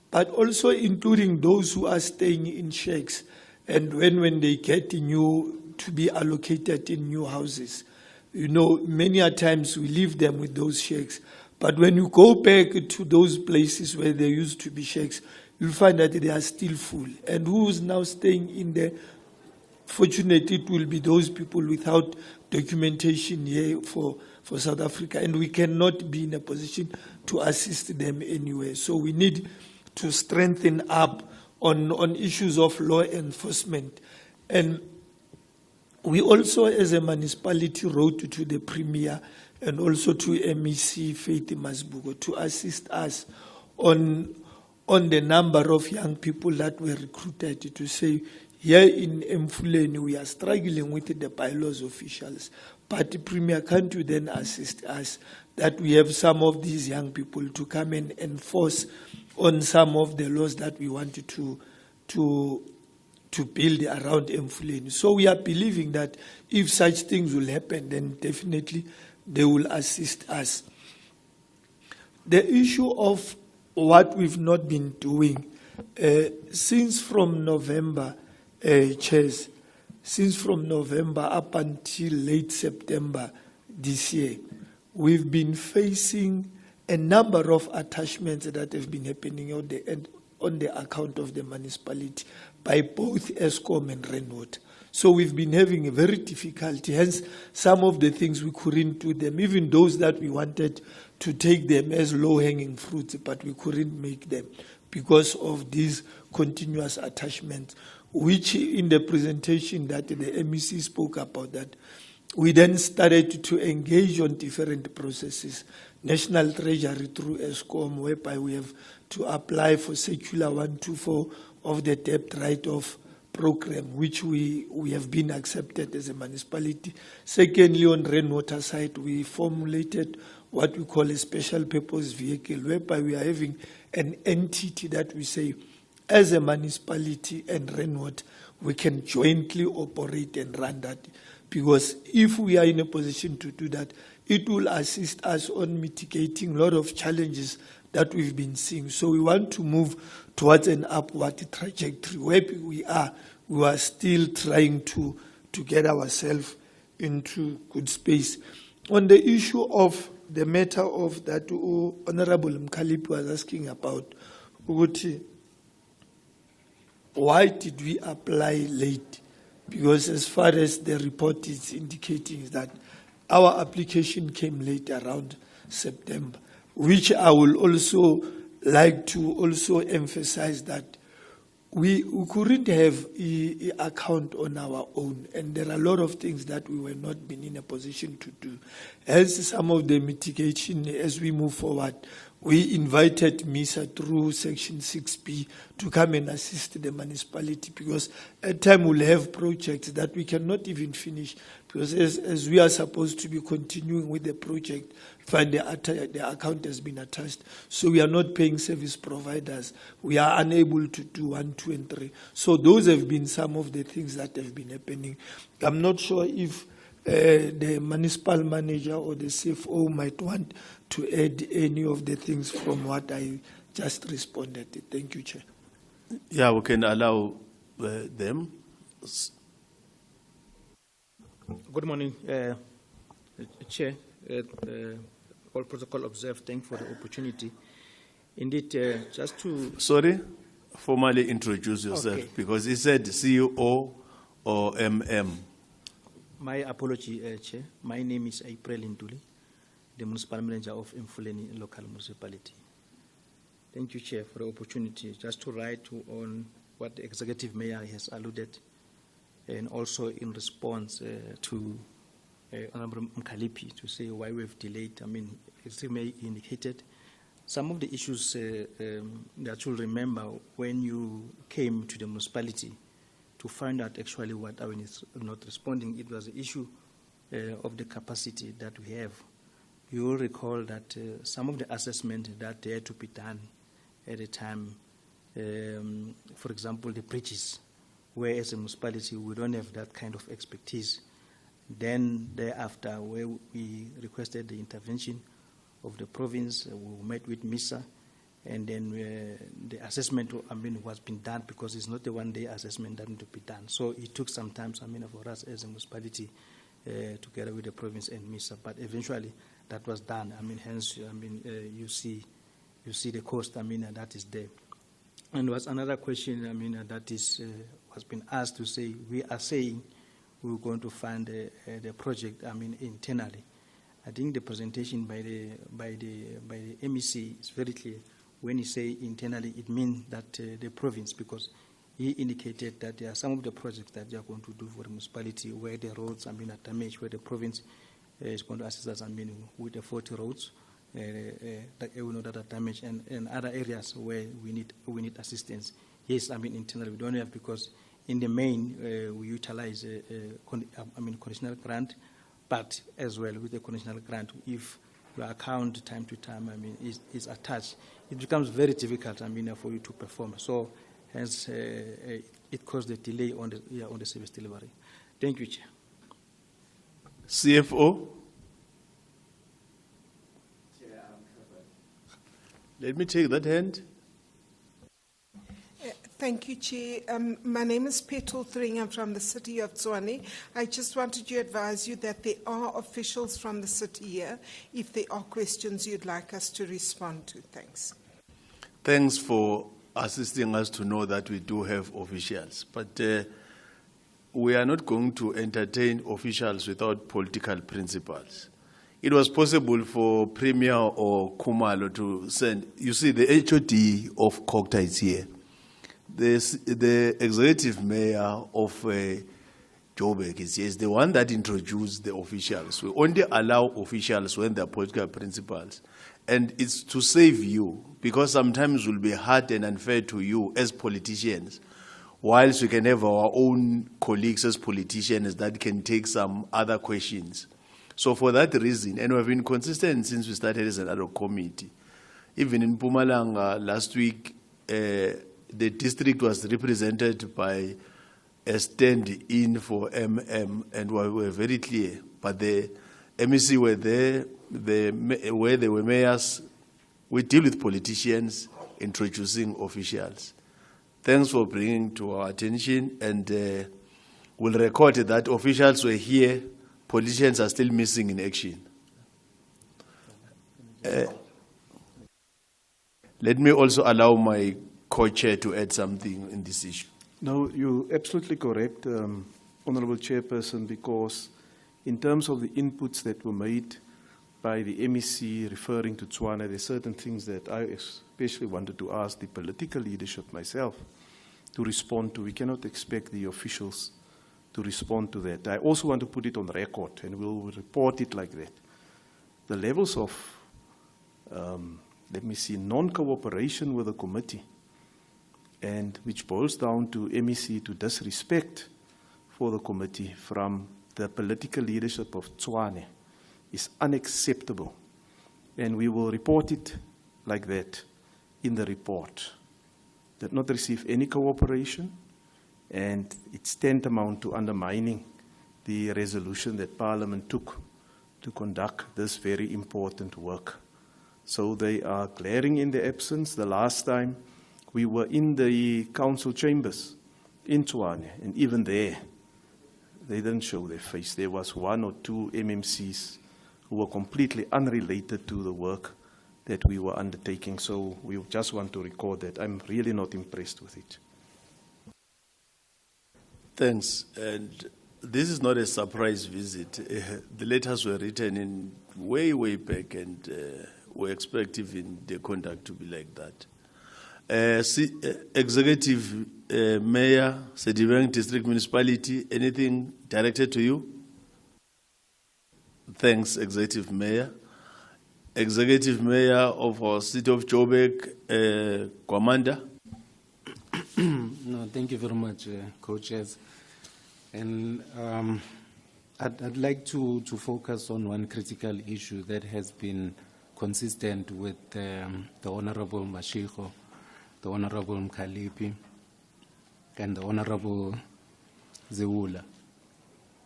But also including those who are staying in shacks, and when they get to be allocated in new houses. You know, many a times we leave them with those shacks, but when you go back to those places where there used to be shacks, you'll find that they are still full. And who's now staying in there? fortunately, it will be those people without documentation here for South Africa, and we cannot be in a position to assist them anywhere. So we need to strengthen up on issues of law enforcement. And we also, as a municipality, wrote to the Premier and also to MEC Faith Masbugo to assist us on the number of young people that were recruited, to say, here in Mfuleni, we are struggling with the bylaws officials, but the Premier, can't you then assist us that we have some of these young people to come and enforce on some of the laws that we want to build around Mfuleni? So we are believing that if such things will happen, then definitely they will assist us. The issue of what we've not been doing, since from November, Chairs, since from November up until late September this year, we've been facing a number of attachments that have been happening on the account of the municipality by both ESCOM and Rainwater. So we've been having a very difficulty, hence some of the things we couldn't do them, even those that we wanted to take them as low-hanging fruits, but we couldn't make them because of these continuous attachments, which in the presentation that the MEC spoke about, that we then started to engage on different processes. National Treasury through ESCOM, whereby we have to apply for Circular 124 of the debt write-off program, which we have been accepted as a municipality. Secondly, on Rainwater side, we formulated what we call a special purpose vehicle, whereby we are having an entity that we say, as a municipality and Rainwater, we can jointly operate and run that. Because if we are in a position to do that, it will assist us on mitigating a lot of challenges that we've been seeing. So we want to move towards an upward trajectory. Where we are still trying to get ourselves into good space. On the issue of the matter of that Honorable Mkhalip was asking about, why did we apply late? Because as far as the report is indicating, is that our application came late around September, which I will also like to also emphasize that we couldn't have an account on our own, and there are a lot of things that we were not been in a position to do. As some of the mitigation, as we move forward, we invited MISA through Section 6B to come and assist the municipality, because at time we'll have projects that we cannot even finish, because as we are supposed to be continuing with the project, find the account has been attached. So we are not paying service providers. We are unable to do 1, 2, and 3. So those have been some of the things that have been happening. I'm not sure if the municipal manager or the CFO might want to add any of the things from what I just responded to. Thank you, Chair. Yeah, we can allow them. Good morning, Chair. All protocol observed. Thank you for the opportunity. Indeed, just to... Sorry, formally introduce yourself, Okay. because he said CEO or MM. My apology, Chair. My name is April Nduli, the Municipal Manager of Mfuleni Local Municipality. Thank you, Chair, for the opportunity just to write on what the Executive Mayor has alluded, and also in response to Honorable Mkhalipi to say why we've delayed. I mean, Executive Mayor indicated some of the issues that you'll remember when you came to the municipality to find out actually what Owen is not responding. It was the issue of the capacity that we have. You will recall that some of the assessment that had to be done at the time, for example, the bridges, where as a municipality we don't have that kind of expertise. Then thereafter, where we requested the intervention of the province, we met with MISA, and then the assessment, was being done, because it's not a one-day assessment that need to be done. So it took some time, for us as a municipality, together with the province and MISA, but eventually that was done. Hence, you see the cost, that is there. And was another question, that is, has been asked to say, we are saying we're going to fund the project, internally. I think the presentation by the MEC is very clear. When you say internally, it means that the province, because he indicated that there are some of the projects that they are going to do for the municipality where the roads are damaged, where the province is going to assist us with the 40 roads that we know that are damaged, and other areas where we need assistance. Yes, internally we don't have, because in the main we utilize conditional grant, but as well with the conditional grant, if your account time to time is attached, it becomes very difficult for you to perform. So hence it caused a delay on the service delivery. Thank you, Chair. CFO. Let me take that hand. Thank you, Chair. My name is Petal Thring. I'm from the city of Tshwane. I just wanted to advise you that there are officials from the city here, if there are questions you'd like us to respond to. Thanks. Thanks for assisting us to know that we do have officials. But we are not going to entertain officials without political principles. It was possible for Premier or Kumalo to send, you see, the HOD of Gauteng is here. The executive mayor of Joburg is here. Is the one that introduced the officials. We only allow officials when they are political principles. And it's to save you, because sometimes it will be hard and unfair to you as politicians, whilst we can have our own colleagues as politicians that can take some other questions. So for that reason, and we've been consistent since we started as an ad hoc committee. Even in Mpumalanga last week, the district was represented by a stand-in for MM, and we were very clear. But the MEC were there, where they were mayors. We deal with politicians introducing officials. Thanks for bringing to our attention, and we'll record that officials were here. Politicians are still missing in action. Let me also allow my co-chair to add something in this issue. No, you're absolutely correct, Honorable Chairperson, because in terms of the inputs that were made by the MEC referring to Tshwane, there are certain things that I especially wanted to ask the political leadership myself to respond to. We cannot expect the officials to respond to that. I also want to put it on record, and we'll report it like that. The levels of, non-cooperation with the committee, and which boils down to MEC to disrespect for the committee from the political leadership of Tshwane, is unacceptable. And we will report it like that in the report. Did not receive any cooperation, and it's tantamount to undermining the resolution that Parliament took to conduct this very important work. So they are glaring in the absence. The last time we were in the council chambers in Tshwane, and even there, they didn't show their face. There was one or two MMCs who were completely unrelated to the work that we were undertaking. So we just want to record that. I'm really not impressed with it. Thanks. And this is not a surprise visit. The letters were written in way, way back, and we expect even the conduct to be like that. Executive Mayor, Sedibeng District Municipality, anything directed to you? Thanks, Executive Mayor. Executive Mayor of our city of Joburg, Kwamanda. No, thank you very much, co-chairs. And I'd like to focus on one critical issue that has been consistent with the Honorable Mashiko, the Honorable Mkhalipi, and the Honorable Zeula.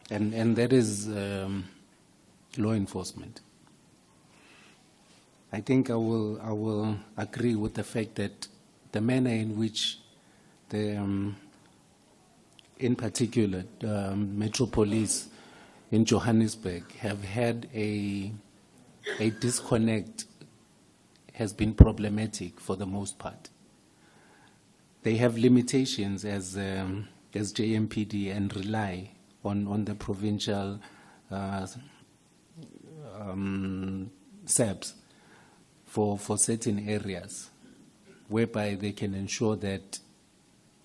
And that is law enforcement. I think I will agree with the fact that the manner in which the in particular Metro Police in Johannesburg have had a disconnect has been problematic for the most part. they have limitations as JMPD and rely on the provincial SAPs for certain areas, whereby they can ensure that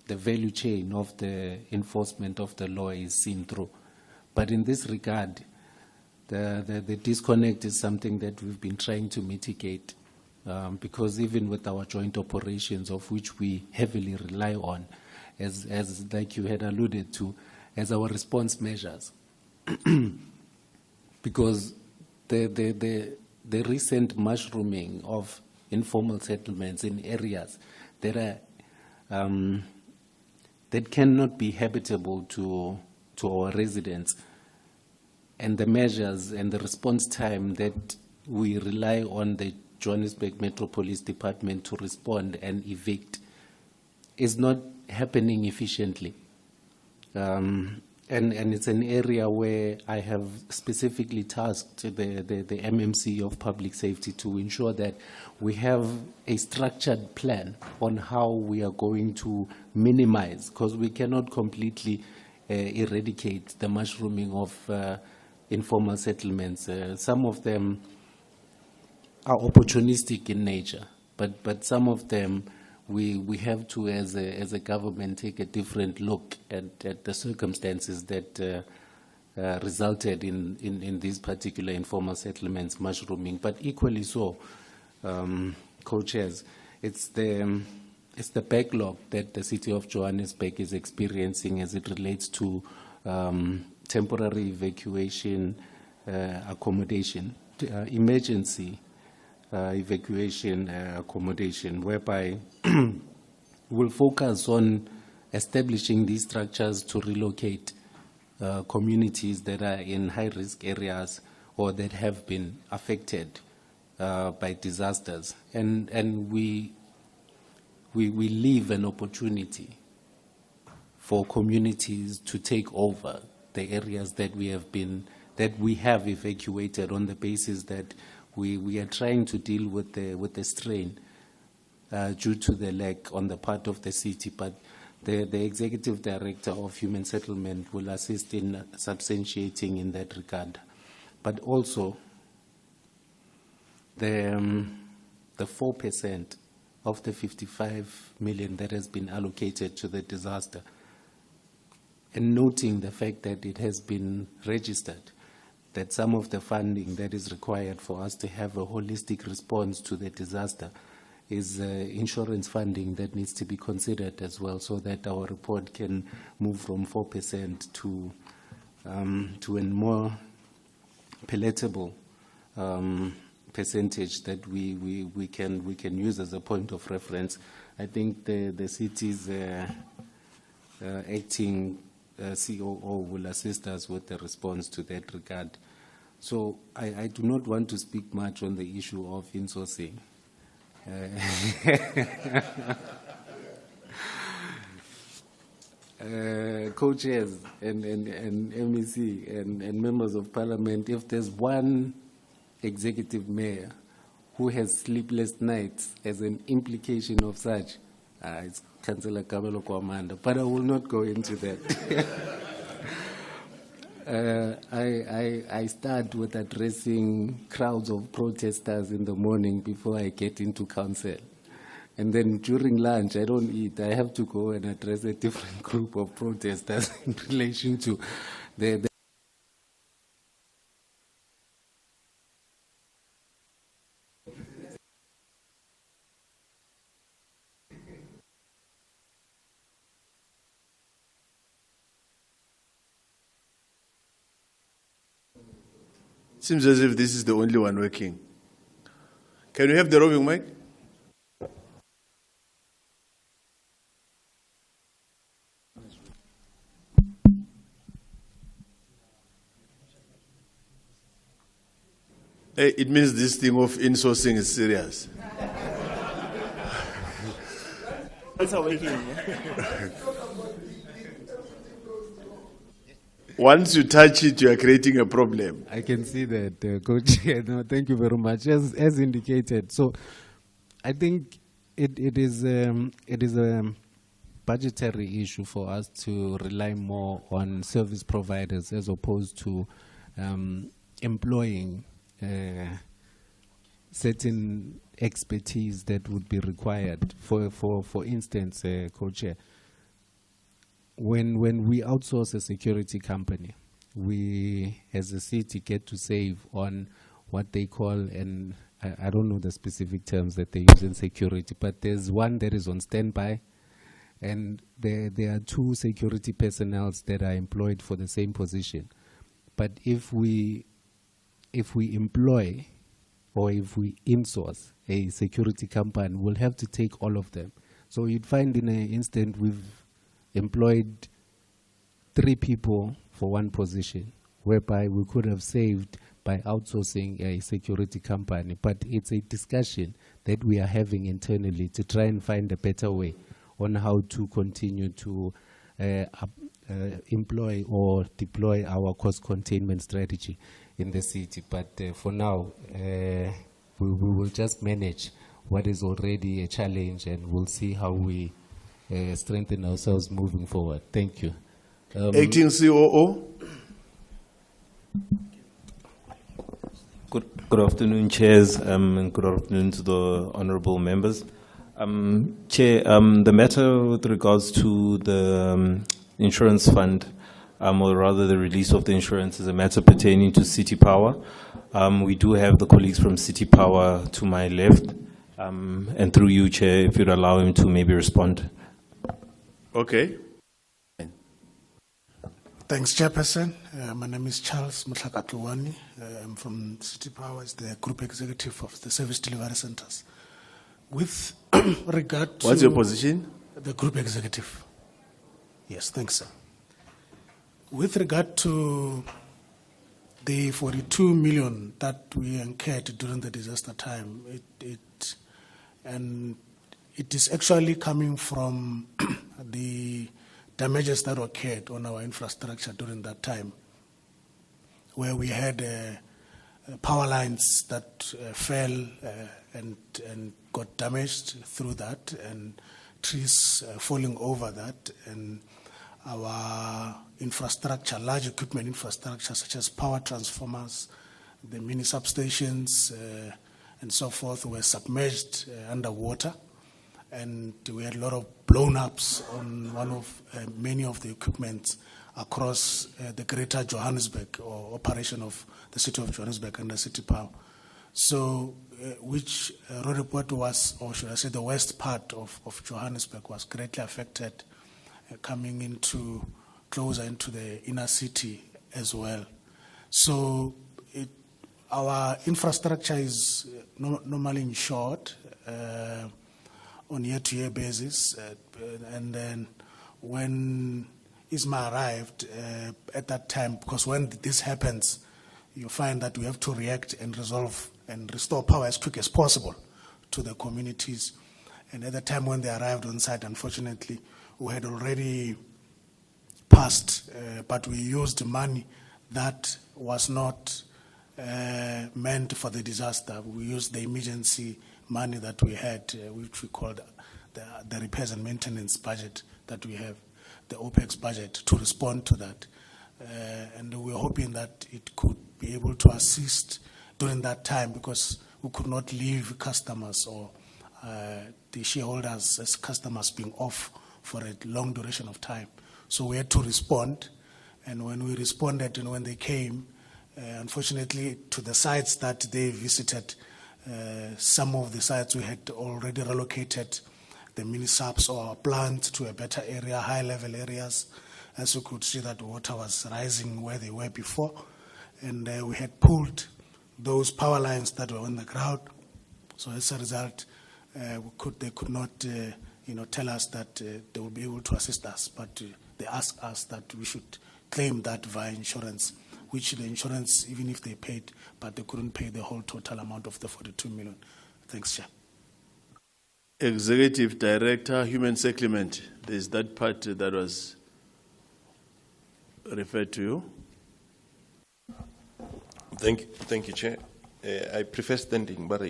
the value chain of the enforcement of the law is seen through. But in this regard, the disconnect is something that we've been trying to mitigate, because even with our joint operations, of which we heavily rely on, as like you had alluded to, as our response measures, because the recent mushrooming of informal settlements in areas that are that cannot be habitable to our residents, and the measures and the response time that we rely on the Johannesburg Metro Police Department to respond and evict is not happening efficiently. And it's an area where I have specifically tasked the MMC of Public Safety to ensure that we have a structured plan on how we are going to minimize, because we cannot completely eradicate the mushrooming of informal settlements. Some of them are opportunistic in nature, but some of them we have to, as a government, take a different look at the circumstances that resulted in these particular informal settlements mushrooming. But equally so, co-chairs, it's the backlog that the city of Johannesburg is experiencing as it relates to temporary evacuation accommodation, emergency evacuation accommodation, whereby we'll focus on establishing these structures to relocate communities that are in high-risk areas or that have been affected by disasters. And we leave an opportunity for communities to take over the areas that we have evacuated, on the basis that we are trying to deal with the strain due to the lack on the part of the city. But the Executive Director of Human Settlement will assist in substantiating in that regard. But also, the 4% of the 55 million that has been allocated to the disaster, and noting the fact that it has been registered, that some of the funding that is required for us to have a holistic response to the disaster is insurance funding that needs to be considered as well, so that our report can move from 4% to a more palatable percentage that we can use as a point of reference. I think the city's acting COO will assist us with the response to that regard. So I do not want to speak much on the issue of insourcing. Co-chairs and MEC and members of parliament, if there's one executive mayor who has sleepless nights as an implication of such, it's Councillor Kabelo Kwamanda, but I will not go into that. I start with addressing crowds of protesters in the morning before I get into council. And then during lunch, I don't eat. I have to go and address a different group of protesters in relation to the Seems as if this is the only one working. Can we have the roving mic? Hey, it means this thing of insourcing is serious. Once you touch it, you are creating a problem. I can see that, Coach. No, thank you very much. As indicated, so I think it is a budgetary issue for us to rely more on service providers as opposed to employing certain expertise that would be required. For instance, Co-Chair, when we outsource a security company, we as a city get to save on what they call, and I don't know the specific terms that they use in security, but there's one that is on standby, and there are 2 security personnel that are employed for the same position. But if we employ or if we insource a security company, we'll have to take all of them. So you'd find in an instant we've employed 3 people for 1 position, whereby we could have saved by outsourcing a security company. But it's a discussion that we are having internally to try and find a better way on how to continue to employ or deploy our cost containment strategy in the city. But for now, we will just manage what is already a challenge, and we'll see how we strengthen ourselves moving forward. Thank you. Acting COO. Good afternoon, chairs, and good afternoon to the honourable members. Chair, the matter with regards to the insurance fund, or rather the release of the insurance, is a matter pertaining to City Power. We do have the colleagues from City Power to my left, and through you, Chair, if you'd allow him to maybe respond. Okay. Thanks, Chairperson. My name is Charles Mutlakatluwani. I'm from City Power, as the Group Executive of the Service Delivery Centres. With regard to... What's your position? The Group Executive. Yes, thanks, sir. With regard to the 42 million that we incurred during the disaster time, it is actually coming from the damages that occurred on our infrastructure during that time, where we had power lines that fell and got damaged through that, and trees falling over that, and our infrastructure, large equipment infrastructure such as power transformers, the mini substations, and so forth, were submerged underwater. And we had a lot of blown-ups on many of the equipment across the greater Johannesburg, or operation of the city of Johannesburg under City Power. So, which Roodepoort was, or should I say the west part of Johannesburg, was greatly affected, coming into closer into the inner city as well. So, our infrastructure is normally insured on year-to-year basis, and then when ISMA arrived at that time, because when this happens, you find that we have to react and resolve and restore power as quick as possible to the communities. And at the time when they arrived on site, unfortunately, we had already passed, but we used money that was not meant for the disaster. We used the emergency money that we had, which we called the repairs and maintenance budget that we have, the OPEX budget, to respond to that. And we were hoping that it could be able to assist during that time, because we could not leave customers or the shareholders as customers being off for a long duration of time. So we had to respond, and when we responded and when they came, unfortunately, to the sites that they visited, some of the sites we had already relocated the mini-subs or our plant to a better area, high-level areas, as you could see that water was rising where they were before. And we had pulled those power lines that were on the ground. So as a result, they could not tell us that they will be able to assist us, but they asked us that we should claim that via insurance, which the insurance, even if they paid, but they couldn't pay the whole total amount of the 42 million. Thanks, Chair. Executive Director, Human Settlement. There's that part that was referred to you. Thank you, Chair. I prefer standing, but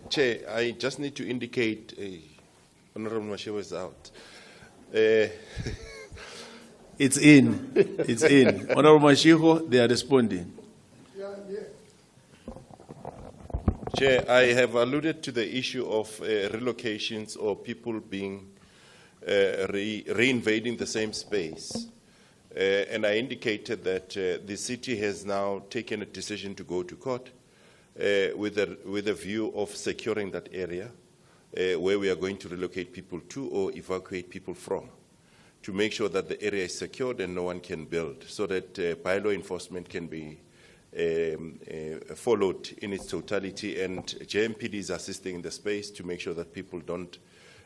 Chair, I just need to indicate Honorable Mashigo is out. It's in. It's in. Honorable Mashigo, they are responding. Chair, I have alluded to the issue of relocations or people being reinvading the same space. And I indicated that the city has now taken a decision to go to court with a view of securing that area where we are going to relocate people to or evacuate people from, to make sure that the area is secured and no one can build, so that bylaw enforcement can be followed in its totality, and JMPD is assisting in the space to make sure that people don't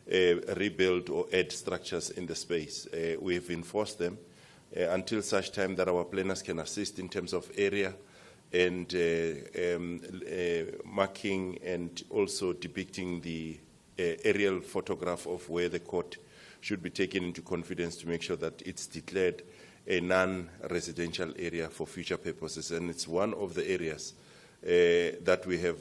rebuild or add structures in the space. We have enforced them until such time that our planners can assist in terms of area and marking and also depicting the aerial photograph of where the court should be taken into confidence to make sure that it's declared a non-residential area for future purposes. And it's one of the areas that we have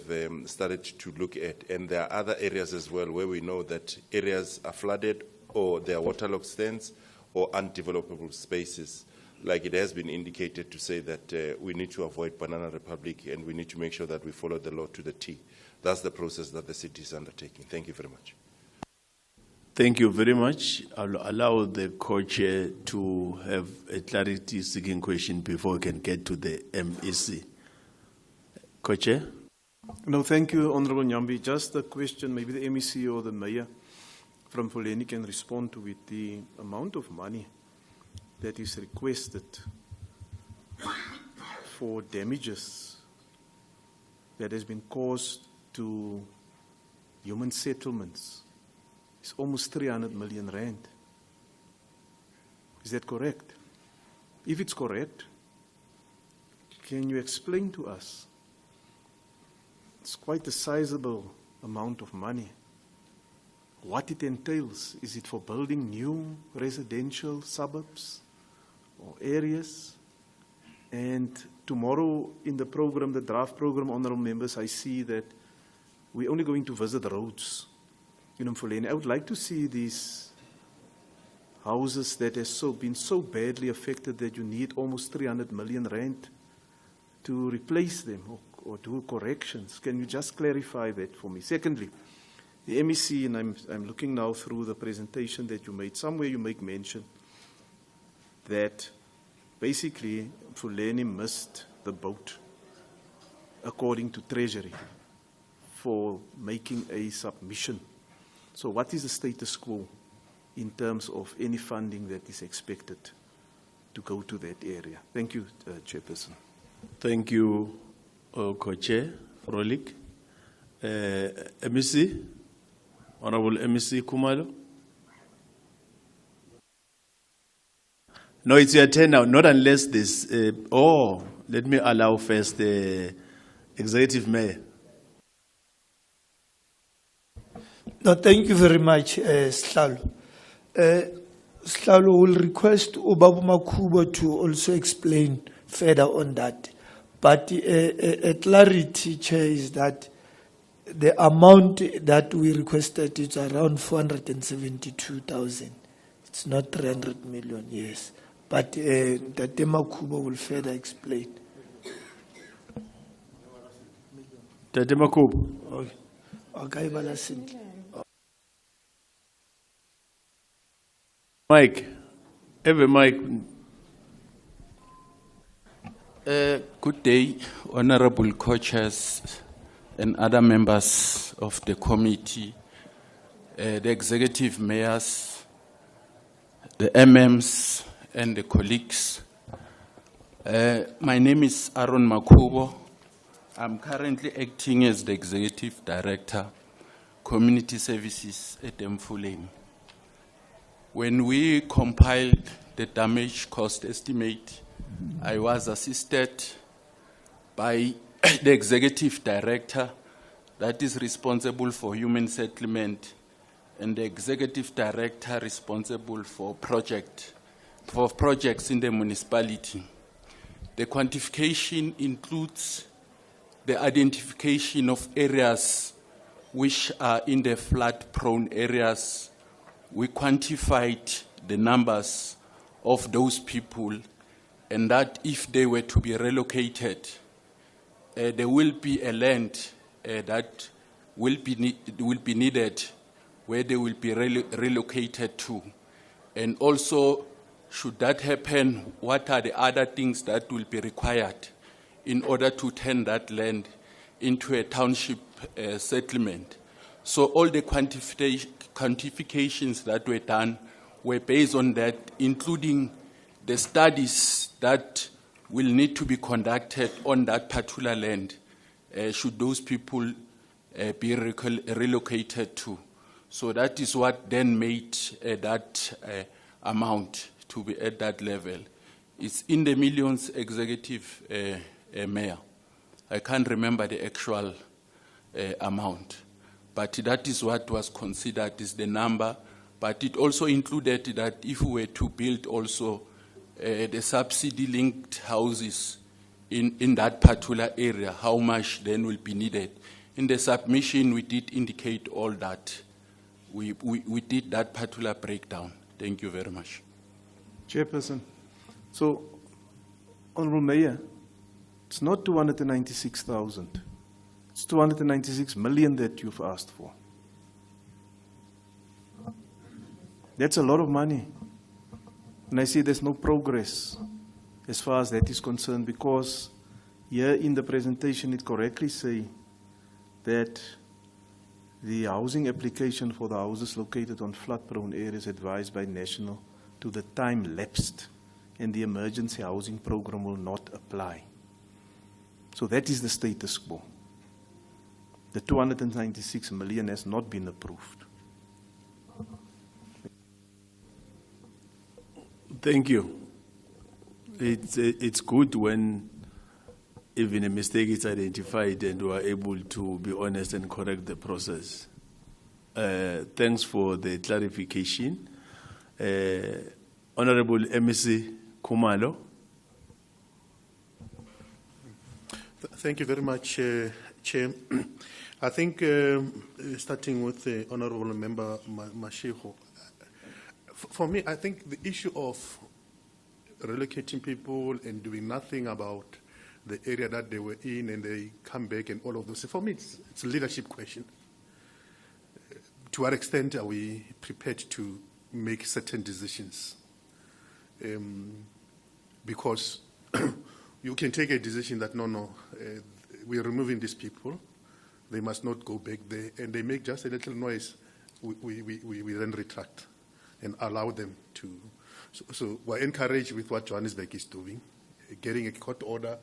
started to look at. And there are other areas as well where we know that areas are flooded or there are waterlogged stands or undevelopable spaces. Like it has been indicated to say that we need to avoid Banana Republic and we need to make sure that we follow the law to the T. That's the process that the city is undertaking. Thank you very much. Thank you very much. I'll allow the co-chair to have a clarity-seeking question before we can get to the MEC. Co-chair? No, thank you, Honorable Nyambi. Just a question, maybe the MEC or the mayor from Fuleni can respond to it. The amount of money that is requested for damages that has been caused to human settlements is almost 300 million rand. Is that correct? If it's correct, can you explain to us? It's quite a sizable amount of money. What it entails? Is it for building new residential suburbs or areas? And tomorrow in the program, the draft program, honorable members, I see that we're only going to visit roads. I would like to see these houses that have been so badly affected that you need almost 300 million rand to replace them or do corrections. Can you just clarify that for me? Secondly, the MEC, and I'm looking now through the presentation that you made, somewhere you make mention that basically Fuleni missed the boat, according to Treasury, for making a submission. So what is the status quo in terms of any funding that is expected to go to that area? Thank you, Chairperson. Thank you, Co-Chair Frolik. MEC, Honorable MEC Kumalo. No, it's your turn now, not unless this, let me allow first the Executive Mayor. No, thank you very much, Slalo. Slalo will request Obabu Makubo to also explain further on that. But a clarity, Chair, is that the amount that we requested is around 472,000. It's not 300 million, yes. But Tate Makubo will further explain. Tate Makubo. Okay. Okay, Balasinti. Mike, have a mic. Good day, honorable co-chairs and other members of the committee, the executive mayors, the MMs, and the colleagues. My name is Aaron Makubo. I'm currently acting as the executive director, community services at Mfuleni. When we compiled the damage cost estimate, I was assisted by the executive director that is responsible for human settlement and the executive director responsible for projects in the municipality. The quantification includes the identification of areas which are in the flood-prone areas we quantified the numbers of those people, and that if they were to be relocated, there will be a land that will be needed where they will be relocated to. And also, should that happen, what are the other things that will be required in order to turn that land into a township settlement? So all the quantifications that were done were based on that, including the studies that will need to be conducted on that particular land, should those people be relocated to. So that is what then made that amount to be at that level. It's in the millions, Executive Mayor. I can't remember the actual amount, but that is what was considered is the number. But it also included that if we were to build also the subsidy-linked houses in that particular area, how much then will be needed. In the submission, we did indicate all that. We did that particular breakdown. Thank you very much. Chairperson, so, Honourable Mayor, it's not 296,000. It's 296 million that you've asked for. That's a lot of money. And I see there's no progress as far as that is concerned, because here in the presentation it correctly say that the housing application for the houses located on flood-prone areas advised by National to the time lapsed, and the emergency housing program will not apply. So that is the status quo. The 296 million has not been approved. Thank you. It's good when even a mistake is identified and we are able to be honest and correct the process. Thanks for the clarification. Honorable MEC Kumalo. Thank you very much, Chair. I think starting with the Honorable Member Mashego, for me, I think the issue of relocating people and doing nothing about the area that they were in and they come back and all of those, for me, it's a leadership question. To what extent are we prepared to make certain decisions? Because you can take a decision that, we're removing these people, they must not go back there, and they make just a little noise, we then retract and allow them to. So we're encouraged with what Johannesburg is doing, getting a court order.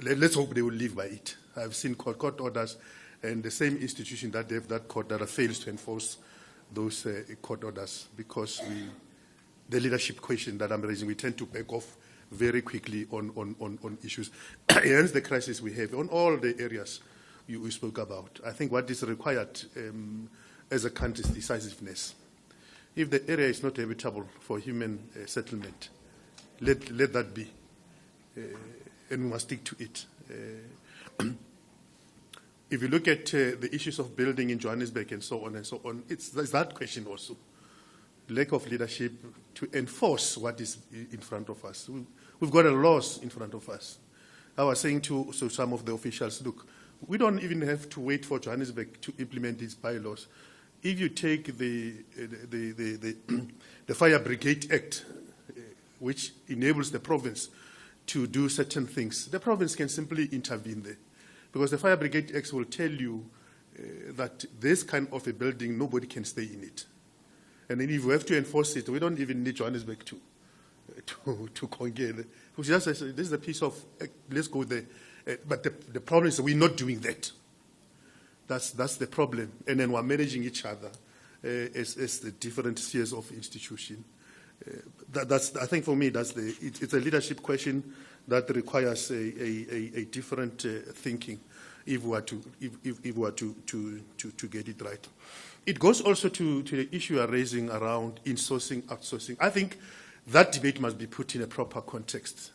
Let's hope they will live by it. I've seen court orders, and the same institution that they have that court that fails to enforce those court orders, because the leadership question that I'm raising, we tend to back off very quickly on issues. Hence the crisis we have on all the areas you spoke about. I think what is required as a country is decisiveness. If the area is not habitable for human settlement, let that be, and we must stick to it. If you look at the issues of building in Johannesburg and so on, it's that question also. Lack of leadership to enforce what is in front of us. We've got a laws in front of us. I was saying to some of the officials, look, we don't even have to wait for Johannesburg to implement these bylaws. If you take the Fire Brigade Act, which enables the province to do certain things, the province can simply intervene there. Because the Fire Brigade Act will tell you that this kind of a building, nobody can stay in it. And then if we have to enforce it, we don't even need Johannesburg to conquer. We just say, this is a piece of, let's go there. But the problem is we're not doing that. That's the problem. And then we're managing each other as the different spheres of institution. I think for me, it's a leadership question that requires a different thinking if we are to get it right. It goes also to the issue you are raising around insourcing, outsourcing. I think that debate must be put in a proper context,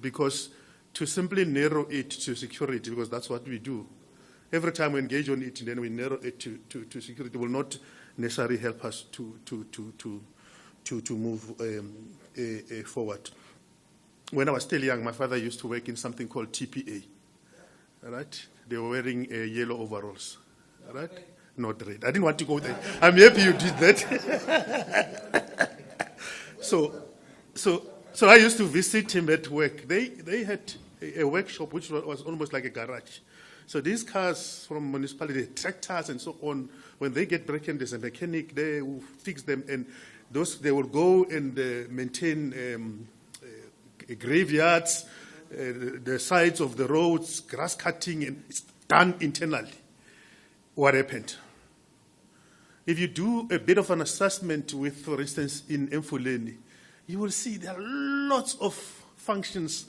because to simply narrow it to security, because that's what we do. Every time we engage on it, then we narrow it to security, will not necessarily help us to move forward. When I was still young, my father used to work in something called TPA. All right? They were wearing yellow overalls. All right? Not red. I didn't want to go there. I'm happy you did that. So I used to visit him at work. They had a workshop which was almost like a garage. So these cars from municipality, tractors and so on, when they get broken, there's a mechanic there who fix them, and they will go and maintain graveyards, the sides of the roads, grass cutting, and it's done internally. What happened? If you do a bit of an assessment with, for instance, in Mfuleni, you will see there are lots of functions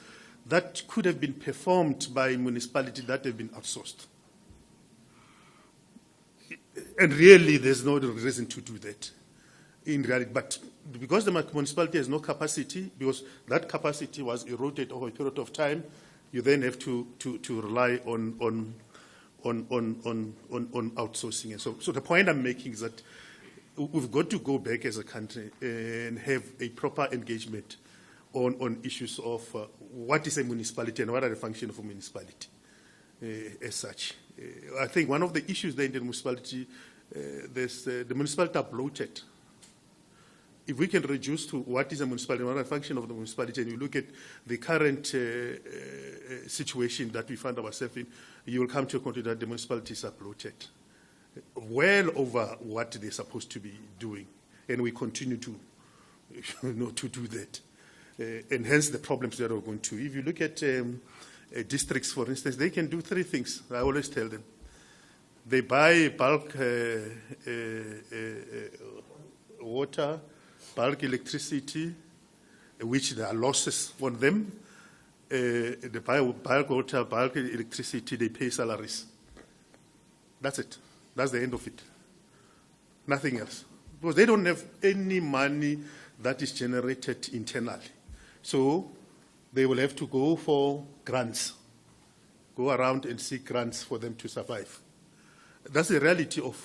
that could have been performed by municipality that have been outsourced. And really, there's no reason to do that in reality. But because the municipality has no capacity, because that capacity was eroded over a period of time, you then have to rely on outsourcing. And so the point I'm making is that we've got to go back as a country and have a proper engagement on issues of what is a municipality and what are the functions of a municipality as such. I think one of the issues there in the municipality, the municipality are bloated. If we can reduce to what is a municipality, what are the function of the municipality, and you look at the current situation that we find ourselves in, you will come to a conclusion that the municipalities are bloated, well over what they're supposed to be doing, and we continue to, to do that. And hence the problems that we're going to. If you look at districts, for instance, they can do three things. I always tell them. They buy bulk water, bulk electricity, which there are losses on them. They buy bulk water, bulk electricity, they pay salaries. That's it. That's the end of it. Nothing else. Because they don't have any money that is generated internally. So they will have to go for grants, go around and seek grants for them to survive. That's the reality of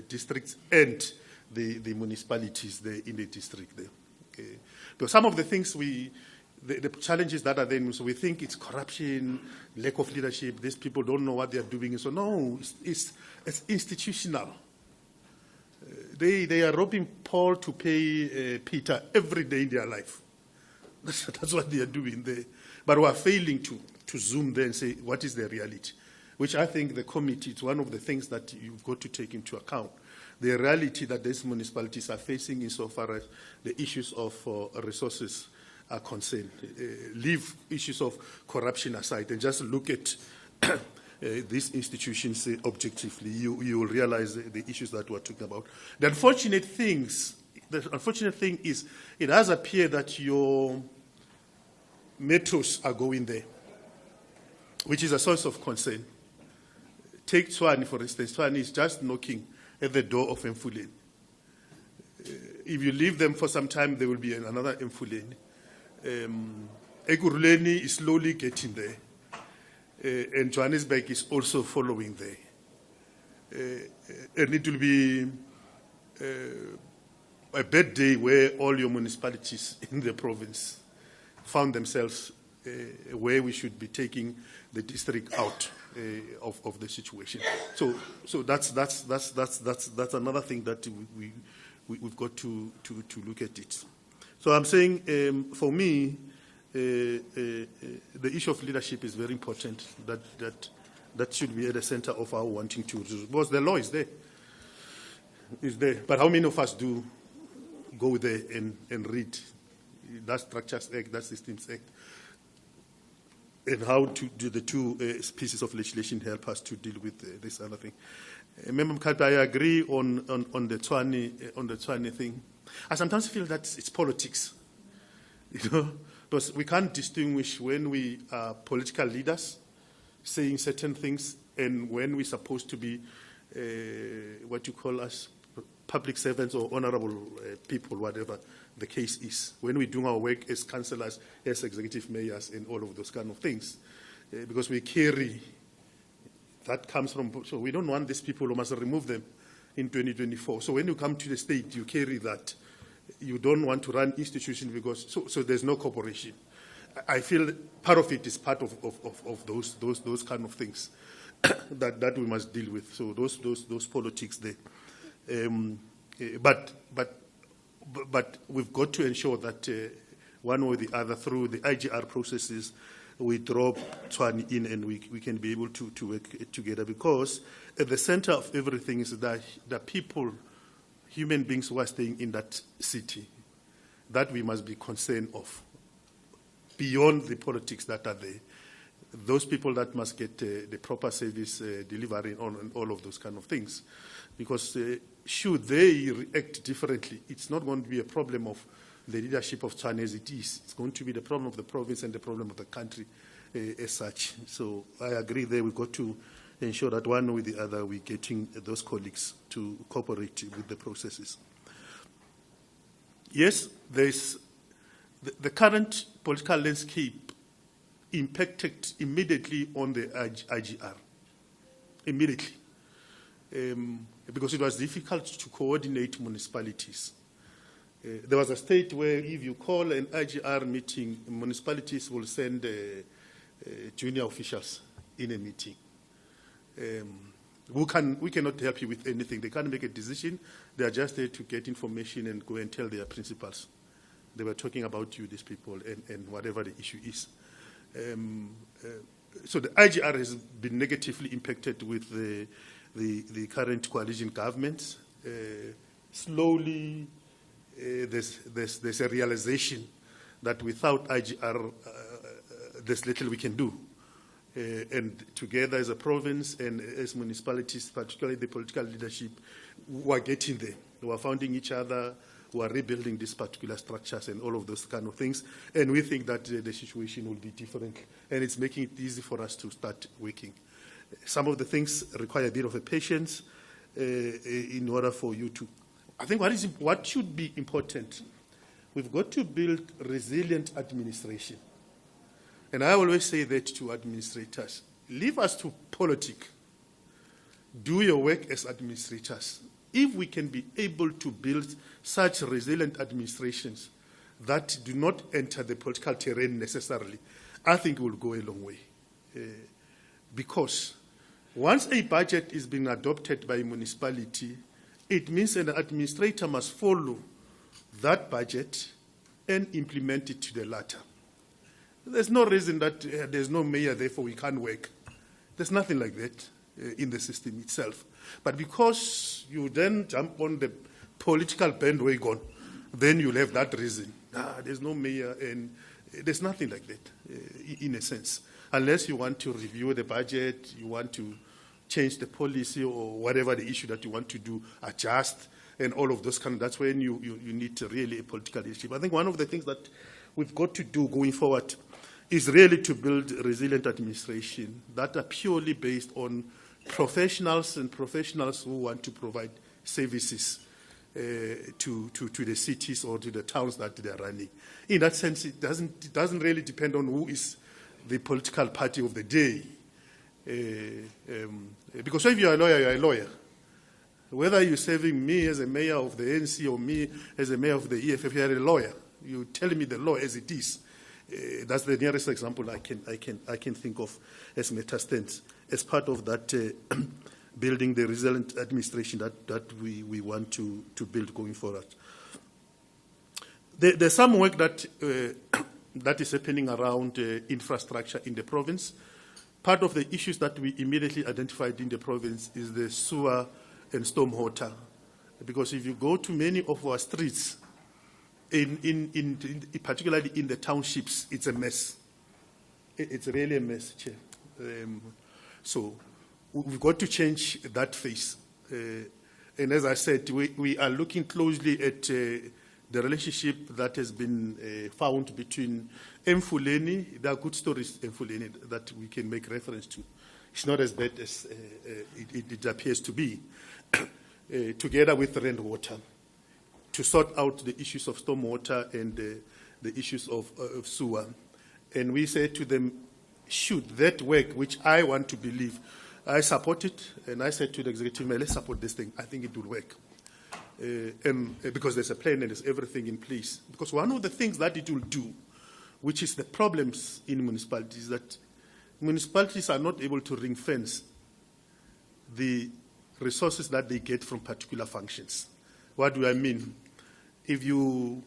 districts and the municipalities there in the district there. Because some of the things the challenges that are there, so we think it's corruption, lack of leadership, these people don't know what they are doing. So no, it's institutional. They are robbing Paul to pay Peter every day in their life. That's what they are doing there. But we are failing to zoom there and say, what is the reality? Which I think the committee, it's one of the things that you've got to take into account. The reality that these municipalities are facing insofar as the issues of resources are concerned. Leave issues of corruption aside and just look at these institutions objectively. You will realize the issues that we're talking about. The unfortunate thing is it does appear that your metros are going there, which is a source of concern. Take Tshwane, for instance. Tshwane is just knocking at the door of Mfuleni. If you leave them for some time, there will be another Mfuleni. Ekurhuleni is slowly getting there. And Johannesburg is also following there. And it will be a bad day where all your municipalities in the province found themselves where we should be taking the district out of the situation. So that's another thing that we've got to look at it. So I'm saying, for me, the issue of leadership is very important. That should be at the center of our wanting to do. Because the law is there. It's there. But how many of us do go there and read? That Structures Act, that Systems Act. And how do the two pieces of legislation help us to deal with this other thing? Member Mkhatha, I agree on the Tshwane thing. I sometimes feel that it's politics, because we can't distinguish when we are political leaders saying certain things and when we're supposed to be what you call us public servants or honorable people, whatever the case is, when we're doing our work as councillors, as executive mayors, and all of those kind of things. Because we carry, that comes from, so we don't want these people, who must remove them. in 2024. So when you come to the state, you carry that. You don't want to run institutions because, so there's no cooperation. I feel part of it is part of those kind of things that we must deal with. So those politics there. But we've got to ensure that one or the other, through the IGR processes, we drop Tshwane in and we can be able to work together, because at the center of everything is that the people, human beings who are staying in that city, that we must be concerned of, beyond the politics that are there. Those people that must get the proper service delivery on all of those kind of things. Because should they react differently, it's not going to be a problem of the leadership of China as it is. It's going to be the problem of the province and the problem of the country as such. So I agree there. We've got to ensure that one with the other we're getting those colleagues to cooperate with the processes. Yes, there's the current political landscape impacted immediately on the IGR. Immediately. Because it was difficult to coordinate municipalities. There was a state where if you call an IGR meeting, municipalities will send junior officials in a meeting. We cannot help you with anything. They can't make a decision. They are just there to get information and go and tell their principals. They were talking about you, these people, and whatever the issue is. So the IGR has been negatively impacted with the current coalition government. Slowly, there's a realization that without IGR, there's little we can do. And together as a province and as municipalities, particularly the political leadership, we are getting there. We are finding each other, we are rebuilding these particular structures and all of those kind of things. And we think that the situation will be different. And it's making it easy for us to start working. Some of the things require a bit of a patience in order for you to... I think what should be important, we've got to build resilient administration. And I always say that to administrators. Leave us to politics. Do your work as administrators. If we can be able to build such resilient administrations that do not enter the political terrain necessarily, I think it will go a long way. Because once a budget is being adopted by a municipality, it means an administrator must follow that budget and implement it to the latter. There's no reason that there's no mayor, therefore we can't work. There's nothing like that in the system itself. But because you then jump on the political bandwagon, then you'll have that reason. There's no mayor, and there's nothing like that, in a sense. Unless you want to review the budget, you want to change the policy or whatever the issue that you want to do, adjust, and all of those kind of, that's when you need really a political leadership. I think one of the things that we've got to do going forward is really to build resilient administration that are purely based on professionals and professionals who want to provide services to the cities or to the towns that they are running. In that sense, it doesn't really depend on who is the political party of the day. Because if you're a lawyer, you're a lawyer. Whether you're serving me as a mayor of the ANC or me as a mayor of the EFF, you're a lawyer. You tell me the law as it is. That's the nearest example I can think of as matter stands, as part of that building the resilient administration that we want to build going forward. There's some work that is happening around infrastructure in the province. Part of the issues that we immediately identified in the province is the sewer and stormwater, because if you go to many of our streets, particularly in the townships, it's a mess. It's really a mess, Chair. So we've got to change that face. And as I said, we are looking closely at the relationship that has been found between Mfuleni. There are good stories in Mfuleni that we can make reference to. It's not as bad as it appears to be. Together with rainwater, to sort out the issues of stormwater and the issues of sewer. And we say to them, should that work, which I want to believe I support it, and I said to the executive mayor, let's support this thing. I think it will work. Because there's a plan and there's everything in place. Because one of the things that it will do, which is the problems in municipalities, that municipalities are not able to ring fence the resources that they get from particular functions. What do I mean? If you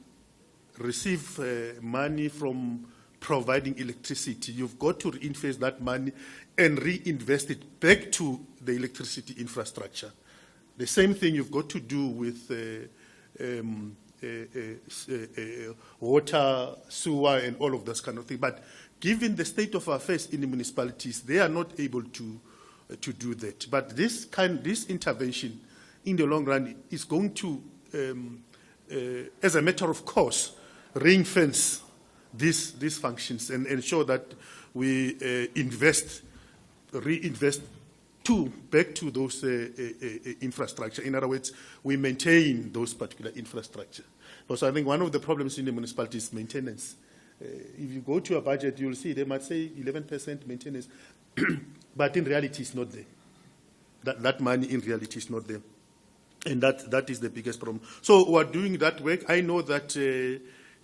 receive money from providing electricity, you've got to reinvest that money and reinvest it back to the electricity infrastructure. The same thing you've got to do with water, sewer, and all of those kind of things. But given the state of affairs in the municipalities, they are not able to do that. But this intervention, in the long run, is going to, as a matter of course, ring-fence these functions and ensure that we reinvest back to those infrastructure. In other words, we maintain those particular infrastructure. Because I think one of the problems in the municipality is maintenance. If you go to a budget, you'll see they might say 11% maintenance, but in reality it's not there. That money in reality is not there. And that is the biggest problem. So we're doing that work. I know that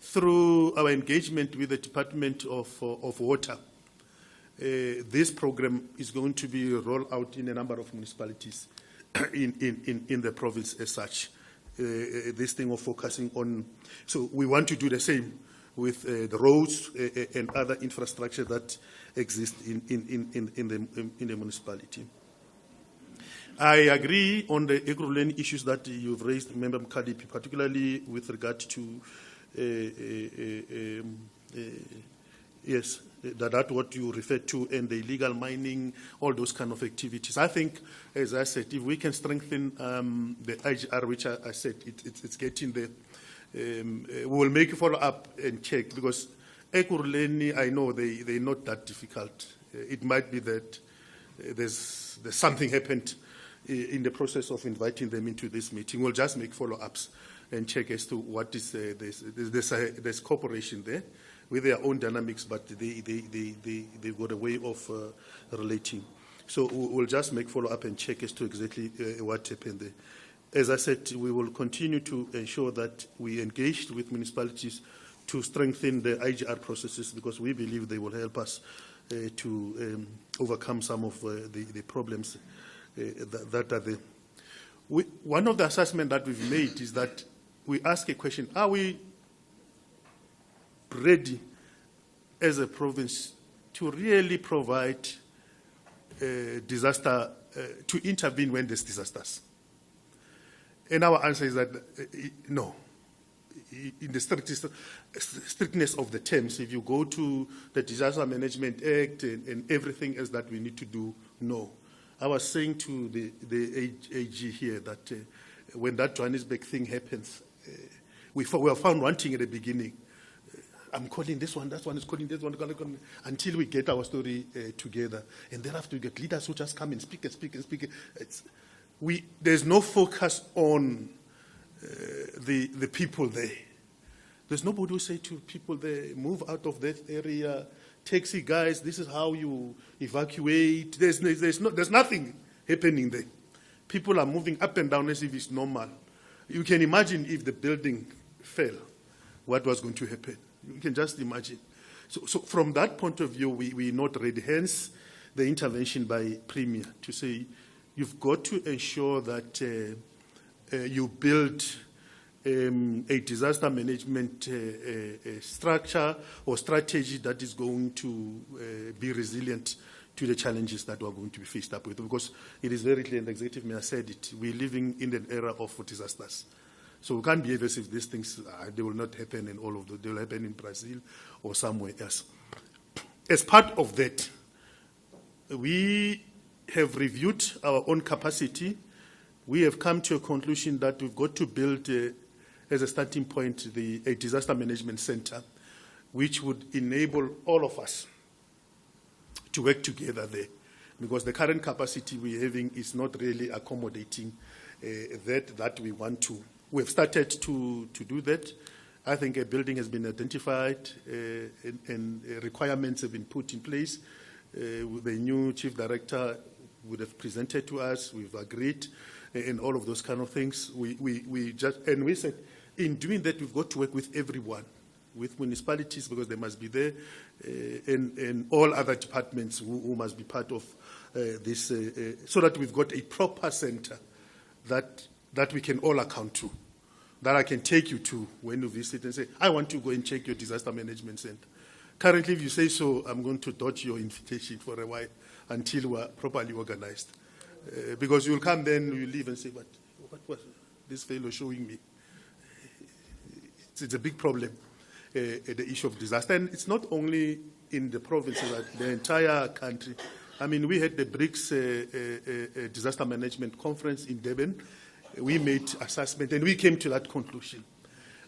through our engagement with the Department of Water, this program is going to be rolled out in a number of municipalities in the province as such. This thing of focusing on, so we want to do the same with the roads and other infrastructure that exist in the municipality. I agree on the Ekurhuleni issues that you've raised, Member Mkadipi, particularly with regard to yes, that's what you referred to, and the illegal mining, all those kind of activities. I think, as I said, if we can strengthen the IGR, which I said it's getting there, we will make a follow-up and check, because Ekurhuleni, I know they're not that difficult. It might be that there's something happened in the process of inviting them into this meeting. We'll just make follow-ups and check as to what is there's cooperation there with their own dynamics, but they've got a way of relating. So we'll just make follow-up and check as to exactly what happened there. As I said, we will continue to ensure that we engage with municipalities to strengthen the IGR processes, because we believe they will help us to overcome some of the problems that are there. One of the assessments that we've made is that we ask a question: are we ready as a province to really provide disaster, to intervene when there's disasters? And our answer is that no. In the strictness of the terms, if you go to the Disaster Management Act and everything else that we need to do, no. I was saying to the AG here that when that Johannesburg thing happens, we were found wanting at the beginning. I'm calling this one, that one is calling this one, until we get our story together. And thereafter we get leaders who just come and speak and speak and speak. There's no focus on the people there. There's nobody who say to people there, move out of that area, taxi guys, this is how you evacuate. There's nothing happening there. People are moving up and down as if it's normal. You can imagine if the building fell, what was going to happen. You can just imagine. So from that point of view, we're not ready. Hence, the intervention by Premier to say, you've got to ensure that you build a disaster management structure or strategy that is going to be resilient to the challenges that we're going to be faced up with. Because it is very clear, and the Executive Mayor said it, we're living in an era of disasters. So we can't behave as if these things, they will not happen in all of them. They will happen in Brazil or somewhere else. As part of that, we have reviewed our own capacity. We have come to a conclusion that we've got to build, as a starting point, a disaster management center, which would enable all of us to work together there. Because the current capacity we're having is not really accommodating that we want to. We've started to do that. I think a building has been identified and requirements have been put in place. The new chief director would have presented to us. We've agreed and all of those kind of things. We said, in doing that, we've got to work with everyone, with municipalities, because they must be there, and all other departments who must be part of this, so that we've got a proper center that we can all account to, that I can take you to when you visit and say, I want to go and check your disaster management center. Currently, if you say so, I'm going to dodge your invitation for a while until we're properly organized. Because you'll come then, you leave and say, but what was this fellow showing me? It's a big problem, the issue of disaster. And it's not only in the provinces, but the entire country. I mean, we had the BRICS disaster management conference in Durban. We made assessment and we came to that conclusion.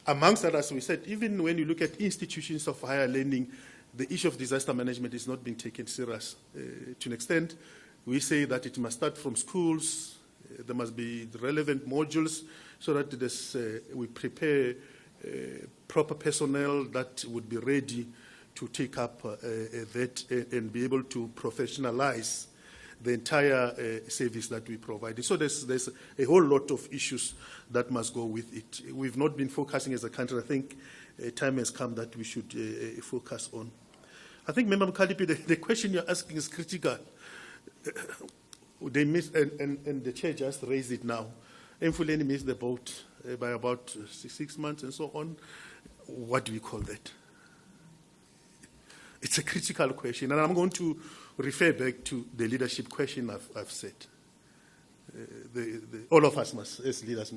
Amongst others, we said, even when you look at institutions of higher learning, the issue of disaster management is not being taken serious. To an extent, we say that it must start from schools, there must be the relevant modules so that we prepare proper personnel that would be ready to take up that and be able to professionalize the entire service that we provide. So there's a whole lot of issues that must go with it. We've not been focusing as a country. I think time has come that we should focus on. I think, Member Mkhalipi, the question you're asking is critical. They missed, and the chair just raised it now. Mfuleni missed the boat by about 6 months and so on. What do we call that? It's a critical question, and I'm going to refer back to the leadership question I've said. All of us must, as leaders,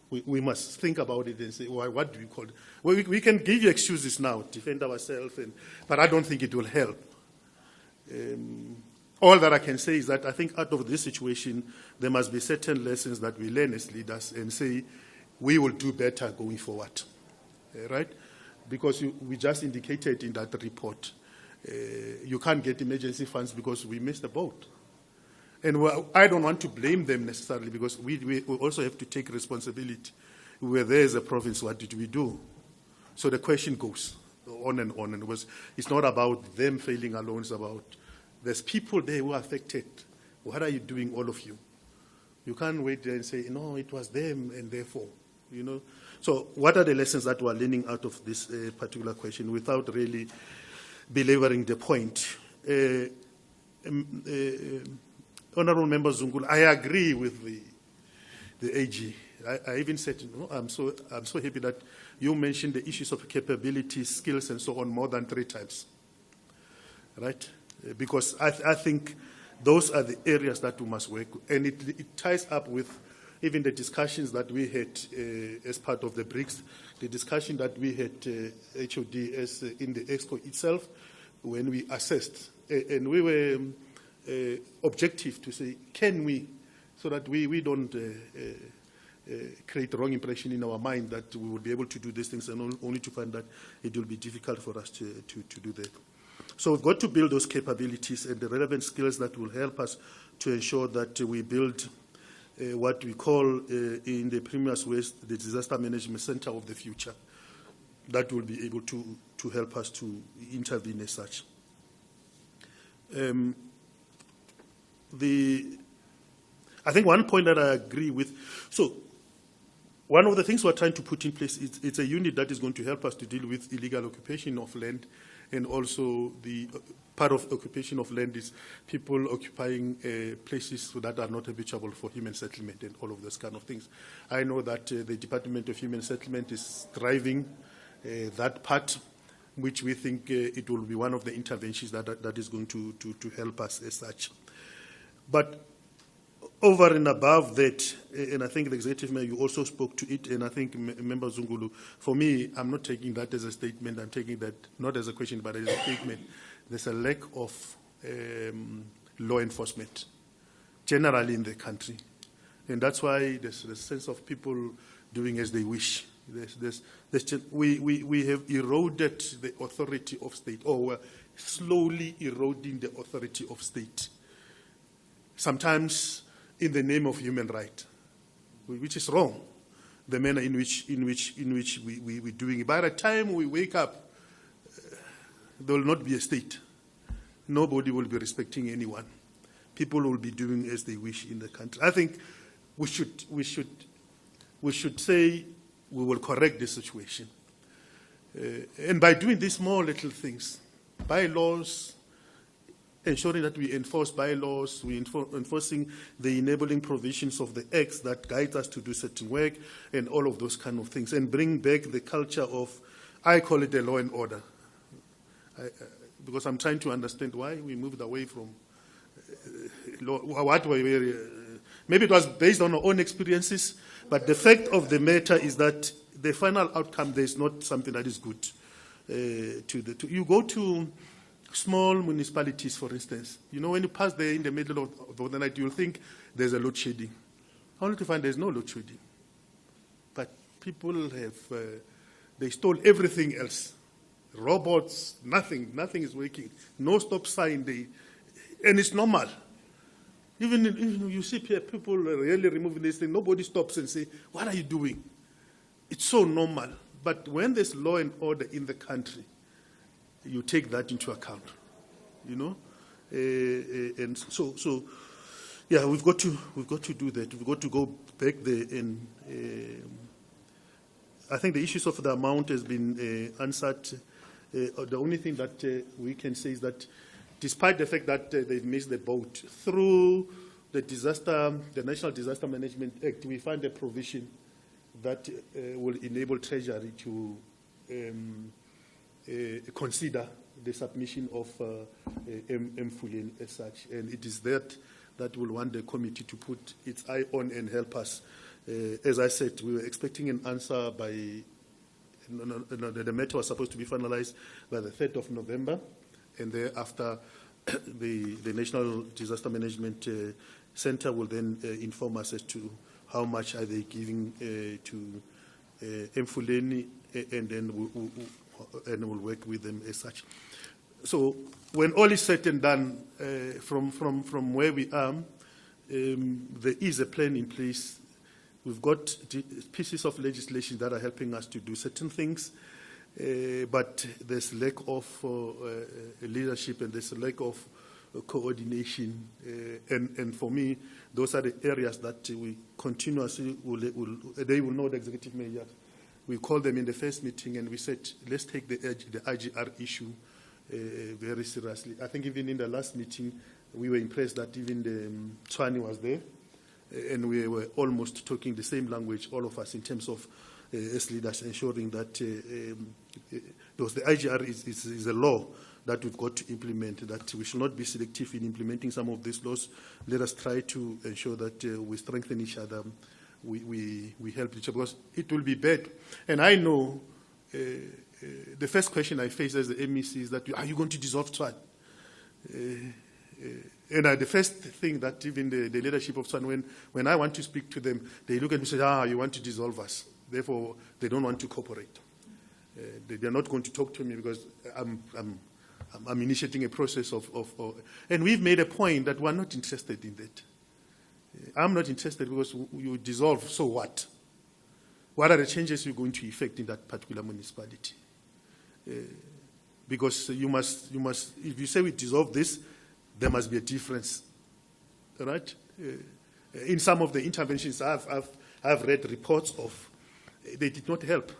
we must think about it and say, well, what do we call it? Well, we can give you excuses now, defend ourselves, but I don't think it will help. All that I can say is that I think out of this situation, there must be certain lessons that we learn as leaders and say, we will do better going forward, right? Because we just indicated in that report, you can't get emergency funds because we missed the boat. And I don't want to blame them necessarily, because we also have to take responsibility. Where there is a province, what did we do? So the question goes on and on. And it's not about them failing alone, it's about there's people there who are affected. What are you doing, all of you? You can't wait there and say, no, it was them, and therefore, you know. So what are the lessons that we're learning out of this particular question without really belaboring the point? Honourable Member Zungulu, I agree with the AG. I even said, I'm so happy that you mentioned the issues of capabilities, skills, and so on more than 3 times, right? Because I think those are the areas that we must work, and it ties up with even the discussions that we had as part of the BRICS, the discussion that we had HOD as in the EXCO itself when we assessed, and we were objective to say, can we, so that we don't create the wrong impression in our mind that we will be able to do these things, and only to find that it will be difficult for us to do that. So we've got to build those capabilities and the relevant skills that will help us to ensure that we build what we call in the Premier's West the Disaster Management Center of the future, that will be able to help us to intervene as such. I think one point that I agree with, so one of the things we're trying to put in place is it's a unit that is going to help us to deal with illegal occupation of land, and also the part of occupation of land is people occupying places that are not habitable for human settlement and all of those kind of things. I know that the Department of Human Settlement is driving that part, which we think it will be one of the interventions that is going to help us as such. But over and above that, and I think the Executive Mayor, you also spoke to it, and I think Member Zungulu, for me, I'm not taking that as a statement, I'm taking that not as a question, but as a statement. There's a lack of law enforcement generally in the country. And that's why there's a sense of people doing as they wish. We have eroded the authority of state, or we're slowly eroding the authority of state. Sometimes in the name of human right, which is wrong, the manner in which we're doing it. By the time we wake up, there will not be a state. Nobody will be respecting anyone. people will be doing as they wish in the country. I think we should say we will correct the situation. And by doing these small little things, bylaws, ensuring that we enforce bylaws, we enforcing the enabling provisions of the acts that guide us to do certain work, and all of those kind of things, and bring back the culture of, I call it a law and order, because I'm trying to understand why we moved away from maybe it was based on our own experiences, but the fact of the matter is that the final outcome, there is not something that is good. You go to small municipalities, for instance. You know, when you pass there in the middle of the night, you'll think there's a load shedding. Only to find there's no load shedding. But people have, they stole everything else. Robots, nothing is working. No stop sign, and it's normal. Even you see people really removing this thing, nobody stops and say, what are you doing? It's so normal. But when there's law and order in the country, you take that into account, you know, and so yeah, we've got to do that. We've got to go back there, and I think the issues of the amount has been answered. The only thing that we can say is that, despite the fact that they've missed the boat, through the National Disaster Management Act, we find a provision that will enable Treasury to consider the submission of Mfuleni as such. And it is that will want the committee to put its eye on and help us. As I said, we were expecting an answer by, the matter was supposed to be finalized by the 3rd of November, and thereafter the National Disaster Management Center will then inform us as to how much are they giving to Mfuleni, and then we'll work with them as such. So when all is said and done, from where we are, there is a plan in place. We've got pieces of legislation that are helping us to do certain things, but there's lack of leadership, and there's a lack of coordination. And for me, those are the areas that we continuously they will know the executive mayor. We called them in the first meeting and we said, let's take the IGR issue very seriously. I think even in the last meeting, we were impressed that even the Tshwane was there, and we were almost talking the same language, all of us, in terms of as leaders ensuring that because the IGR is a law that we've got to implement, that we should not be selective in implementing some of these laws. Let us try to ensure that we strengthen each other, we help each other, because it will be bad. And I know the first question I face as the MEC is that, are you going to dissolve Tshwane? And the first thing that even the leadership of Tshwane, when I want to speak to them, they look at me and say, you want to dissolve us. Therefore, they don't want to cooperate. They're not going to talk to me because I'm initiating a process of and we've made a point that we're not interested in that. I'm not interested because you dissolve, so what? What are the changes you're going to effect in that particular municipality? Because you must, if you say we dissolve this, there must be a difference, right? In some of the interventions I've read reports of, they did not help,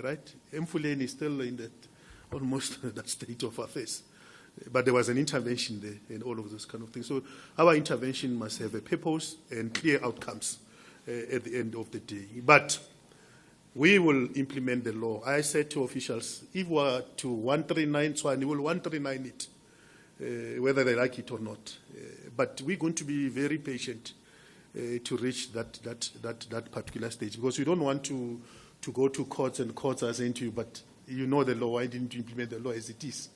right? Mfuleni is still in that, almost that state of affairs. But there was an intervention there and all of those kind of things. So our intervention must have a purpose and clear outcomes at the end of the day. But we will implement the law. I said to officials, if we are to 139 Tshwane, we'll 139 it, whether they like it or not. But we're going to be very patient to reach that particular stage, because we don't want to go to courts and courts are saying to you, but you know the law, why didn't you implement the law as it is?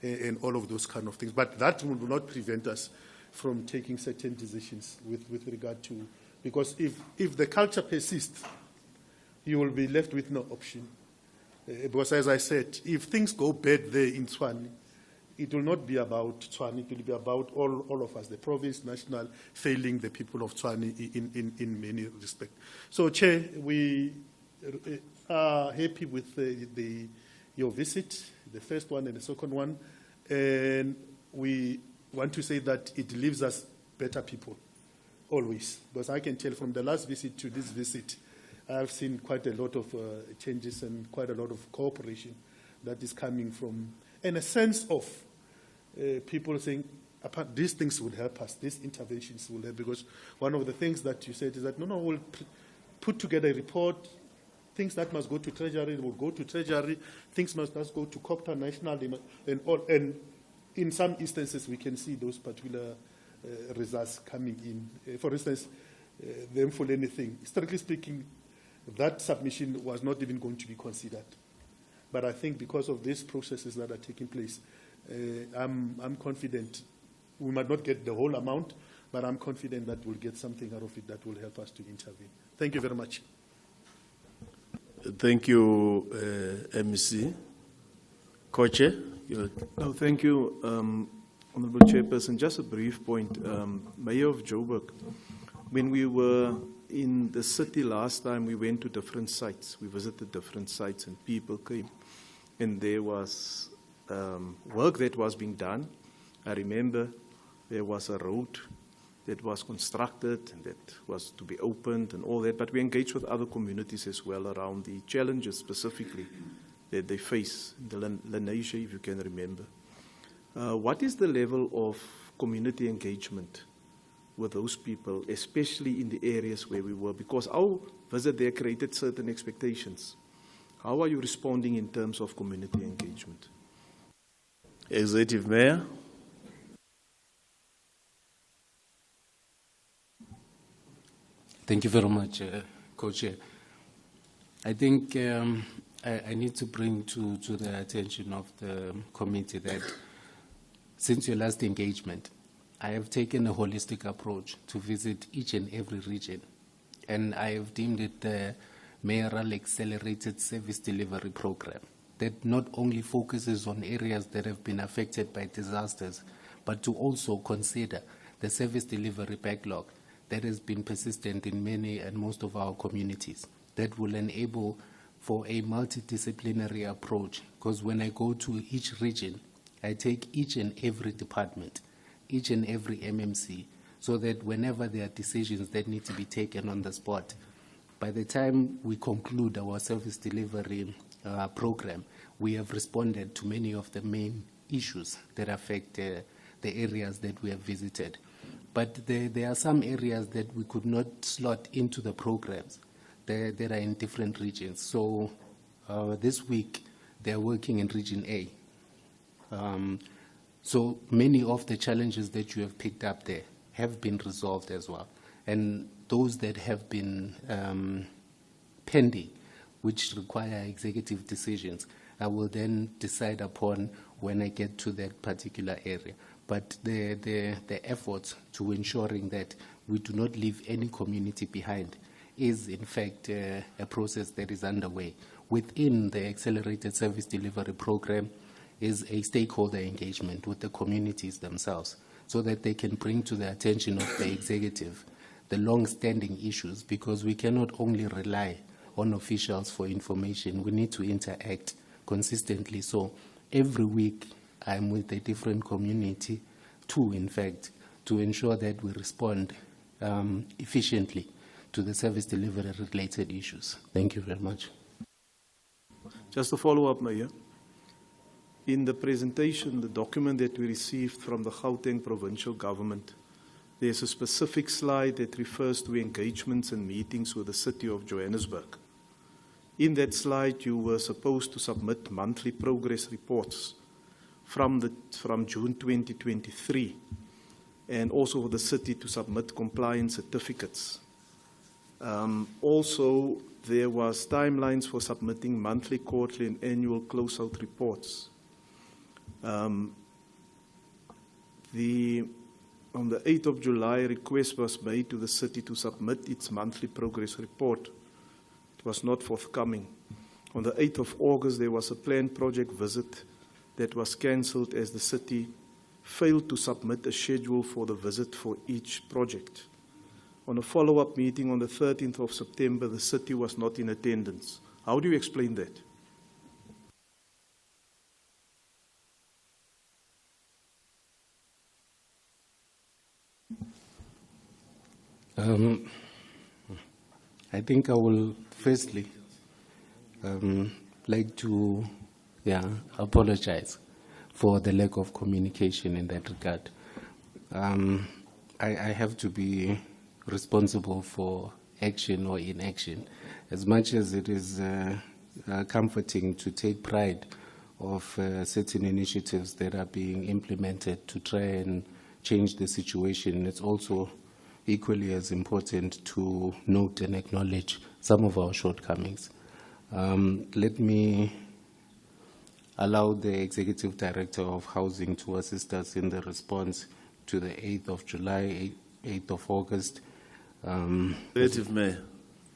And all of those kind of things. But that will not prevent us from taking certain decisions with regard to, because if the culture persists, you will be left with no option. Because as I said, if things go bad there in Tshwane, it will not be about Tshwane, it will be about all of us, the province, national, failing the people of Tshwane in many respects. So, Chair, we are happy with your visit, the first one and the second one, and we want to say that it leaves us better people, always. Because I can tell from the last visit to this visit, I've seen quite a lot of changes and quite a lot of cooperation that is coming from, and a sense of people saying, these things will help us, these interventions will help, because one of the things that you said is that, no, we'll put together a report, things that must go to Treasury will go to Treasury, things must go to Copta National, and all. And in some instances, we can see those particular results coming in. For instance, the Mfuleni thing, strictly speaking, that submission was not even going to be considered. But I think because of these processes that are taking place, I'm confident we might not get the whole amount, but I'm confident that we'll get something out of it that will help us to intervene. Thank you very much. Thank you, MEC. Co-Chair? No, thank you, Honourable Chairperson. Just a brief point. Mayor of Joburg, when we were in the city last time, we went to different sites. We visited different sites and people came. And there was work that was being done. I remember there was a road that was constructed and that was to be opened and all that. But we engaged with other communities as well around the challenges specifically that they face in the Lenasia, if you can remember. What is the level of community engagement with those people, especially in the areas where we were? Because our visit there created certain expectations. How are you responding in terms of community engagement? Executive Mayor. Thank you very much, Co-Chair. I think I need to bring to the attention of the committee that since your last engagement, I have taken a holistic approach to visit each and every region, and I have deemed it the Mayoral Accelerated Service Delivery Program that not only focuses on areas that have been affected by disasters, but to also consider the service delivery backlog that has been persistent in many and most of our communities. That will enable for a multidisciplinary approach, because when I go to each region, I take each and every department, each and every MMC, so that whenever there are decisions that need to be taken on the spot, by the time we conclude our service delivery program, we have responded to many of the main issues that affect the areas that we have visited. But there are some areas that we could not slot into the programs that are in different regions. So this week, they're working in Region A. So many of the challenges that you have picked up there have been resolved as well. And those that have been pending, which require executive decisions, I will then decide upon when I get to that particular area. But the efforts to ensuring that we do not leave any community behind is, in fact, a process that is underway. Within the Accelerated Service Delivery Program is a stakeholder engagement with the communities themselves, so that they can bring to the attention of the executive the long-standing issues, because we cannot only rely on officials for information. We need to interact consistently. So every week I'm with a different community, two in fact, to ensure that we respond efficiently to the service delivery related issues. Thank you very much. Just a follow-up, Mayor. In the presentation, the document that we received from the Gauteng provincial government, there's a specific slide that refers to engagements and meetings with the city of Johannesburg. In that slide, you were supposed to submit monthly progress reports from June 2023, and also for the city to submit compliance certificates. Also, there was timelines for submitting monthly, quarterly, and annual closeout reports. On the 8th of July, a request was made to the city to submit its monthly progress report. It was not forthcoming. On the 8th of August, there was a planned project visit that was cancelled as the city failed to submit a schedule for the visit for each project. On a follow-up meeting on the 13th of September, the city was not in attendance. How do you explain that? I think I will firstly like to apologize for the lack of communication in that regard. I have to be responsible for action or inaction. As much as it is comforting to take pride of certain initiatives that are being implemented to try and change the situation, it's also equally as important to note and acknowledge some of our shortcomings. Let me allow the Executive Director of Housing to assist us in the response to the 8th of July, 8th of August. Executive Mayor,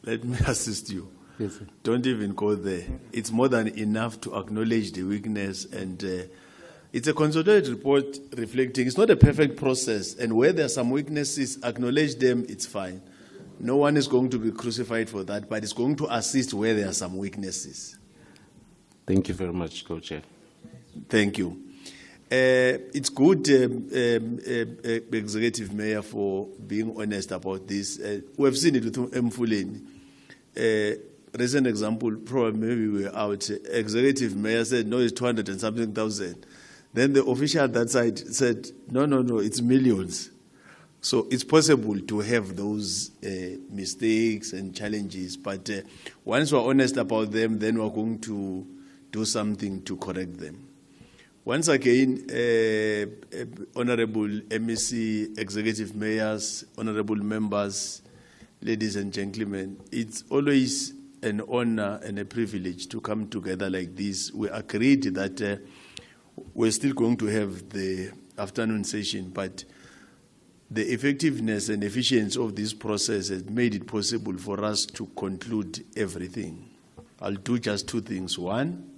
let me assist you. Yes, sir. Don't even go there. It's more than enough to acknowledge the weakness, and it's a consolidated report reflecting. It's not a perfect process, and where there are some weaknesses, acknowledge them, it's fine. No one is going to be crucified for that, but it's going to assist where there are some weaknesses. Thank you very much, Co-Chair. Thank you. It's good, Executive Mayor, for being honest about this. We have seen it with Mfuleni. Recent example, probably maybe we were out. Executive Mayor said, no, it's 200 and something thousand. Then the official at that side said, no, it's millions. So it's possible to have those mistakes and challenges, but once we're honest about them, then we're going to do something to correct them. Once again, Honorable MEC, Executive Mayors, Honorable Members, ladies and gentlemen, it's always an honor and a privilege to come together like this. We agreed that we're still going to have the afternoon session, but the effectiveness and efficiency of this process has made it possible for us to conclude everything. I'll do just two things. One,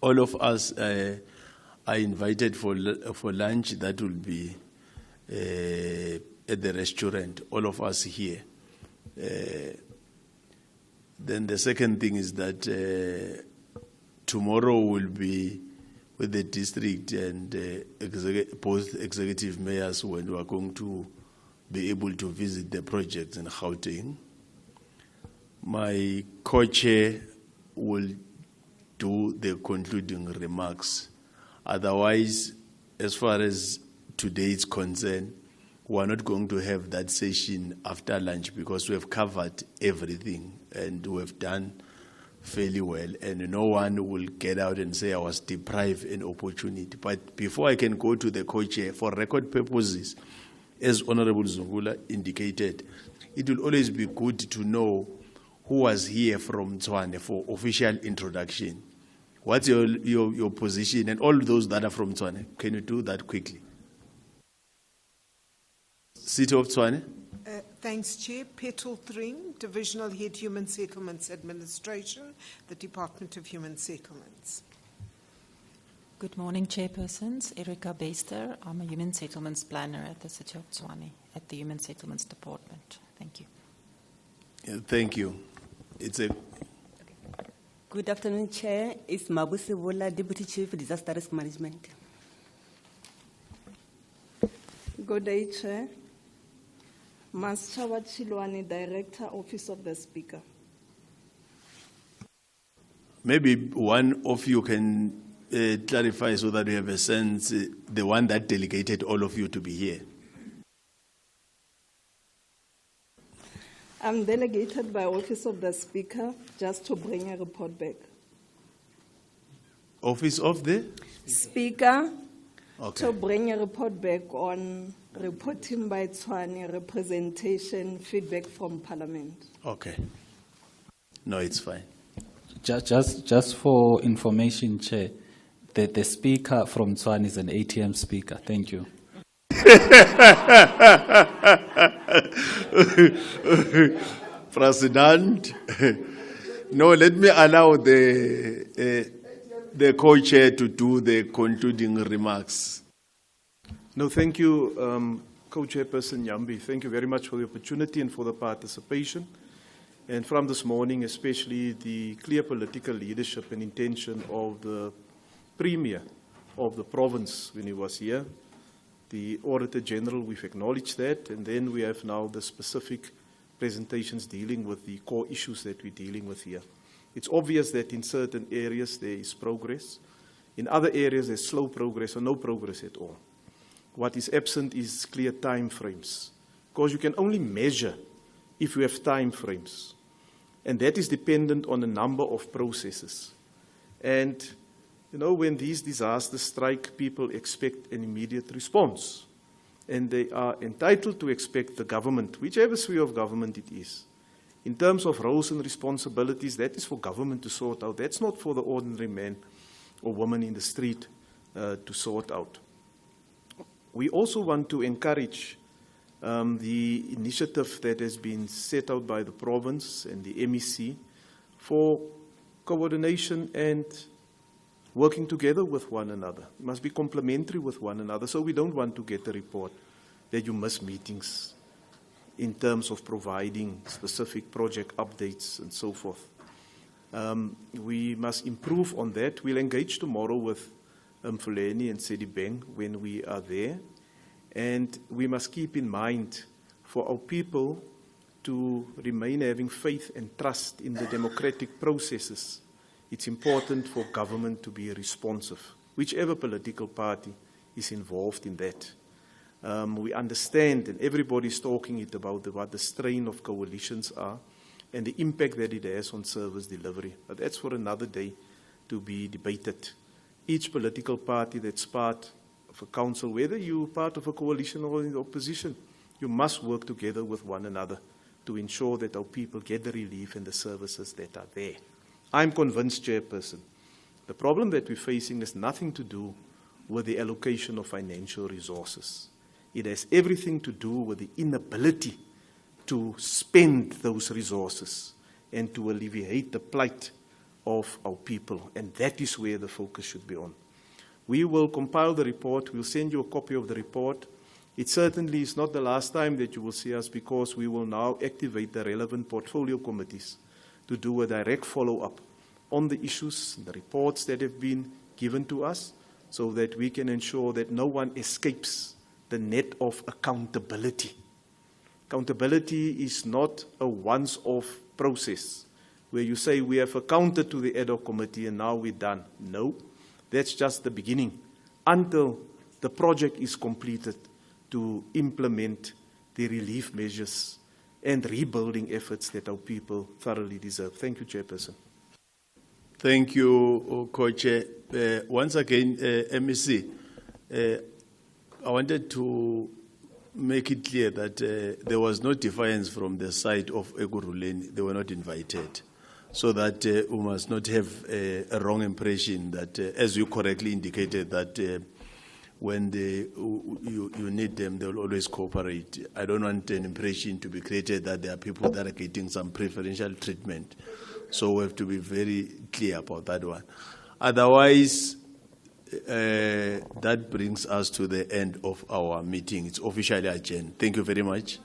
all of us are invited for lunch. That will be at the restaurant, all of us here. Then the second thing is that tomorrow will be with the district and both executive mayors when we are going to be able to visit the projects in Gauteng. My co-chair will do the concluding remarks. Otherwise, as far as today is concerned, we are not going to have that session after lunch because we have covered everything and we have done fairly well, and no one will get out and say I was deprived an opportunity. But before I can go to the co-chair, for record purposes, as Honorable Zungula indicated, it will always be good to know who was here from Tshwane for official introduction. What's your position, and all those that are from Tshwane? Can you do that quickly? City of Tshwane. Thanks, Chair. Petal Thring, Divisional Head Human Settlements Administration, the Department of Human Settlements. Good morning, Chairpersons. Erika Bester. I'm a Human Settlements Planner at the City of Tshwane, at the Human Settlements Department. Thank you. Yeah, thank you. Good afternoon, Chair. It's Mabusi Wola, Deputy Chief Disaster Risk Management. Good day, Chair. Maschawa Chilwani, Director, Office of the Speaker. Maybe one of you can clarify so that we have a sense, the one that delegated all of you to be here. I'm delegated by Office of the Speaker just to bring a report back. Office of the? Speaker, okay. To bring a report back on reporting by Tshwane, representation, feedback from Parliament. Okay. No, it's fine. Just for information, Chair, the speaker from Tshwane is an ATM speaker. Thank you. President, no, let me allow the co-chair to do the concluding remarks. No, thank you, Co-Chairperson Yambi. Thank you very much for the opportunity and for the participation. And from this morning, especially the clear political leadership and intention of the Premier of the province when he was here, the Auditor General, we've acknowledged that, and then we have now the specific presentations dealing with the core issues that we're dealing with here. It's obvious that in certain areas there is progress. In other areas there's slow progress or no progress at all. What is absent is clear time frames, because you can only measure if you have time frames. And that is dependent on a number of processes. And you know, when these disasters strike, people expect an immediate response. And they are entitled to expect the government, whichever sphere of government it is. In terms of roles and responsibilities, that is for government to sort out. That's not for the ordinary man or woman in the street to sort out. We also want to encourage the initiative that has been set out by the province and the MEC for coordination and working together with one another. It must be complementary with one another, so we don't want to get a report that you miss meetings in terms of providing specific project updates and so forth. We must improve on that. We'll engage tomorrow with Mfuleni and Sedibeng when we are there. And we must keep in mind for our people to remain having faith and trust in the democratic processes. It's important for government to be responsive, whichever political party is involved in that. We understand, and everybody's talking about what the strain of coalitions are and the impact that it has on service delivery. But that's for another day to be debated. Each political party that's part of a council, whether you're part of a coalition or in the opposition, you must work together with one another to ensure that our people get the relief and the services that are there. I'm convinced, Chairperson, the problem that we're facing has nothing to do with the allocation of financial resources. It has everything to do with the inability to spend those resources and to alleviate the plight of our people. And that is where the focus should be on. We will compile the report. We'll send you a copy of the report. It certainly is not the last time that you will see us, because we will now activate the relevant portfolio committees to do a direct follow-up on the issues, the reports that have been given to us, so that we can ensure that no one escapes the net of accountability. Accountability is not a once-off process where you say we have accounted to the ad hoc committee and now we're done. No, that's just the beginning until the project is completed to implement the relief measures and rebuilding efforts that our people thoroughly deserve. Thank you, Chairperson. Thank you, Co-Chair. Once again, MEC, I wanted to make it clear that there was no defiance from the side of Ekurhuleni. They were not invited. So that we must not have a wrong impression that, as you correctly indicated, that when you need them, they will always cooperate. I don't want an impression to be created that there are people that are getting some preferential treatment. So we have to be very clear about that one. Otherwise, that brings us to the end of our meeting. It's officially adjourned. Thank you very much.